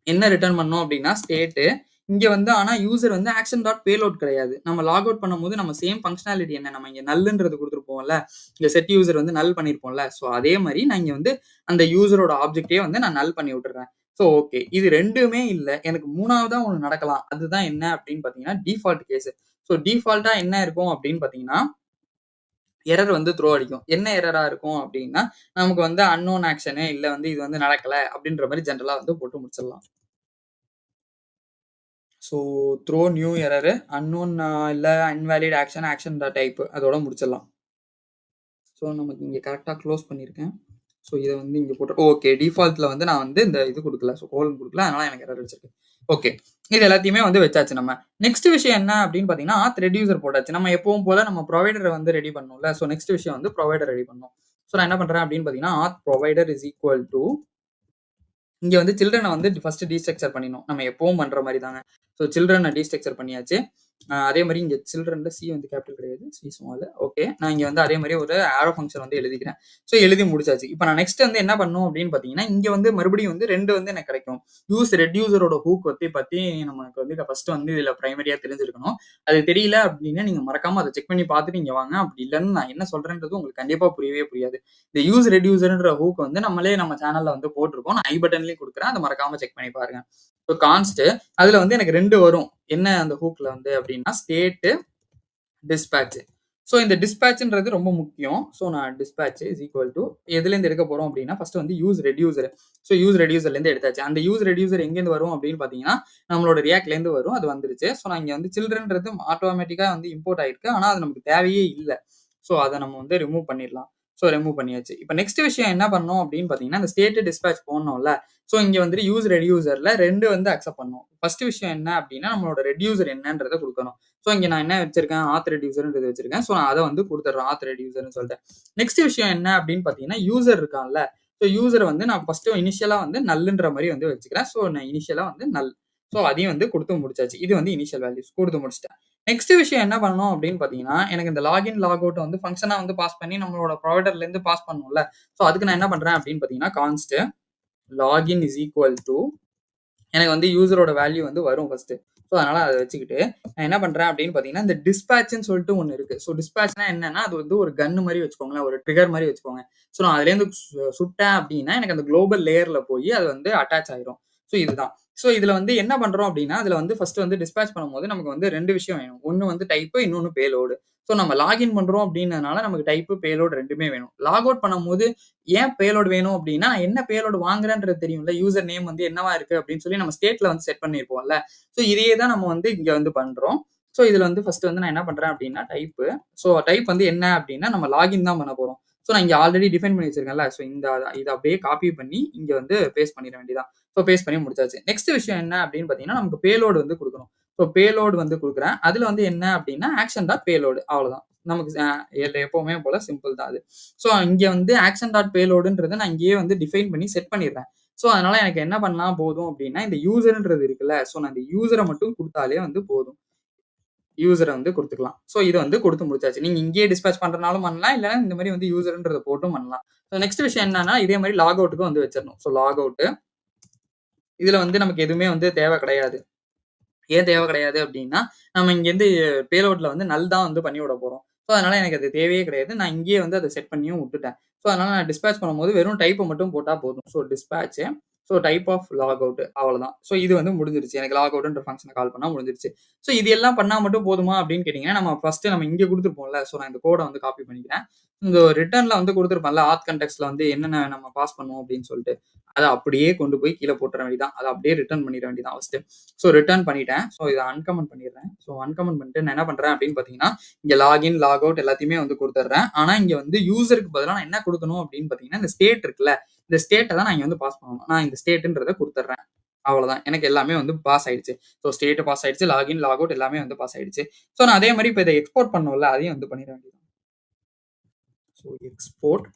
என்ன ரிட்டர்ன் பண்ணோம் அப்டின்னா, ஸ்டேட்டு. இங்க வந்து ஆனா யூசர் வந்து ஆக்ஷன் டாட் பேலோட் கிடையாது. நம்ம லாக் அவுட் பண்ணும்போது நம்ம சேம் பங்ஷனாலிட்டி என்ன நம்ம இங்க நல்ன்றது குடுத்துருப்போம்ல. இங்க செட் யூசர் வந்து நல் பண்ணியிருப்போம்ல. ஸோ அதே மாரி நான் இங்க வந்து அந்த யூசரோட ஆப்ஜெக்ட்டே வந்து நான் நல் பண்ணி விட்டுர்றேன். So okay. இது 2மே இல்ல. எனக்கு 3வதா ஒண்ணு நடக்கலாம். அதுதான் என்ன அப்டின்னு பார்த்தீங்கன்னா, டிஃபால்ட் கேஸ். ஸோ டிஃபால்ட்டா என்ன இருக்கும் அப்டின்னு பார்த்தீங்கன்னா, எரர் வந்து த்ரோ அடிக்கும். என்ன எரரா இருக்கும் அப்டின்னா, நமக்கு வந்து அன்னோன் ஆக்ஷனு இல்ல வந்து இது வந்து நடக்கல அப்டின்ற மாரி ஜெனரலா வந்து போட்டு முடிச்சிடலாம். So throw new error, unknown இல்ல invalid action, action dot type அதோட முடிச்சிடலாம். ஸோ நமக்கு இங்க கரெக்ட்டா க்ளோஸ் பண்ணியிருக்கேன். ஸோ இத வந்து இங்க போட்டு ஓகே. டிஃபால்ட்ல வந்து நான் வந்து இந்த இது குடுக்கல. ஸோ கோலன் குடுக்கல. அதனால எனக்கு எரர் அடிச்சிருக்கு. ஓகே. இது எல்லாத்தையுமே வந்து வச்சாச்சு நம்ம. நெக்ஸ்ட் விஷயம் என்ன அப்படின்னு பார்த்தீங்கன்னா, ஆத் ரெட்யூசர் போட்டாச்சு. நம்ம எப்பவும் போல நம்ம ப்ரொவைடர வந்து ரெடி பண்ணணும்ல. ஸோ நெக்ஸ்ட் விஷயம் வந்து ப்ரொவைடர் ரெடி பண்ணணும். ஸோ நான் என்ன பண்றேன் அப்படின்னு பார்த்தீங்கன்னா, ஆத் ப்ரொவைடர் இஸ் ஈக்குவல் டூ இங்க வந்து சில்ட்ரன வந்து ஃபர்ஸ்ட் டீஸ்ட்ரக்சர் பண்ணிடணும். நம்ம எப்பவும் பண்ற மாரி தாங்க. ஸோ சில்ட்ரன டீஸ்ட்ரக்சர் பண்ணியாச்சு. அதே மாரி இங்க சில்ட்ரன்ல சி வந்து கேப்பிட்டல் கிடையாது. C small. ஓகே. நான் இங்க வந்து அதே மாரி ஒரு ஆரோ ஃபங்ஷன் வந்து எழுதிக்கிறேன். ஸோ எழுதி முடிச்சாச்சு. இப்ப நான் நெக்ஸ்ட் வந்து என்ன பண்ணணும் அப்படின்னு பார்த்தீங்கன்னா, இங்க வந்து மறுபடியும் வந்து 2 வந்து எனக்கு கிடைக்கும். ரெட்யூசரோட ஹூக் பத்தி நமக்கு வந்து ஃபர்ஸ்ட் வந்து இதுல பிரைமரியா தெரிஞ்சிருக்கணும். அது தெரியல அப்படின்னா, நீங்க மறக்காம அத செக் பண்ணி பார்த்துட்டு இங்க வாங்க. அப்படி இல்லன்னு நான் என்ன சொல்றேன்றது உங்களுக்கு கண்டிப்பா புரியவே புரியாது. இந்த ரெட்யூசர்ன்ற ஹூக் வந்து நம்மளே நம்ம சேனல்ல வந்து போட்டிருக்கோம். நான் ஐ பட்டன்லயும் குடுக்குறேன். அத மறக்காம செக் பண்ணி பாருங்க. ஸோ கான்ஸ்ட் அதுல வந்து எனக்கு 2 வரும். என்ன அந்த ஹூக்ல வந்து அப்படின்னா, ஸ்டேட், டிஸ்பேட்ச். ஸோ இந்த டிஸ்பேட்ச்ன்றது ரொம்ப முக்கியம். ஸோ நான் டிஸ்பேட்ச் இஸ் ஈக்குவல் டூ எதுலேருந்து எடுக்க போறோம் அப்படின்னா, ஃபர்ஸ்ட் வந்து ரெட்யூசர். ஸோ ரெட்யூசர்லேருந்து எடுத்தாச்சு. அந்த ரெட்யூசர் எங்கேருந்து வரும் அப்படின்னு பார்த்தீங்கன்னா, நம்மளோட ரியாக்ட்லேருந்து வரும். அது வந்துருச்சு. ஸோ நான் இங்க வந்து சில்ட்ரன்றது ஆட்டோமேட்டிக்கா வந்து இம்போர்ட் ஆயிருக்கு. ஆனா அது நமக்கு தேவையே இல்ல. ஸோ அத நம்ம வந்து ரிமூவ் பண்ணிடலாம். ஸோ ரிமூவ் பண்ணியாச்சு. இப்ப நெக்ஸ்ட் விஷயம் என்ன பண்ணணும் அப்படின்னு பார்த்தீங்கன்னா, அந்த ஸ்டேட் டிஸ்பேட்ச் போடணும்ல. ஸோ இங்க வந்துட்டு ரெட்யூசர்ல 2 வந்து அக்செப்ட் பண்ணணும். ஃபர்ஸ்ட் விஷயம் என்ன அப்படின்னா, நம்மளோட ரெட்யூசர் என்னன்றத குடுக்கணும். ஸோ இங்க நான் என்ன வச்சிருக்கேன், ஆத் ரெட்யூசர்ன்றது வச்சிருக்கேன். ஸோ நான் அத வந்து குடுத்துடுறேன். ஆத் ரெட்யூசர்ன்னு சொல்லிட்டு. நெக்ஸ்ட் விஷயம் என்ன அப்படின்னு பார்த்தீங்கன்னா, யூசர் இருக்கான்ல. ஸோ யூசர வந்து நான் ஃபர்ஸ்ட் இனிஷியலா வந்து நல்ன்ற மாரி வந்து வச்சுக்கிறேன். ஸோ நான் இனிஷியலா வந்து நல். ஸோ அதையும் வந்து குடுத்து முடிச்சாச்சு. இது வந்து இனிஷியல் வேல்யூஸ் குடுத்து முடிச்சுட்டேன். நெக்ஸ்ட் விஷயம் என்ன பண்ணணும் அப்படின்னு பார்த்தீங்கன்னா, எனக்கு இந்த லாகின், லாக் அவுட் வந்து ஃபங்ஷனா வந்து பாஸ் பண்ணி நம்மளோட ப்ரொவைடர்ல இருந்து பாஸ் பண்ணணும்ல. ஸோ அதுக்கு நான் என்ன பண்றேன் அப்படின்னு பார்த்தீங்கன்னா, கான்ஸ்ட் லாகின் இஸ் ஈக்குவல் டூ எனக்கு வந்து யூசரோட வேல்யூ வந்து வரும் ஃபர்ஸ்ட். ஸோ அதனால அதை வச்சுக்கிட்டு நான் என்ன பண்றேன் அப்படின்னு பார்த்தீங்கன்னா, இந்த டிஸ்பேட்ச்ன்னு சொல்லிட்டு ஒன்று இருக்கு. ஸோ டிஸ்பேட்ச்னா என்னன்னா, அது வந்து ஒரு கன்னு மாதிரி வச்சுக்கோங்களேன், ஒரு ட்ரிகர் மாதிரி வச்சுக்கோங்க. ஸோ நான் அதுலேருந்து சுட்டேன் அப்படின்னா எனக்கு அந்த குளோபல் லேயர்ல போய் அது வந்து அட்டாச் ஆயிரும். ஸோ இதுதான். ஸோ இதுல வந்து என்ன பண்றோம் அப்படின்னா, அதுல வந்து ஃபர்ஸ்ட் வந்து டிஸ்பேட்ச் பண்ணும்போது நமக்கு வந்து 2 விஷயம் வேணும். ஒன்னு வந்து டைப், இன்னொன்னு பேலோடு. ஸோ நம்ம லாகின் பண்றோம் அப்படின்றதுனால நமக்கு டைப், பேலோட் 2மே வேணும். லாக் அவுட் பண்ணும்போது ஏன் பேலோட் வேணும் அப்படின்னா, என்ன பேலோட் வாங்குறேன்றது தெரியும்ல. யூசர் நேம் வந்து என்னவா இருக்கு அப்படின்னு சொல்லி நம்ம ஸ்டேட்ல வந்து செட் பண்ணியிருப்போம்ல. ஸோ இதையே தான் நம்ம வந்து இங்க வந்து பண்றோம். ஸோ இதுல வந்து ஃபர்ஸ்ட் வந்து நான் என்ன பண்றேன் அப்படின்னா, டைப். ஸோ டைப் வந்து என்ன அப்படின்னா, நம்ம லாகின் தான் பண்ண போறோம். ஸோ நான் இங்க ஆல்ரெடி டிஃபைன் பண்ணி வச்சிருக்கேன்ல. ஸோ இத அப்படியே காப்பி பண்ணி இங்க வந்து பேஸ்ட் பண்ணிட வேண்டியதான். ஸோ பேஸ்ட் பண்ணி முடிச்சாச்சு. நெக்ஸ்ட் விஷயம் என்ன அப்படின்னு பார்த்தீங்கன்னா, நமக்கு பேலோட் வந்து குடுக்கணும். ஸோ பேலோட் வந்து குடுக்குறேன். அதுல வந்து என்ன அப்படின்னா, ஆக்ஷன் டாட் பேலோட் அவ்வளவுதான். நமக்கு எப்பவுமே போல சிம்பிள் தான் அது. ஸோ இங்க வந்து ஆக்ஷன் டாட் பேலோடுன்றத நான் இங்கேயே வந்து டிஃபைன் பண்ணி செட் பண்ணிடுறேன். ஸோ அதனால எனக்கு என்ன பண்ணா போதும் அப்படின்னா, இந்த யூசர்ன்றது இருக்குல்ல, ஸோ நான் இந்த யூசர மட்டும் குடுத்தாலே வந்து போதும். யூசர வந்து குடுத்துக்கலாம். ஸோ இத வந்து குடுத்து முடிச்சாச்சு. நீங்க இங்கேயே டிஸ்பேட்ச் பண்றனாலும் பண்ணலாம். இல்லன்னா இந்த மாரி வந்து யூசர்ன்றத போட்டும் பண்ணலாம். ஸோ நெக்ஸ்ட் விஷயம் என்னன்னா, இதே மாரி லாக் அவுட்க்கும் வந்து வச்சிரணும். ஸோ லாக் அவுட் இதுல வந்து நமக்கு எதுவுமே வந்து தேவை கிடையாது. ஏன் தேவை கிடையாது அப்படின்னா, நம்ம இங்கேருந்து பேலோட்ல வந்து நல் தான் வந்து பண்ணி விட போறோம். ஸோ அதனால எனக்கு அது தேவையே கிடையாது. நான் இங்கேயே வந்து அத செட் பண்ணியும் விட்டுட்டேன். ஸோ அதனால நான் டிஸ்பேட்ச் பண்ணும்போது வெறும் டைப்ப மட்டும் போட்டா போதும். So dispatch type of log out அவ்வளோதான். ஸோ இது வந்து முடிஞ்சிருச்சு. எனக்கு லாக் அவுட்ன்ற ஃபங்ஷன கால் பண்ணா முடிஞ்சிருச்சு. ஸோ இது எல்லாம் பண்ணா மட்டும் போதுமா அப்படின்னு கேட்டீங்கன்னா, நம்ம ஃபர்ஸ்ட் நம்ம இங்க குடுத்துருப்போம்ல. ஸோ நான் இந்த கோட வந்து காப்பி பண்ணிக்கிறேன். இந்த ரிட்டர்ன்ல வந்து குடுத்துருப்பேன்ல, ஆத் கான்டெக்ஸ்ட்ல வந்து என்னென்ன நம்ம பாஸ் பண்ணுவோம் அப்படின்னு சொல்லிட்டு. அத அப்படியே கொண்டு போய் கீழ போட்டுற வேண்டியது தான். அத அப்படியே ரிட்டர்ன் பண்ணிற வேண்டியது தான் ஃபர்ஸ்ட். ஸோ ரிட்டர்ன் பண்ணிட்டேன். ஸோ இத அன்கமெண்ட் பண்ணிடுறேன். ஸோ அன்கமெண்ட் பண்ணிட்டு நான் என்ன பண்றேன் அப்படின்னு பார்த்தீங்கன்னா, இங்க லாகின், லாக் அவுட் எல்லாத்தையுமே வந்து குடுத்துடுறேன். ஆனா இங்க வந்து யூசருக்கு பதிலா நான் என்ன குடுக்கணும் அப்படின்னு பார்த்தீங்கன்னா, இந்த ஸ்டேட் இருக்குல்ல, இந்த ஸ்டேட்ட தான் நான் இங்க வந்து பாஸ் பண்ணணும். நான் இந்த ஸ்டேட்ன்றத குடுத்துடுறேன். அவ்வளோதான். எனக்கு எல்லாமே வந்து பாஸ் ஆயிடுச்சு. ஸோ ஸ்டேட் பாஸ் ஆயிடுச்சு. லாகின், லாக் அவுட் எல்லாமே வந்து பாஸ் ஆயிடுச்சு. ஸோ நான் அதே மாரி இப்ப இத எக்ஸ்போர்ட் பண்ணணும்ல, அதையும் வந்து பண்ணிற வேண்டியது தான். ஸோ எக்ஸ்போர்ட்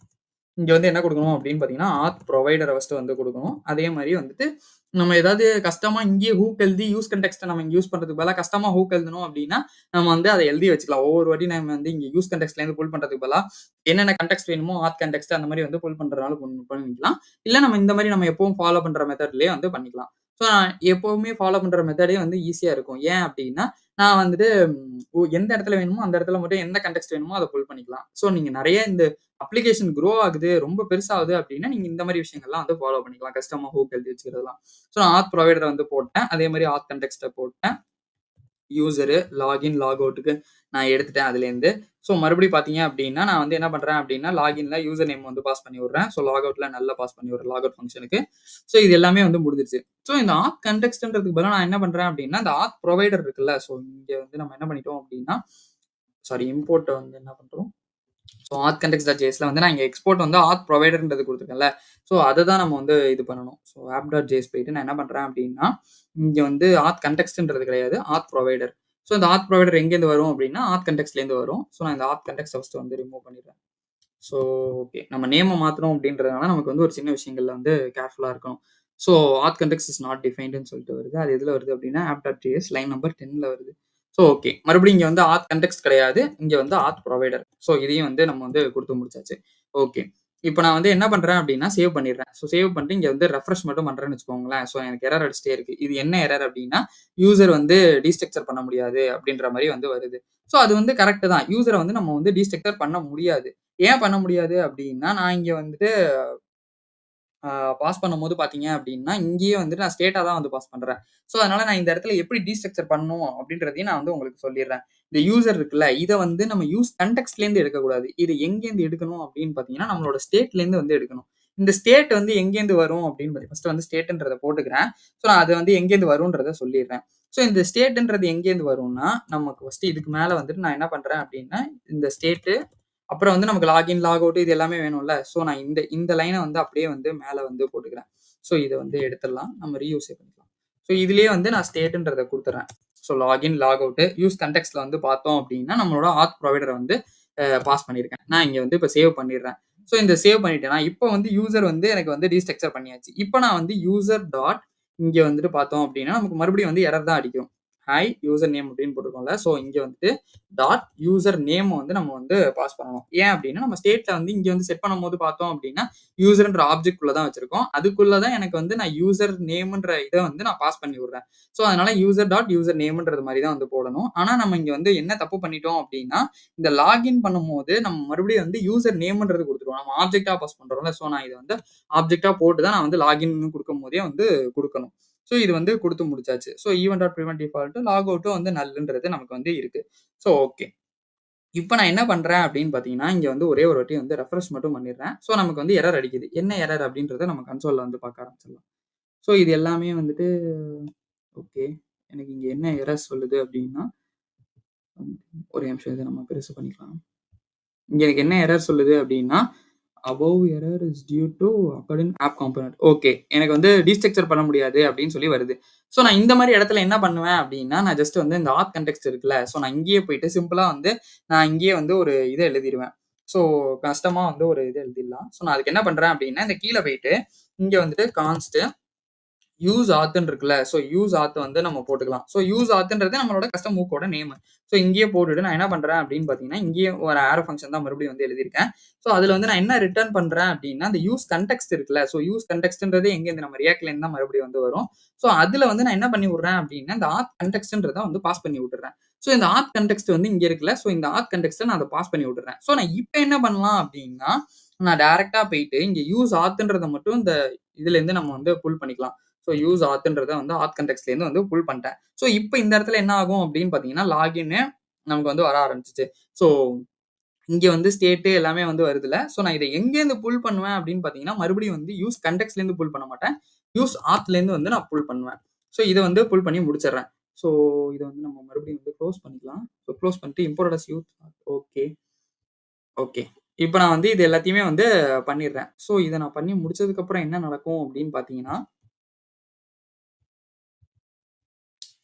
இங்க வந்து என்ன குடுக்கணும் அப்படின்னு பார்த்தீங்கன்னா, ஆத் புரொவைடர ஃபர்ஸ்ட் வந்து குடுக்கணும். அதே மாரி வந்துட்டு நம்ம ஏதாவது கஸ்டமா இங்கேயே ஹூக் எழுதி யூஸ் கான்டெக்ஸ்ட்ட நம்ம இங்க யூஸ் பண்றதுக்கு பதிலா கஸ்டமா ஹூக் எழுதணும் அப்படின்னா, நம்ம வந்து அத எழுதி வச்சுக்கலாம். ஒவ்வொரு வாட்டி நம்ம வந்து இங்க யூஸ் கான்டெக்ஸ்ட்லேருந்து புல் பண்றதுக்கு பதிலா, என்னென்ன கான்டெக்ஸ்ட் வேணுமோ ஆத் கான்டெக்ஸ்ட் அந்த மாரி வந்து புல் பண்றதுனால பண்ணிக்கலாம். இல்ல நம்ம இந்த மாரி நம்ம எப்பவும் ஃபாலோ பண்ற மெத்தட்லயே வந்து பண்ணிக்கலாம். ஸோ நான் எப்பவுமே ஃபாலோ பண்ற மெத்தடே வந்து ஈஸியா இருக்கும். ஏன் அப்படின்னா, நான் வந்துட்டு எந்த இடத்துல வேணுமோ அந்த இடத்துல மட்டும் எந்த கான்டெக்ஸ்ட் வேணுமோ அத புல் பண்ணிக்கலாம். ஸோ நீங்க நெறைய இந்த அப்ளிகேஷன் குரோ ஆகுது, ரொம்ப பெருசாகுது அப்டின்னா, நீங்க இந்த மாரி விஷயங்கள்லாம் வந்து ஃபாலோ பண்ணிக்கலாம். கஸ்டமா ஹூக் எழுதி வச்சுக்கிறதெல்லாம். ஸோ நான் ஆத் புரொவைடர வந்து போட்டேன். அதே மாரி ஆத் கான்டெக்ஸ்ட்ட போட்டேன். யூசரு, லாகின், லாக் அவுட்க்கு நான் எடுத்துட்டேன் அதுலேருந்து. ஸோ மறுபடியும் பார்த்தீங்க அப்டின்னா, நான் வந்து என்ன பண்றேன் அப்டின்னா, லாகின்ல யூசர் நேம் வந்து பாஸ் பண்ணி விடுறேன். ஸோ லாக் அவுட்ல நல்லா பாஸ் பண்ணி விடுறேன். லாக் அவுட் ஃபங்ஷனுக்கு. ஸோ இது எல்லாமே வந்து முடிஞ்சிருச்சு. ஸோ இந்த ஆத் கான்டெக்ஸ்ட்ன்றதுக்கு பதிலா நான் என்ன பண்றேன் அப்டின்னா, இந்த ஆத் புரொவைடர் இருக்குல்ல, ஸோ இங்க வந்து நம்ம என்ன பண்ணிட்டோம் அப்டின்னா, இம்போர்ட்ட வந்து என்ன பண்றோம் ஸோ ஆத் கான்டெக்ஸ்ட்.jsல வந்து நான் இங்க எக்ஸ்போர்ட் வந்து ஆத் புரொவைடர்ன்றது குடுத்துருக்கேன்ல. ஸோ அத தான் நம்ம வந்து இது பண்ணணும். ஸோ app.js போயிட்டு நான் என்ன பண்றேன் அப்டின்னா, இங்க வந்து ஆத் கான்டெக்ஸ்ட்ன்றது கிடையாது. ஆத் புரொவைடர். ஸோ இந்த ஆத் புரொவைடர் எங்கேருந்து வரும் அப்டின்னா, ஆத் கான்டெக்ஸ்ட்லேருந்து வரும். ஸோ நான் இந்த ஆத் கான்டெக்ஸ்ட்ட ஃபர்ஸ்ட் வந்து ரிமூவ் பண்ணிடுறேன். So okay. நம்ம நேம மாத்துறோம் அப்டின்றதுனால நமக்கு வந்து ஒரு சின்ன விஷயங்கள்ல வந்து கேர்ஃபுல்லா இருக்கணும். ஸோ ஆத் கான்டெக்ஸ்ட் இஸ் நாட் டிஃபைன்டுன்னு சொல்லிட்டு வருது. அது எதுல வருது அப்டின்னா, app.js லைன் நம்பர் 10ல வருது. So okay. மறுபடியும் இங்க வந்து ஆத் கான்டெக்ஸ்ட் கிடையாது. இங்க வந்து ஆத் புரொவைடர். ஸோ இதையும் வந்து நம்ம வந்து குடுத்து முடிச்சாச்சு. ஓகே. இப்ப நான் வந்து என்ன பண்றேன் அப்டின்னா, சேவ் பண்ணிடுறேன். ஸோ சேவ் பண்ணிட்டு இங்க வந்து ரெஃப்ரெஷ் மட்டும் பண்றேன்னு வச்சுக்கோங்களேன். ஸோ எனக்கு எரர் அடிச்சிட்டே இருக்கு. இது என்ன எரர் அப்டின்னா, யூசர் வந்து டீஸ்ட்ரக்சர் பண்ண முடியாது அப்டின்ற மாரி வந்து வருது. ஸோ அது வந்து கரெக்ட் தான். யூசர வந்து நம்ம வந்து டீஸ்ட்ரக்சர் பண்ண முடியாது. ஏன் பண்ண முடியாது அப்டின்னா, நான் இங்க வந்துட்டு ஆ பாஸ் பண்ணும்போது பார்த்தீங்க அப்டின்னா, இங்கேயே வந்துட்டு நான் ஸ்டேட்டா தான் வந்து பாஸ் பண்றேன். ஸோ, அதனால நான் இந்த இடத்துல எப்படி டீஸ்ட்ரக்சர் பண்ணணும் அப்டின்றதையும் நான் வந்து உங்களுக்கு சொல்லிர்றேன். இந்த யூசர் இருக்குல்ல, இத வந்து நம்ம யூஸ் கான்டெக்ஸ்ட்லேருந்து எடுக்கக்கூடாது. இது எங்கேருந்து எடுக்கணும் அப்டின்னு பார்த்தீங்கன்னா, நம்மளோட ஸ்டேட்லேருந்து வந்து எடுக்கணும். இந்த ஸ்டேட் வந்து எங்கேருந்து வரும் அப்டின்னு ஃபர்ஸ்ட் வந்து ஸ்டேட்ன்றத போட்டுக்கிறேன். ஸோ, நான் அது வந்து எங்கேருந்து வரும்ன்றத சொல்லிர்றேன். ஸோ, இந்த ஸ்டேட்ன்றது எங்கேருந்து வரும்னா, நமக்கு ஃபர்ஸ்ட் இதுக்கு மேல வந்துட்டு நான் என்ன பண்றேன் அப்டின்னா, இந்த ஸ்டேட் அப்புறம் வந்து நமக்கு லாகின், லாக் அவுட் இது எல்லாமே வேணும்ல. ஸோ நான் இந்த இந்த லைன வந்து அப்படியே வந்து மேல வந்து போட்டுக்கிறேன். ஸோ இத வந்து எடுத்துடலாம். நம்ம ரீயூஸே பண்ணிக்கலாம். ஸோ இதுலயே வந்து நான் ஸ்டேட்ன்றத குடுத்துறேன். So login, log out use கான்டெக்ஸ்ட்ல வந்து பார்த்தோம் அப்படின்னா, நம்மளோட ஆத் புரொவைடர வந்து பாஸ் பண்ணியிருக்கேன். நான் இங்க வந்து இப்ப சேவ் பண்ணிடுறேன். ஸோ இந்த சேவ் பண்ணிட்டேன்னா, இப்ப வந்து யூசர் வந்து எனக்கு வந்து டீஸ்ட்ரக்சர் பண்ணியாச்சு. இப்ப நான் வந்து யூசர் டாட் இங்க வந்துட்டு பார்த்தோம் அப்படின்னா, நமக்கு மறுபடியும் வந்து எரர் தான் அடிக்கும். ஹாய் யூசர் நேம் அப்படின்னு போட்டுருக்கோம்ல. ஸோ இங்க வந்துட்டு டாட் யூசர் நேம் வந்து நம்ம வந்து பாஸ் பண்ணணும். ஏன் அப்டின்னா, நம்ம ஸ்டேட்ல வந்து இங்க வந்து செட் பண்ணும்போது பார்த்தோம் அப்டின்னா, யூசர்ன்ற ஆப்ஜெக்ட் குள்ள தான் வச்சிருக்கோம். அதுக்குள்ள தான் எனக்கு வந்து நான் யூசர் நேம்ன்ற இத வந்து நான் பாஸ் பண்ணி விடுறேன். ஸோ அதனால யூசர் டாட் யூசர் நேம்ன்றது மாரி தான் வந்து போடணும். ஆனா நம்ம இங்க வந்து என்ன தப்பு பண்ணிட்டோம் அப்டின்னா, இந்த லாகின் பண்ணும்போது நம்ம மறுபடியும் வந்து யூசர் நேம்ன்றது குடுத்துருவோம். நம்ம ஆப்ஜெக்ட்டா பாஸ் பண்றோம்ல. ஸோ நான் இத வந்து ஆப்ஜெக்ட்டா போட்டு தான் நான் வந்து லாகின்னு குடுக்கும்போதே வந்து குடுக்கணும். ஸோ இது வந்து குடுத்து முடிச்சாச்சு. So even dot prevent default log அவுட்டும் வந்து நல்ன்றது நமக்கு வந்து இருக்கு. So okay. இப்ப நான் என்ன பண்றேன் அப்படின்னு பார்த்தீங்கன்னா, இங்க வந்து ஒரே ஒரு வாட்டி வந்து ரெஃப்ரெஷ் மட்டும் பண்ணிடுறேன். ஸோ நமக்கு வந்து எரர் அடிக்குது. என்ன எரர் அப்படின்றத நம்ம கன்சோல்ல வந்து பார்க்க ஆரம்பிச்சிடலாம். ஸோ இது எல்லாமே வந்துட்டு ஓகே. எனக்கு இங்க என்ன எரர் சொல்லுது அப்படின்னா, ஒரே நிமிஷம் இத நம்ம பெருசு பண்ணிக்கலாம். இங்க எனக்கு என்ன எரர் சொல்லுது அப்படின்னா, above error is due to according of component. Okay. எனக்கு வந்து டீஸ்ட்ரக்சர் பண்ண முடியாது அப்படின்னு சொல்லி வருது. ஸோ நான் இந்த மாரி இடத்துல என்ன பண்ணுவேன் அப்படின்னா, நான் ஜஸ்ட் வந்து இந்த ஆத் கான்டெக்ஸ்ட் இருக்குல்ல, ஸோ நான் இங்கேயே போயிட்டு சிம்பிளா வந்து நான் இங்கேயே வந்து ஒரு இத எழுதிருவேன். ஸோ கஷ்டமா வந்து ஒரு இது எழுதிடலாம். ஸோ நான் அதுக்கு என்ன பண்றேன் அப்படின்னா, இந்த கீழ போயிட்டு இங்க வந்துட்டு கான்ஸ்ட் யூஸ் ஆத்ன்னு இருக்குல்ல. ஸோ யூஸ் ஆத் வந்து நம்ம போட்டுக்கலாம். ஸோ யூஸ் ஆத்ன்றது நம்மளோட கஸ்டம் ஹூக்கோட நேமு. ஸோ இங்கேயே போட்டுட்டு நான் என்ன பண்றேன் அப்படின்னு பார்த்தீங்கன்னா, இங்கேயே ஒரு ஆரோ ஃபங்ஷன் தான் மறுபடியும் வந்து எழுதியிருக்கேன். ஸோ அதுல வந்து நான் என்ன ரிட்டர்ன் பண்றேன் அப்படின்னா, அந்த யூஸ் கான்டெக்ஸ்ட் இருக்குல்ல. ஸோ யூஸ் கான்டெக்ஸ்ட்ன்றது எங்கேருந்து நம்ம ரியாக்ட்லேருந்து தான் மறுபடியும் வந்து வரும். ஸோ அதுல வந்து நான் என்ன பண்ணி விடுறேன் அப்படின்னா, இந்த ஆத் கான்டெக்ஸ்ட்ன்றத வந்து பாஸ் பண்ணி விட்டுறேன். ஸோ இந்த ஆத் கான்டெக்ஸ்ட் வந்து இங்க இருக்குல்ல. ஸோ இந்த ஆத் கான்டெக்ஸ்ட்ட நான் அத பாஸ் பண்ணி விட்டுறேன். ஸோ நான் இப்ப என்ன பண்ணலாம் அப்படின்னா, நான் டைரக்ட்டா போயிட்டு இங்க யூஸ் ஆத்ன்றத மட்டும் இந்த இதுலேருந்து நம்ம வந்து புல் பண்ணிக்கலாம். ஸோ யூஸ் ஆத்ன்றத வந்து ஆத் கான்டெக்ஸ்ட்லேருந்து வந்து புல் பண்ணிட்டேன். ஸோ இப்ப இந்த இடத்துல என்ன ஆகும் அப்படின்னு பார்த்தீங்கன்னா, லாகின்னு நமக்கு வந்து வர ஆரம்பிச்சுச்சு. ஸோ இங்க வந்து ஸ்டேட் எல்லாமே வந்து வருதுல்ல. ஸோ நான் இத எங்கேருந்து புல் பண்ணுவேன் அப்படின்னு பார்த்தீங்கன்னா, மறுபடியும் வந்து யூஸ் கான்டெக்ஸ்ட்லேருந்து புல் பண்ண மாட்டேன். யூஸ் ஆத்லேருந்து வந்து நான் புல் பண்ணுவேன். ஸோ இத வந்து புல் பண்ணி முடிச்சுடுறேன். ஸோ இத வந்து நம்ம மறுபடியும் வந்து குளோஸ் பண்ணிக்கலாம். ஸோ குளோஸ் பண்ணிட்டு import as use okay, okay. இப்ப நான் வந்து இது எல்லாத்தையுமே வந்து பண்ணிடுறேன். ஸோ இத நான் பண்ணி முடிச்சதுக்கப்புறம் என்ன நடக்கும் அப்படின்னு பார்த்தீங்கன்னா,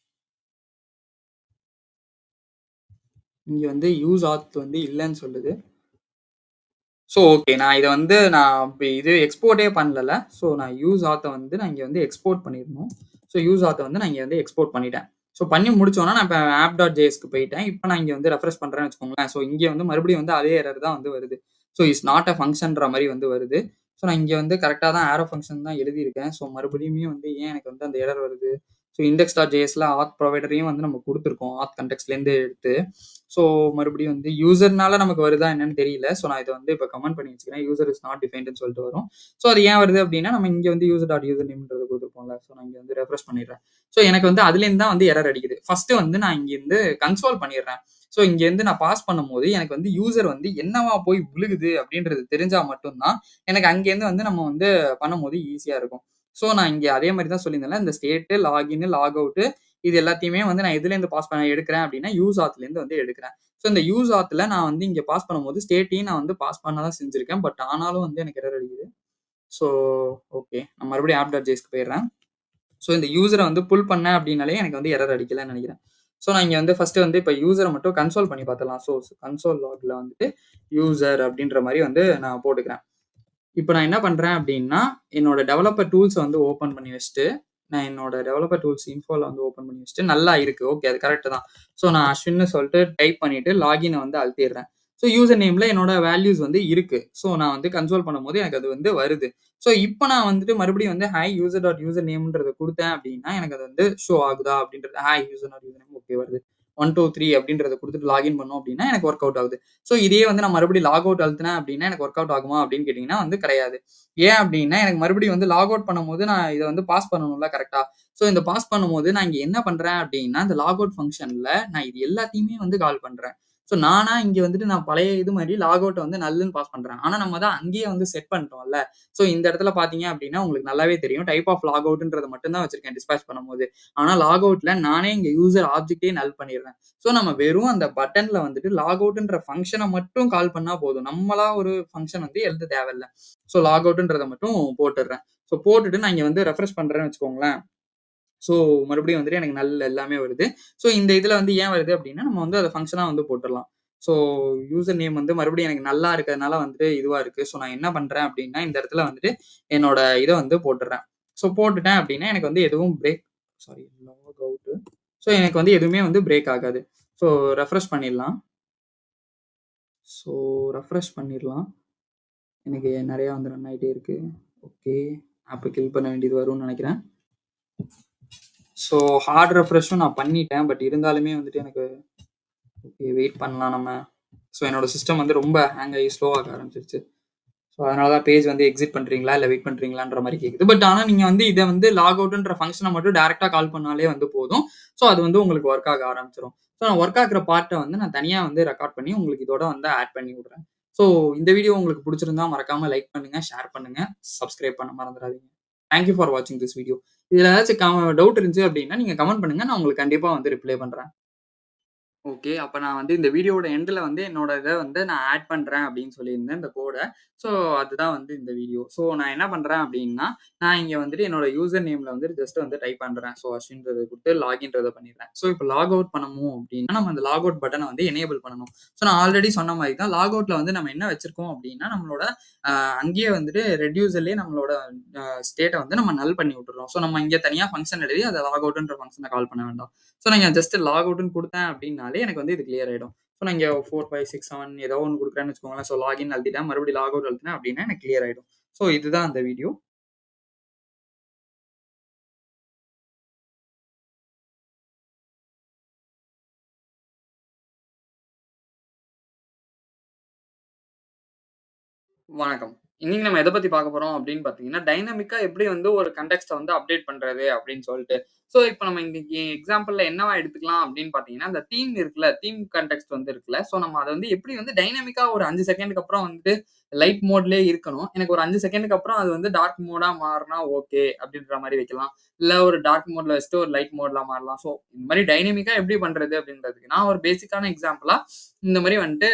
இங்க வந்து யூஸ் ஆத் வந்து இல்லன்னு சொல்லுது. So okay. நான் இத வந்து நான் இது எக்ஸ்போர்ட்டே பண்ணலல்ல. ஸோ நான் யூஸ் ஆத்த வந்து நான் இங்க வந்து எக்ஸ்போர்ட் பண்ணிறணும். ஸோ யூஸ் ஆத்த வந்து நான் இங்க வந்து எக்ஸ்போர்ட் பண்ணிட்டேன். ஸோ பண்ணி முடிச்சோனே நான் இப்ப app.jsக்கு போயிட்டேன். இப்ப நான் இங்க வந்து ரெஃப்ரெஷ் பண்றேன்னு வச்சுக்கோங்களேன். ஸோ இங்க வந்து மறுபடியும் வந்து அதே எரர் தான் வந்து வருது. ஸோ இஸ் நாட் அ ஃபங்ஷன்ற மாரி வந்து வருது. ஸோ நான் இங்க வந்து கரெக்ட்டா தான் ஆரோ ஃபங்ஷன் தான் எழுதியிருக்கேன். ஸோ மறுபடியுமே வந்து ஏன் எனக்கு வந்து அந்த எரர் வருது? ஸோ index.jsல ஆத் ப்ரொவைடரையும் வந்து நம்ம குடுத்துருக்கோம். ஆத் கான்டெக்ஸ்ட்லேருந்து எடுத்து. ஸோ மறுபடியும் வந்து யூசர்னால நமக்கு வருதா என்னன்னு தெரியல. ஸோ நான் இத வந்து இப்ப கமெண்ட் பண்ணி வச்சுக்கிறேன். யூசர் இஸ் நாட் டிஃபைன்ட்ன்னு சொல்லிட்டு வரும். ஸோ அது ஏன் வருது அப்டின்னா, நம்ம இங்க வந்து யூசர் டாட் யூசர் நேம்ன்றத குடுத்துருப்போம்ல. ஸோ நான் இங்க வந்து ரெஃப்ரெஷ் பண்ணிடுறேன். ஸோ எனக்கு வந்து அதுலேருந்து தான் வந்து எரர் அடிக்குது. ஃபர்ஸ்ட் வந்து நான் இங்கேருந்து கன்சோல் பண்ணிடுறேன். ஸோ இங்கேருந்து நான் பாஸ் பண்ணும்போது எனக்கு வந்து யூசர் வந்து என்னவா போய் விழுகுது அப்டின்றது தெரிஞ்சா மட்டும் தான், எனக்கு அங்கேருந்து வந்து நம்ம வந்து பண்ணும்போது ஈஸியா இருக்கும். ஸோ நான் இங்க அதே மாரி தான் சொல்லியிருந்தேன்ல, இந்த ஸ்டேட், லாகின், லாக் அவுட் இது எல்லாத்தையுமே வந்து நான் எதுலேருந்து பாஸ் பண்ண எடுக்கிறேன் அப்டின்னா, யூஸ் ஆத்லேருந்து வந்து எடுக்கிறேன். ஸோ இந்த யூஸ் ஆத்ல நான் வந்து இங்க பாஸ் பண்ணும்போது ஸ்டேட்டையும் நான் வந்து பாஸ் பண்ண தான் செஞ்சிருக்கேன். பட் ஆனாலும் வந்து எனக்கு எரர் அடிக்குது. So okay. நான் மறுபடியும் app.jsக்கு போயிடுறேன். ஸோ இந்த யூசர வந்து புல் பண்ணேன் அப்டின்னாலே எனக்கு வந்து எரர் அடிக்கலன்னு நெனைக்கிறேன். ஸோ நான் இங்க வந்து ஃபர்ஸ்ட் வந்து இப்ப யூசர மட்டும் கன்சோல் பண்ணி பார்த்துடலாம். ஸோ கன்சோல் லாக்ல வந்துட்டு யூசர் அப்டின்ற மாரி வந்து நான் போட்டுக்கிறேன். இப்ப நான் என்ன பண்றேன் அப்டின்னா, என்னோட டெவலப்பர் டூல்ஸ வந்து ஓப்பன் பண்ணி வச்சுட்டு, நான் என்னோட டெவலப்பர் டூல்ஸ் இன்ஃபோல வந்து ஓப்பன் பண்ணி வச்சுட்டு, நல்லா இருக்கு. ஓகே. அது கரெக்ட் தான். ஸோ நான் அஸ்வின்னு சொல்லிட்டு டைப் பண்ணிட்டு லாகின வந்து அழுத்திடுறேன். ஸோ யூசர் நேம்ல என்னோட வேல்யூஸ் வந்து இருக்கு. ஸோ நான் வந்து கன்சோல் பண்ணும்போது எனக்கு அது வந்து வருது. ஸோ இப்ப நான் வந்துட்டு மறுபடியும் வந்து ஹாய் யூசர் டாட் யூசர் நேம்ன்றத குடுத்தேன் அப்டின்னா, எனக்கு அது வந்து ஷோ ஆகுதா அப்டின்றது hi user dot user name okay வருது. 1, 2, 3 அப்டின்றத குடுத்துட்டு லாகின் பண்ணோம் அப்டின்னா, எனக்கு வொர்க் அவுட் ஆகுது. ஸோ இதையே வந்து நான் மறுபடியும் லாக் அவுட் அழுத்துனேன் அப்டின்னா, எனக்கு வொர்க் அவுட் ஆகுமா அப்டின்னு கேட்டீங்கன்னா வந்து கிடையாது. ஏன் அப்டின்னா, எனக்கு மறுபடியும் வந்து லாக் அவுட் பண்ணும்போது நான் இத வந்து பாஸ் பண்ணணும்ல கரெக்ட்டா. ஸோ இந்த பாஸ் பண்ணும்போது நான் இங்க என்ன பண்றேன் அப்டின்னா, இந்த லாக் அவுட் ஃபங்ஷன்ல நான் இது எல்லாத்தையுமே வந்து கால் பண்றேன். ஸோ நானா இங்க வந்துட்டு நான் பழைய இது மாரி லாக் அவுட்ட வந்து நல்ன்னு பாஸ் பண்றேன். ஆனா நம்ம தான் அங்கேயே வந்து செட் பண்ணிட்டோம்ல. ஸோ இந்த இடத்துல பார்த்தீங்க அப்டின்னா, உங்களுக்கு நல்லாவே தெரியும். டைப் ஆஃப் லாக் அவுட்ன்றத மட்டும் தான் வச்சிருக்கேன் டிஸ்பேட்ச் பண்ணும்போது. ஆனா லாக் அவுட்ல நானே இங்க யூசர் ஆப்ஜெக்ட்டே நல் பண்ணிடுறேன். ஸோ நம்ம வெறும் அந்த பட்டன்ல வந்துட்டு லாக் அவுட்ன்ற ஃபங்ஷன மட்டும் கால் பண்ணா போதும். நம்மளா ஒரு ஃபங்ஷன் வந்து எழுத தேவையில்ல. ஸோ லாக் அவுட்ன்றத மட்டும் போட்டுடுறேன். ஸோ போட்டுட்டு நான் இங்க வந்து ரெஃப்ரெஷ் பண்றேன்னு வச்சுக்கோங்களேன். ஸோ மறுபடியும் வந்துட்டு எனக்கு எல்லாமே வருது. ஸோ இந்த இதுல வந்து ஏன் வருது அப்டின்னா, நம்ம வந்து அத ஃபங்ஷனா வந்து போட்டுறலாம். ஸோ யூசர் நேம் வந்து மறுபடியும் எனக்கு நல்லா இருக்கிறதுனால வந்துட்டு இதுவா இருக்கு. ஸோ நான் என்ன பண்றேன் அப்டின்னா, இந்த இடத்துல வந்துட்டு என்னோட இத வந்து போட்டுறேன். ஸோ போட்டுட்டேன் அப்டின்னா, எனக்கு வந்து எதுவும் சாரி லாக் அவுட். ஸோ எனக்கு வந்து எதுவுமே வந்து பிரேக் ஆகாது. ஸோ ரெஃப்ரெஷ் பண்ணிடலாம். ஸோ ரெஃப்ரெஷ் பண்ணிரலாம். எனக்கு நெறையா வந்து ரன் ஆயிட்டே இருக்கு. ஓகே. ஆப்ப கில் பண்ண வேண்டியது வரும்னு நெனைக்கிறேன். ஸோ ஹார்ட் ரெஃப்ரெஷும் நான் பண்ணிட்டேன். பட் இருந்தாலுமே வந்துட்டு எனக்கு ஓகே வெயிட் பண்ணலாம் நம்ம. ஸோ என்னோட சிஸ்டம் வந்து ரொம்ப ஹேங் ஆகி ஸ்லோ ஆக ஆரம்பிச்சிருச்சு. ஸோ அதனால தான் பேஜ் வந்து எக்ஸிட் பண்றீங்களா? இல்ல வெயிட் பண்றீங்களான்ற மாரி கேக்குது. பட் ஆனா நீங்க வந்து இத வந்து லாக் அவுட்ன்ற ஃபங்ஷன மட்டும் டைரக்ட்டா கால் பண்ணாலே வந்து போதும். ஸோ அது வந்து உங்களுக்கு வொர்க் ஆக ஆரம்பிச்சுரும். ஸோ நான் வொர்க் ஆகுற பார்ட்ட வந்து நான் தனியா வந்து ரெக்கார்ட் பண்ணி உங்களுக்கு இதோட வந்து ஆட் பண்ணி விடுறேன். ஸோ இந்த வீடியோ உங்களுக்கு புடிச்சிருந்தா மறக்காம லைக் பண்ணுங்க, ஷேர் பண்ணுங்க, சப்ஸ்கிரைப் பண்ண மறந்துறாதீங்க. தேங்க் யூ ஃபார் வாட்சிங் திஸ் வீடியோ. இதுல ஏதாச்சும் டவுட் இருந்துச்சு அப்டின்னா, நீங்க கமெண்ட் பண்ணுங்க. நான் உங்களுக்கு கண்டிப்பா வந்து ரிப்ளை பண்றேன். ஓகே. அப்ப நான் வந்து இந்த வீடியோவோட எண்டுல வந்து என்னோட இத வந்து நான் ஆட் பண்றேன் அப்படின்னு சொல்லியிருந்தேன், இந்த கோட. ஸோ அதுதான் வந்து இந்த வீடியோ. ஸோ நான் என்ன பண்றேன் அப்படின்னா, நான் இங்க வந்துட்டு என்னோட யூசர் நேம்ல வந்துட்டு ஜஸ்ட் வந்து டைப் பண்றேன். ஸோ அஸ்வின்றத குடுத்து லாகின்றத பண்ணிடுறேன். ஸோ இப்ப லாக் அவுட் பண்ணணும் அப்படின்னா, நம்ம அந்த லாக் அவுட் பட்டன வந்து எனேபிள் பண்ணணும். ஸோ நான் ஆல்ரெடி சொன்ன மாரி தான் லாக் அவுட்ல வந்து நம்ம என்ன வச்சிருக்கோம் அப்படின்னா, நம்மளோட அ அங்கேயே வந்துட்டு ரெட்யூசர்லயே நம்மளோட ஸ்டேட்ட வந்து நம்ம நல் பண்ணி விட்டுர்றோம். ஸோ நம்ம இங்க தனியா ஃபங்ஷன் எழுதி அத லாக் அவுட்ன்ற ஃபங்ஷன கால் பண்ண வேண்டாம். ஸோ நான் இங்க ஜஸ்ட் லாக் அவுட்ன்னு குடுத்தேன் அப்படின்னாலே எனக்கு வந்து இது கிளியர் ஆயிடும். ஸோ நான் இங்க 4, 5, 6, 7 ஏதோ ஒண்ணு குடுக்குறேன்னு வச்சுக்கோங்களேன். ஸோ லாகின் அழுத்திட்டேன். மறுபடியும் லாக் அவுட் அழுத்தினேன் அப்படின்னா எனக்கு கிளியர் ஆயிடும். ஸோ இதுதான் அந்த வீடியோ. வணக்கம். இன்னைக்கு நம்ம எத பத்தி பார்க்க போறோம் அப்படின்னு பார்த்தீங்கன்னா, டைனமிக்கா எப்படி வந்து ஒரு கன்டெக்ஸ்ட்ட வந்து அப்டேட் பண்றது அப்படின்னு சொல்ட்டு. ஸோ இப்ப நம்ம இன்னைக்கு எக்ஸாம்பிள்ல என்னவா எடுத்துக்கலாம் அப்படின்னு பார்த்தீங்கன்னா, அந்த தீம் இருக்குல்ல, தீம் கன்டெக்ஸ்ட் வந்து இருக்குல்ல. ஸோ நம்ம அத வந்து எப்படி வந்து டைனமிக்கா ஒரு 5 செகண்டுக்கு அப்புறம் வந்து லைட் மோட்லயே இருக்கணும். எனக்கு ஒரு 5 செகண்டுக்கு அப்புறம் அது வந்து டார்க் மோடா மாறுனா ஓகே அப்படின்ற மாரி வைக்கலாம். இல்ல ஒரு டார்க் மோட்ல வச்சுட்டு ஒரு லைட் மோட்ல மாறலாம். ஸோ இந்த மாரி டைனமிக்கா எப்படி பண்றது அப்படின்றதுக்கு நான் ஒரு பேசிக்கான எக்ஸாம்பிளா இந்த மாரி வந்துட்டு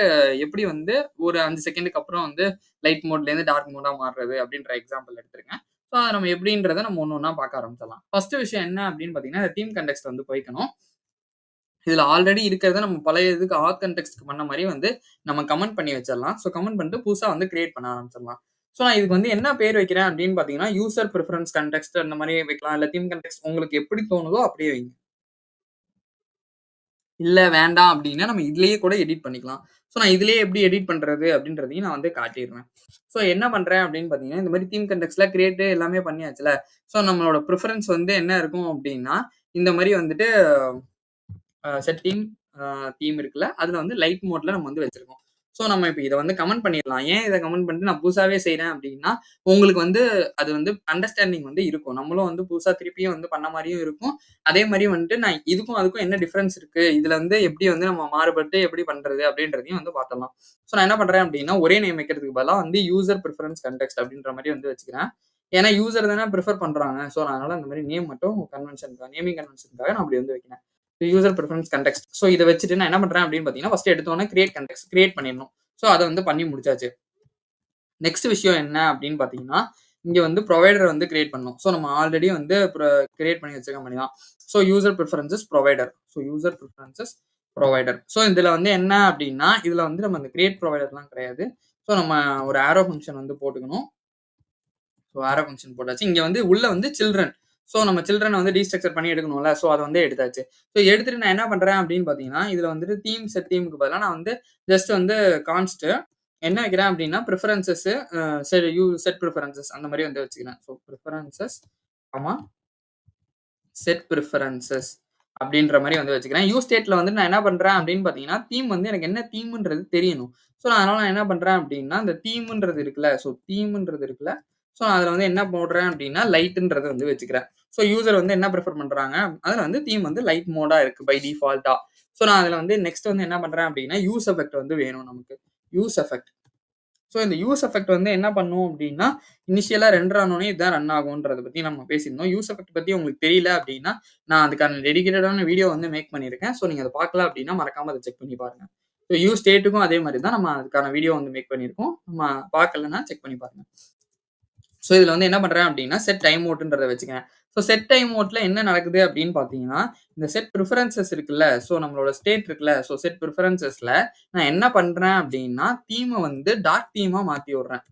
எப்படி வந்து ஒரு 5 செகண்டுக்கு அப்புறம் வந்து லைட் மோட்லேருந்து டார்க் மோடா மாறுறது அப்படின்ற எக்ஸாம்பிள் எடுத்திருக்கேன். ஸோ அத நம்ம எப்படின்றத நம்ம ஒண்ணு ஒண்ணா பார்க்க ஆரம்பிச்சிடலாம். ஃபர்ஸ்ட் விஷயம் என்ன அப்படின்னு பார்த்தீங்கன்னா, இந்த தீம் கன்டெக்ஸ்ட் வந்து போய்க்கணும். இதுல ஆல்ரெடி இருக்கிறத நம்ம பழைய இதுக்கு ஆத் கன்டெக்ஸ்ட்க்கு பண்ண மாரி வந்து நம்ம கமெண்ட் பண்ணி வச்சிடலாம். ஸோ கமெண்ட் பண்ணிட்டு புதுசா வந்து கிரியேட் பண்ண ஆரம்பிச்சிடலாம். ஸோ நான் இதுக்கு வந்து என்ன பேர் வைக்கிறேன் அப்படின்னு பார்த்தீங்கன்னா, யூசர் பிரெஃபரன்ஸ் கன்டெக்ஸ்ட் அந்த மாரி வைக்கலாம். இல்ல தீம் கன்டெக்ஸ்ட் உங்களுக்கு எப்படி தோணுதோ அப்படியே வைங்க. இல்ல வேண்டாம் அப்டின்னா, நம்ம இதுலயே கூட எடிட் பண்ணிக்கலாம். ஸோ நான் இதுலயே எப்படி எடிட் பண்றது அப்படின்றதையும் நான் வந்து காட்டிருவேன். ஸோ என்ன பண்றேன் அப்படின்னு பார்த்தீங்கன்னா, இந்த மாரி தீம் கன்டெக்ஸ்ட்லாம் கிரியேட் எல்லாமே பண்ணியாச்சுல. ஸோ நம்மளோட பிரெஃபரன்ஸ் வந்து என்ன இருக்கும் அப்படின்னா, இந்த மாரி வந்துட்டு செட்டிங் தீம் இருக்குல்ல, அதுல வந்து லைட் மோட்ல நம்ம வந்து வச்சிருக்கோம். ஸோ நம்ம இப்ப இத வந்து கமெண்ட் பண்ணிறலாம். ஏன் இத கமெண்ட் பண்ணிட்டு நான் புதுசாவே செய்றேன் அப்டின்னா, உங்களுக்கு வந்து அது வந்து அண்டர்ஸ்டாண்டிங் வந்து இருக்கும். நம்மளும் வந்து புதுசா திருப்பியும் வந்து பண்ண மாரியும் இருக்கும். அதே மாரி வந்துட்டு நான் இதுக்கும் அதுக்கும் என்ன டிஃபரன்ஸ் இருக்கு? இதுல வந்து எப்படி வந்து நம்ம மாறுபட்டு எப்படி பண்றது? அப்டின்றதையும் வந்து பாத்துரலாம். ஸோ நான் என்ன பண்றேன் அப்டின்னா, ஒரே நேம் வைக்கிறதுக்கு பதிலா வந்து யூசர் பிரெஃபரன்ஸ் கான்டெக்ஸ்ட் அப்டின்ற மாரி வந்து வச்சுக்கிறேன். ஏன்னா யூசர் தானே பிரிஃபர் பண்றாங்க. ஸோ அதனால அந்த மாரி நேம் மட்டும் நேமிங் கன்வென்ஷன்க்காக நான் அப்டி வந்து வைக்கிறேன். User preference கன்டெக்ஸ்ட். ஸோ இத வச்சுட்டு நான் என்ன பண்றேன் அப்படின்னு பார்த்தீங்கன்னா, ஃபர்ஸ்ட் எடுத்தோனே கிரியேட் கன்டெக்ஸ்ட் கிரியேட் பண்ணிடணும். ஸோ அத வந்து பண்ணி முடிச்சாச்சு. நெக்ஸ்ட் விஷயம் என்ன அப்படின்னு பார்த்தீங்கன்னா, இங்க வந்து புரொவைடர் வந்து கிரியேட் பண்ணணும். ஸோ நம்ம ஆல்ரெடி வந்து கிரியேட் பண்ணி வச்சிருக்க மாரி தான். So user preferences provider. So user preferences provider. So இதுல வந்து என்ன அப்படின்னா, இதுல வந்து நம்ம அந்த கிரியேட் புரொவைடர்லாம் கிடையாது. ஸோ நம்ம ஒரு ஆரோ ஃபங்ஷன் வந்து போட்டுக்கணும். ஸோ ஆரோ ஃபங்ஷன் போட்டாச்சு. இங்க வந்து உள்ள வந்து சில்ட்ரன். ஸோ நம்ம சில்ட்ரன வந்து டீஸ்ட்ரக்சர் பண்ணி எடுக்கணும்ல. ஸோ அத வந்து எடுத்தாச்சு. ஸோ எடுத்துட்டு நான் என்ன பண்றேன் அப்படின்னு பார்த்தீங்கன்னா, இதுல வந்துட்டு செட் தீம்க்கு பதிலா நான் வந்து ஜஸ்ட் வந்து கான்ஸ்ட் என்ன வைக்கிறேன் அப்படின்னா, பிரெஃபரன்ஸஸ் செட் பிரெஃபரன்ஸஸ் அந்த மாரி வந்து வச்சுக்கிறேன். ஸோ பிரெஃபரன்ஸஸ், ஆமா செட் பிரெஃபரன்ஸஸ் அப்படின்ற மாரி வந்து வச்சுக்கிறேன். யூஸ் ஸ்டேட்ல வந்து நான் என்ன பண்றேன் அப்படின்னு பார்த்தீங்கன்னா, தீம் வந்து எனக்கு என்ன தீம்ன்றது தெரியணும். ஸோ அதனால நான் என்ன பண்றேன் அப்படின்னா, இந்த தீம்ன்றது இருக்குல்ல, ஸோ தீம்ன்றது இருக்குல்ல, ஸோ அதுல வந்து என்ன போடுறேன் அப்படின்னா, லைட்ன்றத வந்து வச்சுக்கிறேன். ஸோ யூசர் வந்து என்ன பிரிஃபர் பண்றாங்க, அதுல வந்து தீம் வந்து லைட் மோடா இருக்கு பை டிஃபால்ட்டா. ஸோ நான் அதுல வந்து நெக்ஸ்ட் வந்து என்ன பண்றேன் அப்படின்னா, யூஸ் எஃபெக்ட் வந்து வேணும் நமக்கு. Use effect. ஸோ இந்த யூஸ் எஃபெக்ட் வந்து என்ன பண்ணும் அப்படின்னா, இனிஷியலா ரெண்டர் ஆனோனே இதான் ரன் ஆகும்ன்றத பத்தி நம்ம பேசியிருந்தோம். யூஸ் எஃபெக்ட் பத்தி உங்களுக்கு தெரியல அப்படின்னா, நான் அதுக்கான டெடிகேட்டடான வீடியோ வந்து மேக் பண்ணியிருக்கேன். ஸோ நீங்க அத பார்க்கல அப்படின்னா, மறக்காம அத செக் பண்ணி பாருங்க. ஸோ யூஸ் ஸ்டேட்டுக்கும் அதே மாரி தான் நம்ம அதுக்கான வீடியோ வந்து மேக் பண்ணியிருக்கோம். நம்ம பார்க்கலன்னா செக் பண்ணி பாருங்க. ஸோ இதுல வந்து என்ன பண்றேன் அப்படின்னா, செட் டைம் அவுட்ன்றத வச்சுக்கிறேன். ஸோ செட் டைம் அவுட்ல என்ன நடக்குது அப்படின்னு பார்த்தீங்கன்னா, இந்த செட் பிரெஃபரன்ஸஸ் இருக்குல்ல, ஸோ நம்மளோட ஸ்டேட் இருக்குல்ல, ஸோ செட் பிரெஃபரன்ஸஸ்ல நான் என்ன பண்றேன் அப்படின்னா, தீம வந்து டார்க் தீமா மாத்தி விடுறேன்.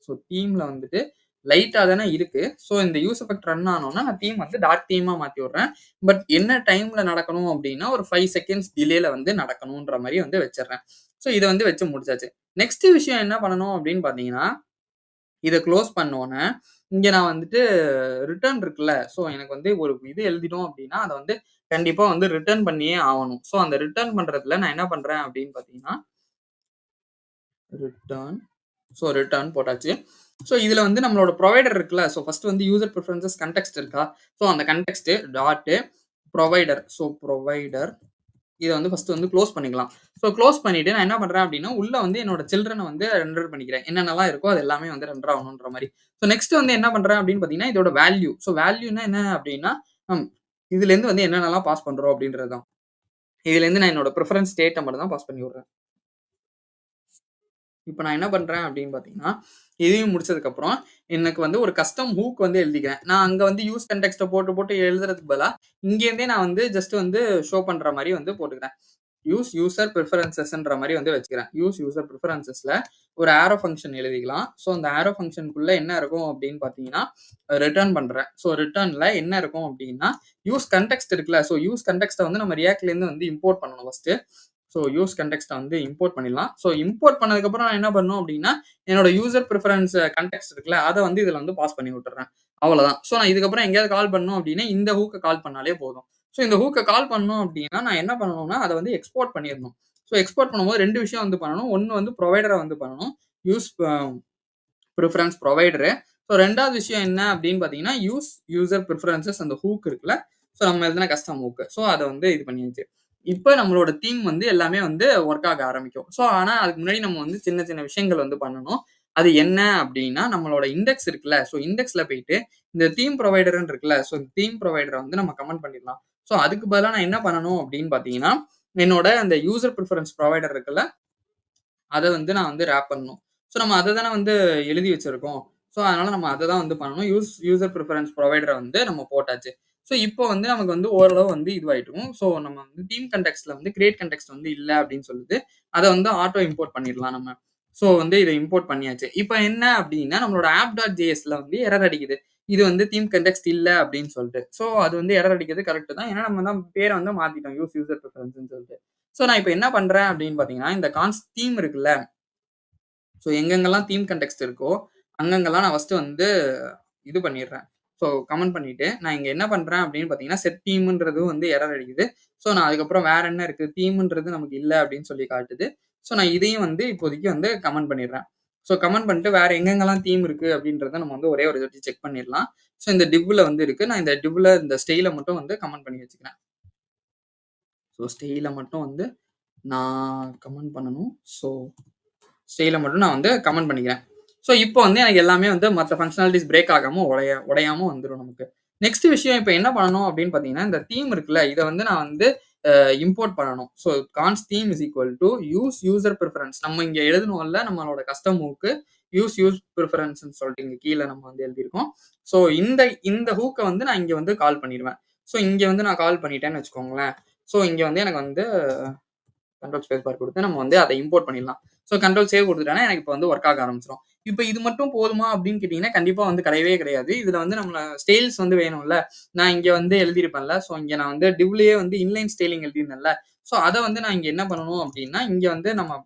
ஸோ தீம்ல வந்துட்டு லைட்டா தானே இருக்கு. ஸோ இந்த யூஸ் எஃபெக்ட் ரன் ஆனோனே நான் தீம் வந்து டார்க் தீமா மாத்தி விடுறேன். பட் என்ன டைம்ல நடக்கணும் அப்படின்னா, ஒரு 5 செகண்ட்ஸ் டிலேல வந்து நடக்கணுன்ற மாரி வந்து வச்சுடுறேன். ஸோ இத வந்து வச்சு முடிச்சாச்சு. நெக்ஸ்ட் விஷயம் என்ன பண்ணணும் அப்படின்னு பார்த்தீங்கன்னா, இத குளோஸ் பண்ணோனே, இங்க நான் வந்துட்டு ரிட்டர்ன் இருக்குல்ல, ஸோ எனக்கு வந்து ஒரு இது எழுதிட்டோம் அப்டின்னா, அத வந்து கண்டிப்பா வந்து ரிட்டர்ன் பண்ணியே ஆவணும். ஸோ அந்த ரிட்டர்ன் பண்றதுல நான் என்ன பண்றேன் அப்டின்னு பார்த்தீங்கன்னா, ரிட்டர்ன் ரிட்டர்ன் போட்டாச்சு. ஸோ இதுல வந்து நம்மளோட புரொவைடர் இருக்குல்ல, ஸோ ஃபர்ஸ்ட் வந்து யூசர் பிரெஃபரன்ஸஸ் கான்டெக்ஸ்ட் இருக்கா? ஸோ அந்த context dot provider. So provider இத வந்து ஃபர்ஸ்ட் வந்து குளோஸ் பண்ணிக்கலாம். ஸோ குளோஸ் பண்ணிட்டு நான் என்ன பண்றேன் அப்டின்னா, உள்ள வந்து என்னோட சில்ட்ரன வந்து ரெண்டர் பண்ணிக்கிறேன். என்னென்னலாம் இருக்கோ அது எல்லாமே வந்து ரெண்டர் ஆகணுன்ற மாரி. ஸோ நெக்ஸ்ட் வந்து என்ன பண்றேன் அப்டின்னு பார்த்தீங்கன்னா, இதோட வேல்யூ. ஸோ வேல்யூன்னா என்ன அப்டின்னா, இதுலேருந்து வந்து என்னென்னலாம் பாஸ் பண்றோம் அப்டின்றது தான். இதுலேருந்து நான் என்னோட பிரிஃபரன்ஸ் ஸ்டேட்ட மட்டும் தான் பாஸ் பண்ணி விடுறேன். இப்ப நான் என்ன பண்றேன் அப்படின்னு பார்த்தீங்கன்னா, இதையும் முடிச்சதுக்கப்புறம், எனக்கு வந்து ஒரு கஸ்டம் ஹூக் வந்து எழுதிக்கிறேன். நான் அங்க வந்து யூஸ் கான்டெக்ஸ்ட்ட போட்டு, போட்டு எழுதுறதுக்கு பதிலா, இங்கேருந்தே நான் வந்து ஜஸ்ட் வந்து ஷோ பண்ற மாரி வந்து போட்டுக்கிறேன். யூஸ் யூசர் பிரெஃபரன்ஸஸ்ன்ற மாரி வந்து வச்சுக்கிறேன். யூஸ் யூசர் பிரெஃபரன்ஸஸ்ல ஒரு ஆரோ ஃபங்ஷன் எழுதிக்கலாம். ஸோ, அந்த ஆரோ ஃபங்ஷனுக்குள்ள என்ன இருக்கும் அப்படின்னு பார்த்தீங்கன்னா, ரிட்டர்ன் பண்றேன். ஸோ, ரிட்டர்ன்ல என்ன இருக்கும் அப்படின்னா, யூஸ் கான்டெக்ஸ்ட் இருக்குல்ல. ஸோ, யூஸ் கான்டெக்ஸ்ட்ட வந்து நம்ம ரியாக்ட்லேருந்து வந்து இம்போர்ட் பண்ணணும் ஃபர்ஸ்ட்டு. ஸோ, யூஸ் கான்டெக்ஸ்ட்ட வந்து இம்போர்ட் பண்ணிடலாம். ஸோ, இம்போர்ட் பண்ணதுக்கப்புறம் நான் என்ன பண்ணணும் அப்படின்னா, என்னோட யூசர் பிரெஃபரன்ஸ் கான்டெக்ஸ்ட் இருக்குல்ல, அத வந்து இதுல வந்து பாஸ் பண்ணி விட்டுர்றேன். அவ்வளோதான். ஸோ, நான் இதுக்கப்புறம் எங்கேயாவது கால் பண்ணணும் அப்படின்னா, இந்த ஹூக்க கால் பண்ணாலே போதும். ஸோ, இந்த ஹூக்க கால் பண்ணணும் அப்படின்னா, நான் என்ன பண்ணணும்னா, அத வந்து எக்ஸ்போர்ட் பண்ணிறணும். ஸோ, எக்ஸ்போர்ட் பண்ணும்போது 2 விஷயம் வந்து பண்ணணும். 1 வந்து புரொவைடர வந்து பண்ணணும். Use preference புரொவைடரு. ஸோ 2வது விஷயம் என்ன அப்படின்னு பார்த்தீங்கன்னா, யூசர் பிரிஃபரன்ஸஸ் அந்த ஹூக் இருக்குல்ல. ஸோ நம்ம எழுதின கஸ்டம் ஹூக். ஸோ அத வந்து இது பண்ணியாச்சு. இப்ப நம்மளோட தீம் வந்து எல்லாமே வந்து வொர்க் ஆக ஆரம்பிக்கும். ஸோ ஆனா அதுக்கு முன்னாடி நம்ம வந்து சின்ன சின்ன விஷயங்கள் வந்து பண்ணணும். அது என்ன அப்படின்னா, நம்மளோட இண்டெக்ஸ் இருக்குல்ல. ஸோ இண்டெக்ஸ்ல போயிட்டு இந்த தீம் புரொவைடர்ன்னு இருக்குல்ல. ஸோ தீம் புரொவைடர வந்து நம்ம கமெண்ட் பண்ணிடலாம். ஸோ அதுக்கு பதிலா நான் என்ன பண்ணணும் அப்படின்னு பார்த்தீங்கன்னா, என்னோட அந்த யூசர் பிரிஃபரன்ஸ் புரொவைடர் இருக்குல்ல. அத வந்து நான் வந்து ராப் பண்ணணும். ஸோ நம்ம அத தானே வந்து எழுதி வச்சிருக்கோம். ஸோ அதனால நம்ம அத தான் வந்து பண்ணணும். யூசர் பிரிஃபரன்ஸ் புரொவைடர வந்து நம்ம போட்டாச்சு. ஸோ இப்போ வந்து நமக்கு வந்து ஓரளவு வந்து இதுவாயிட்டுருக்கும். ஸோ நம்ம வந்து தீம் கான்டெக்ஸ்ட்ல வந்து கிரியேட் கான்டெக்ஸ்ட் வந்து இல்ல அப்படின்னு சொல்லுது. அத வந்து ஆட்டோ இம்போர்ட் பண்ணிடலாம் நம்ம. ஸோ வந்து இத இம்போர்ட் பண்ணியாச்சு. இப்ப என்ன அப்படின்னா, நம்மளோட app.jsல வந்து எரர் அடிக்குது. இது வந்து தீம் கான்டெக்ஸ்ட் இல்ல அப்படின்னு சொல்லிட்டு. ஸோ அது வந்து எரர் அடிக்கிறது கரெக்ட் தான். ஏன்னா நம்ம தான் பேர வந்து மாத்திட்டோம். யூசர் பிரிஃபரன்ஸ்ன்னு சொல்லிட்டு. ஸோ நான் இப்ப என்ன பண்றேன் அப்படின்னு பார்த்தீங்கன்னா, இந்த தீம் இருக்குல்ல. ஸோ எங்கெங்கெல்லாம் தீம் கான்டெக்ஸ்ட் இருக்கோ, அங்கங்கலாம் நான் ஃபர்ஸ்ட்டு வந்து இது பண்ணிடுறேன். ஸோ கமெண்ட் பண்ணிட்டு, நான் இங்க என்ன பண்றேன் அப்படின்னு பார்த்தீங்கன்னா, செட் தீம்ன்றதும் வந்து எரர் அடிக்குது. ஸோ நான் அதுக்கப்புறம் வேற என்ன இருக்கு? தீம்ன்றது நமக்கு இல்ல அப்படின்னு சொல்லி காட்டுது. ஸோ நான் இதையும் வந்து இப்போதைக்கு வந்து கமெண்ட் பண்ணிடுறேன். ஸோ கமெண்ட் பண்ணிட்டு வேற எங்கெங்கெல்லாம் தீம் இருக்கு அப்படின்றத நம்ம வந்து ஒரே ஒரு வாட்டி செக் பண்ணிடலாம். ஸோ இந்த டிவ்ல வந்து இருக்கு. நான் இந்த டிவ்ல இந்த ஸ்டைல மட்டும் வந்து கமெண்ட் பண்ணி வச்சுக்கிறேன். ஸோ ஸ்டைல மட்டும் வந்து நான் கமெண்ட் பண்ணணும். ஸோ ஸ்டைல மட்டும் நான் வந்து கமெண்ட் பண்ணிக்கிறேன். ஸோ இப்போ வந்து எனக்கு எல்லாமே வந்து மத்த ஃபங்ஷனாலிட்டீஸ் பிரேக் ஆகாம உடையாம வந்துரும் நமக்கு. நெக்ஸ்ட் விஷயம் இப்ப என்ன பண்ணணும் அப்படின்னு பார்த்தீங்கன்னா, இந்த தீம் இருக்குல்ல, இத வந்து நான் வந்து இம்போர்ட் பண்ணணும். So const theme is equal to user preference. நம்ம இங்க எழுதணும்ல நம்மளோட கஸ்டம் ஹூக்கு யூஸ் பிரிஃபரன்ஸ்ன்னு சொல்லிட்டு இங்க கீழ நம்ம வந்து எழுதியிருக்கோம். ஸோ இந்த ஹூக்க வந்து நான் இங்க வந்து கால் பண்ணிருவேன். ஸோ இங்க வந்து நான் கால் பண்ணிட்டேன்னு வச்சுக்கோங்களேன். ஸோ இங்க வந்து எனக்கு வந்து கண்ட்ரோல் ஸ்பேஸ் பார் குடுத்து நம்ம வந்து அத இம்போர்ட் பண்ணிடலாம். ஸோ கண்ட்ரோல் சேவ் குடுத்துட்டேன்னா, எனக்கு இப்ப வந்து வொர்க் ஆக ஆரம்பிச்சுரும். இப்ப இது மட்டும் போதுமா அப்படின்னு கேட்டீங்கன்னா, கண்டிப்பா வந்து கிடையவே கிடையாது. இதுல வந்து நம்ம ஸ்டைல்ஸ் வந்து வேணும்ல. நான் இங்க வந்து எழுதியிருப்பேன்ல. ஸோ இங்க நான் வந்து டிவ்லயே வந்து இன்லைன் ஸ்டைலிங் எழுதியிருந்தேன்ல. ஸோ அத வந்து நான் இங்க என்ன பண்ணணும் அப்படின்னா, இங்க வந்து நம்ம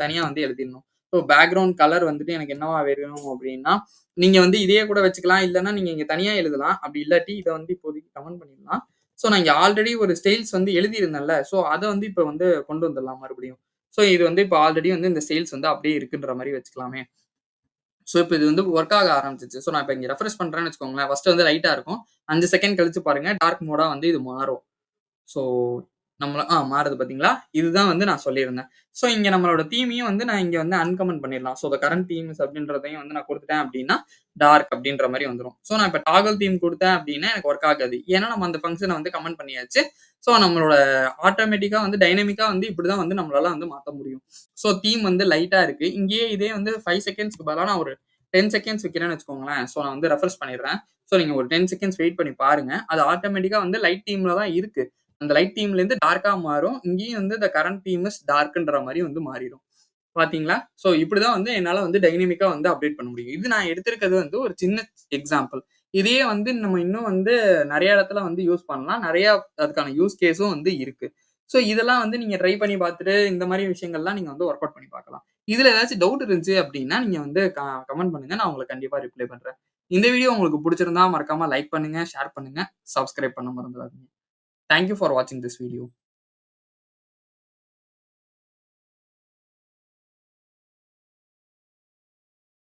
தனியா வந்து எழுதிடணும். ஸோ பேக்கிரவுண்ட் கலர் வந்துட்டு எனக்கு என்னவா வேணும் அப்படின்னா, நீங்க வந்து இதையே கூட வச்சுக்கலாம். இல்லன்னா நீங்க இங்க தனியா எழுதலாம். அப்படி இல்லாட்டி இத வந்து இப்போதைக்கு கமெண்ட் பண்ணிடலாம். ஸோ நான் இங்க ஆல்ரெடி ஒரு ஸ்டைல்ஸ் வந்து எழுதியிருந்தேன்ல. ஸோ அத வந்து இப்ப வந்து கொண்டு வந்துடலாம் மறுபடியும். ஸோ இது வந்து இப்ப ஆல்ரெடி வந்து இந்த ஸ்டைல்ஸ் வந்து அப்படியே இருக்குன்ற மாரி வச்சுக்கலாமே. ஸோ இப்ப இது வந்து வொர்க் ஆக ஆரம்பிச்சுருச்சு. ஸோ நான் இப்ப இங்க ரெஃப்ரெஷ் பண்றேன்னு வச்சுக்கோங்களேன். ஃபர்ஸ்ட் வந்து லைட்டா இருக்கும். 5 செகண்ட் கழிச்சு பாருங்க டார்க் மோடா வந்து இது மாறும். ஸோ நம்மள மாறுது பார்த்தீங்களா? இதுதான் வந்து நான் சொல்லியிருந்தேன். ஸோ இங்க நம்மளோட தீமையும் வந்து நான் இங்க வந்து அன்கமெண்ட் பண்ணிடலாம். ஸோ த கரண்ட் தீம்ஸ் அப்படின்றதையும் வந்து நான் குடுத்துட்டேன் அப்படின்னா, டார்க் அப்படின்ற மாரி வந்துரும். ஸோ நான் இப்ப டாகல் தீம் குடுத்தேன் அப்படின்னா எனக்கு வொர்க் ஆகாது. ஏன்னா நம்ம அந்த ஃபங்ஷன வந்து கமெண்ட் பண்ணியாச்சு. ஸோ நம்மளோட ஆட்டோமேட்டிக்கா வந்து டைனமிக்கா வந்து இப்படிதான் வந்து நம்மளால வந்து மாத்த முடியும். ஸோ தீம் வந்து லைட்டா இருக்கு. இங்கேயே இதே வந்து 5 செகண்ட்ஸ்க்கு பதிலா நான் ஒரு 10 செகண்ட்ஸ் வைக்கிறேன்னு வச்சுக்கோங்களேன். ஸோ நான் வந்து ரெஃப்ரெஷ் பண்ணிடுறேன். ஸோ நீங்க ஒரு 10 செகண்ட்ஸ் வெயிட் பண்ணி பாருங்க. அது ஆட்டோமேட்டிக்கா வந்து லைட் தீம்ல தான் இருக்கு. அந்த லைட் தீம்லேருந்து டார்க்கா மாறும். இங்கேயும் வந்து த கரண்ட் தீம் இஸ் டார்க்ன்ற மாரி வந்து மாறிரும். பார்த்தீங்களா? ஸோ இப்படிதான் வந்து என்னால வந்து டைனமிக்கா வந்து அப்டேட் பண்ண முடியும். இது நான் எடுத்திருக்கிறது வந்து ஒரு சின்ன எக்ஸாம்பிள். இதையே வந்து நம்ம இன்னும் வந்து நெறைய இடத்துல வந்து யூஸ் பண்ணலாம். நெறைய அதுக்கான யூஸ் கேஸும் வந்து இருக்கு. ஸோ இதெல்லாம் வந்து நீங்க ட்ரை பண்ணி பார்த்துட்டு, இந்த மாரி விஷயங்கள்லாம் நீங்க வந்து வொர்க் அவுட் பண்ணி பார்க்கலாம். இதுல ஏதாச்சும் டவுட் இருந்துச்சு அப்டின்னா, நீங்க வந்து கமெண்ட் பண்ணுங்க. நான் உங்களுக்கு கண்டிப்பா ரிப்ளை பண்றேன். இந்த வீடியோ உங்களுக்கு புடிச்சிருந்தா மறக்காம லைக் பண்ணுங்க, ஷேர் பண்ணுங்க, சப்ஸ்கிரைப் பண்ண மறந்துறாதீங்க. Thank you for watching this video.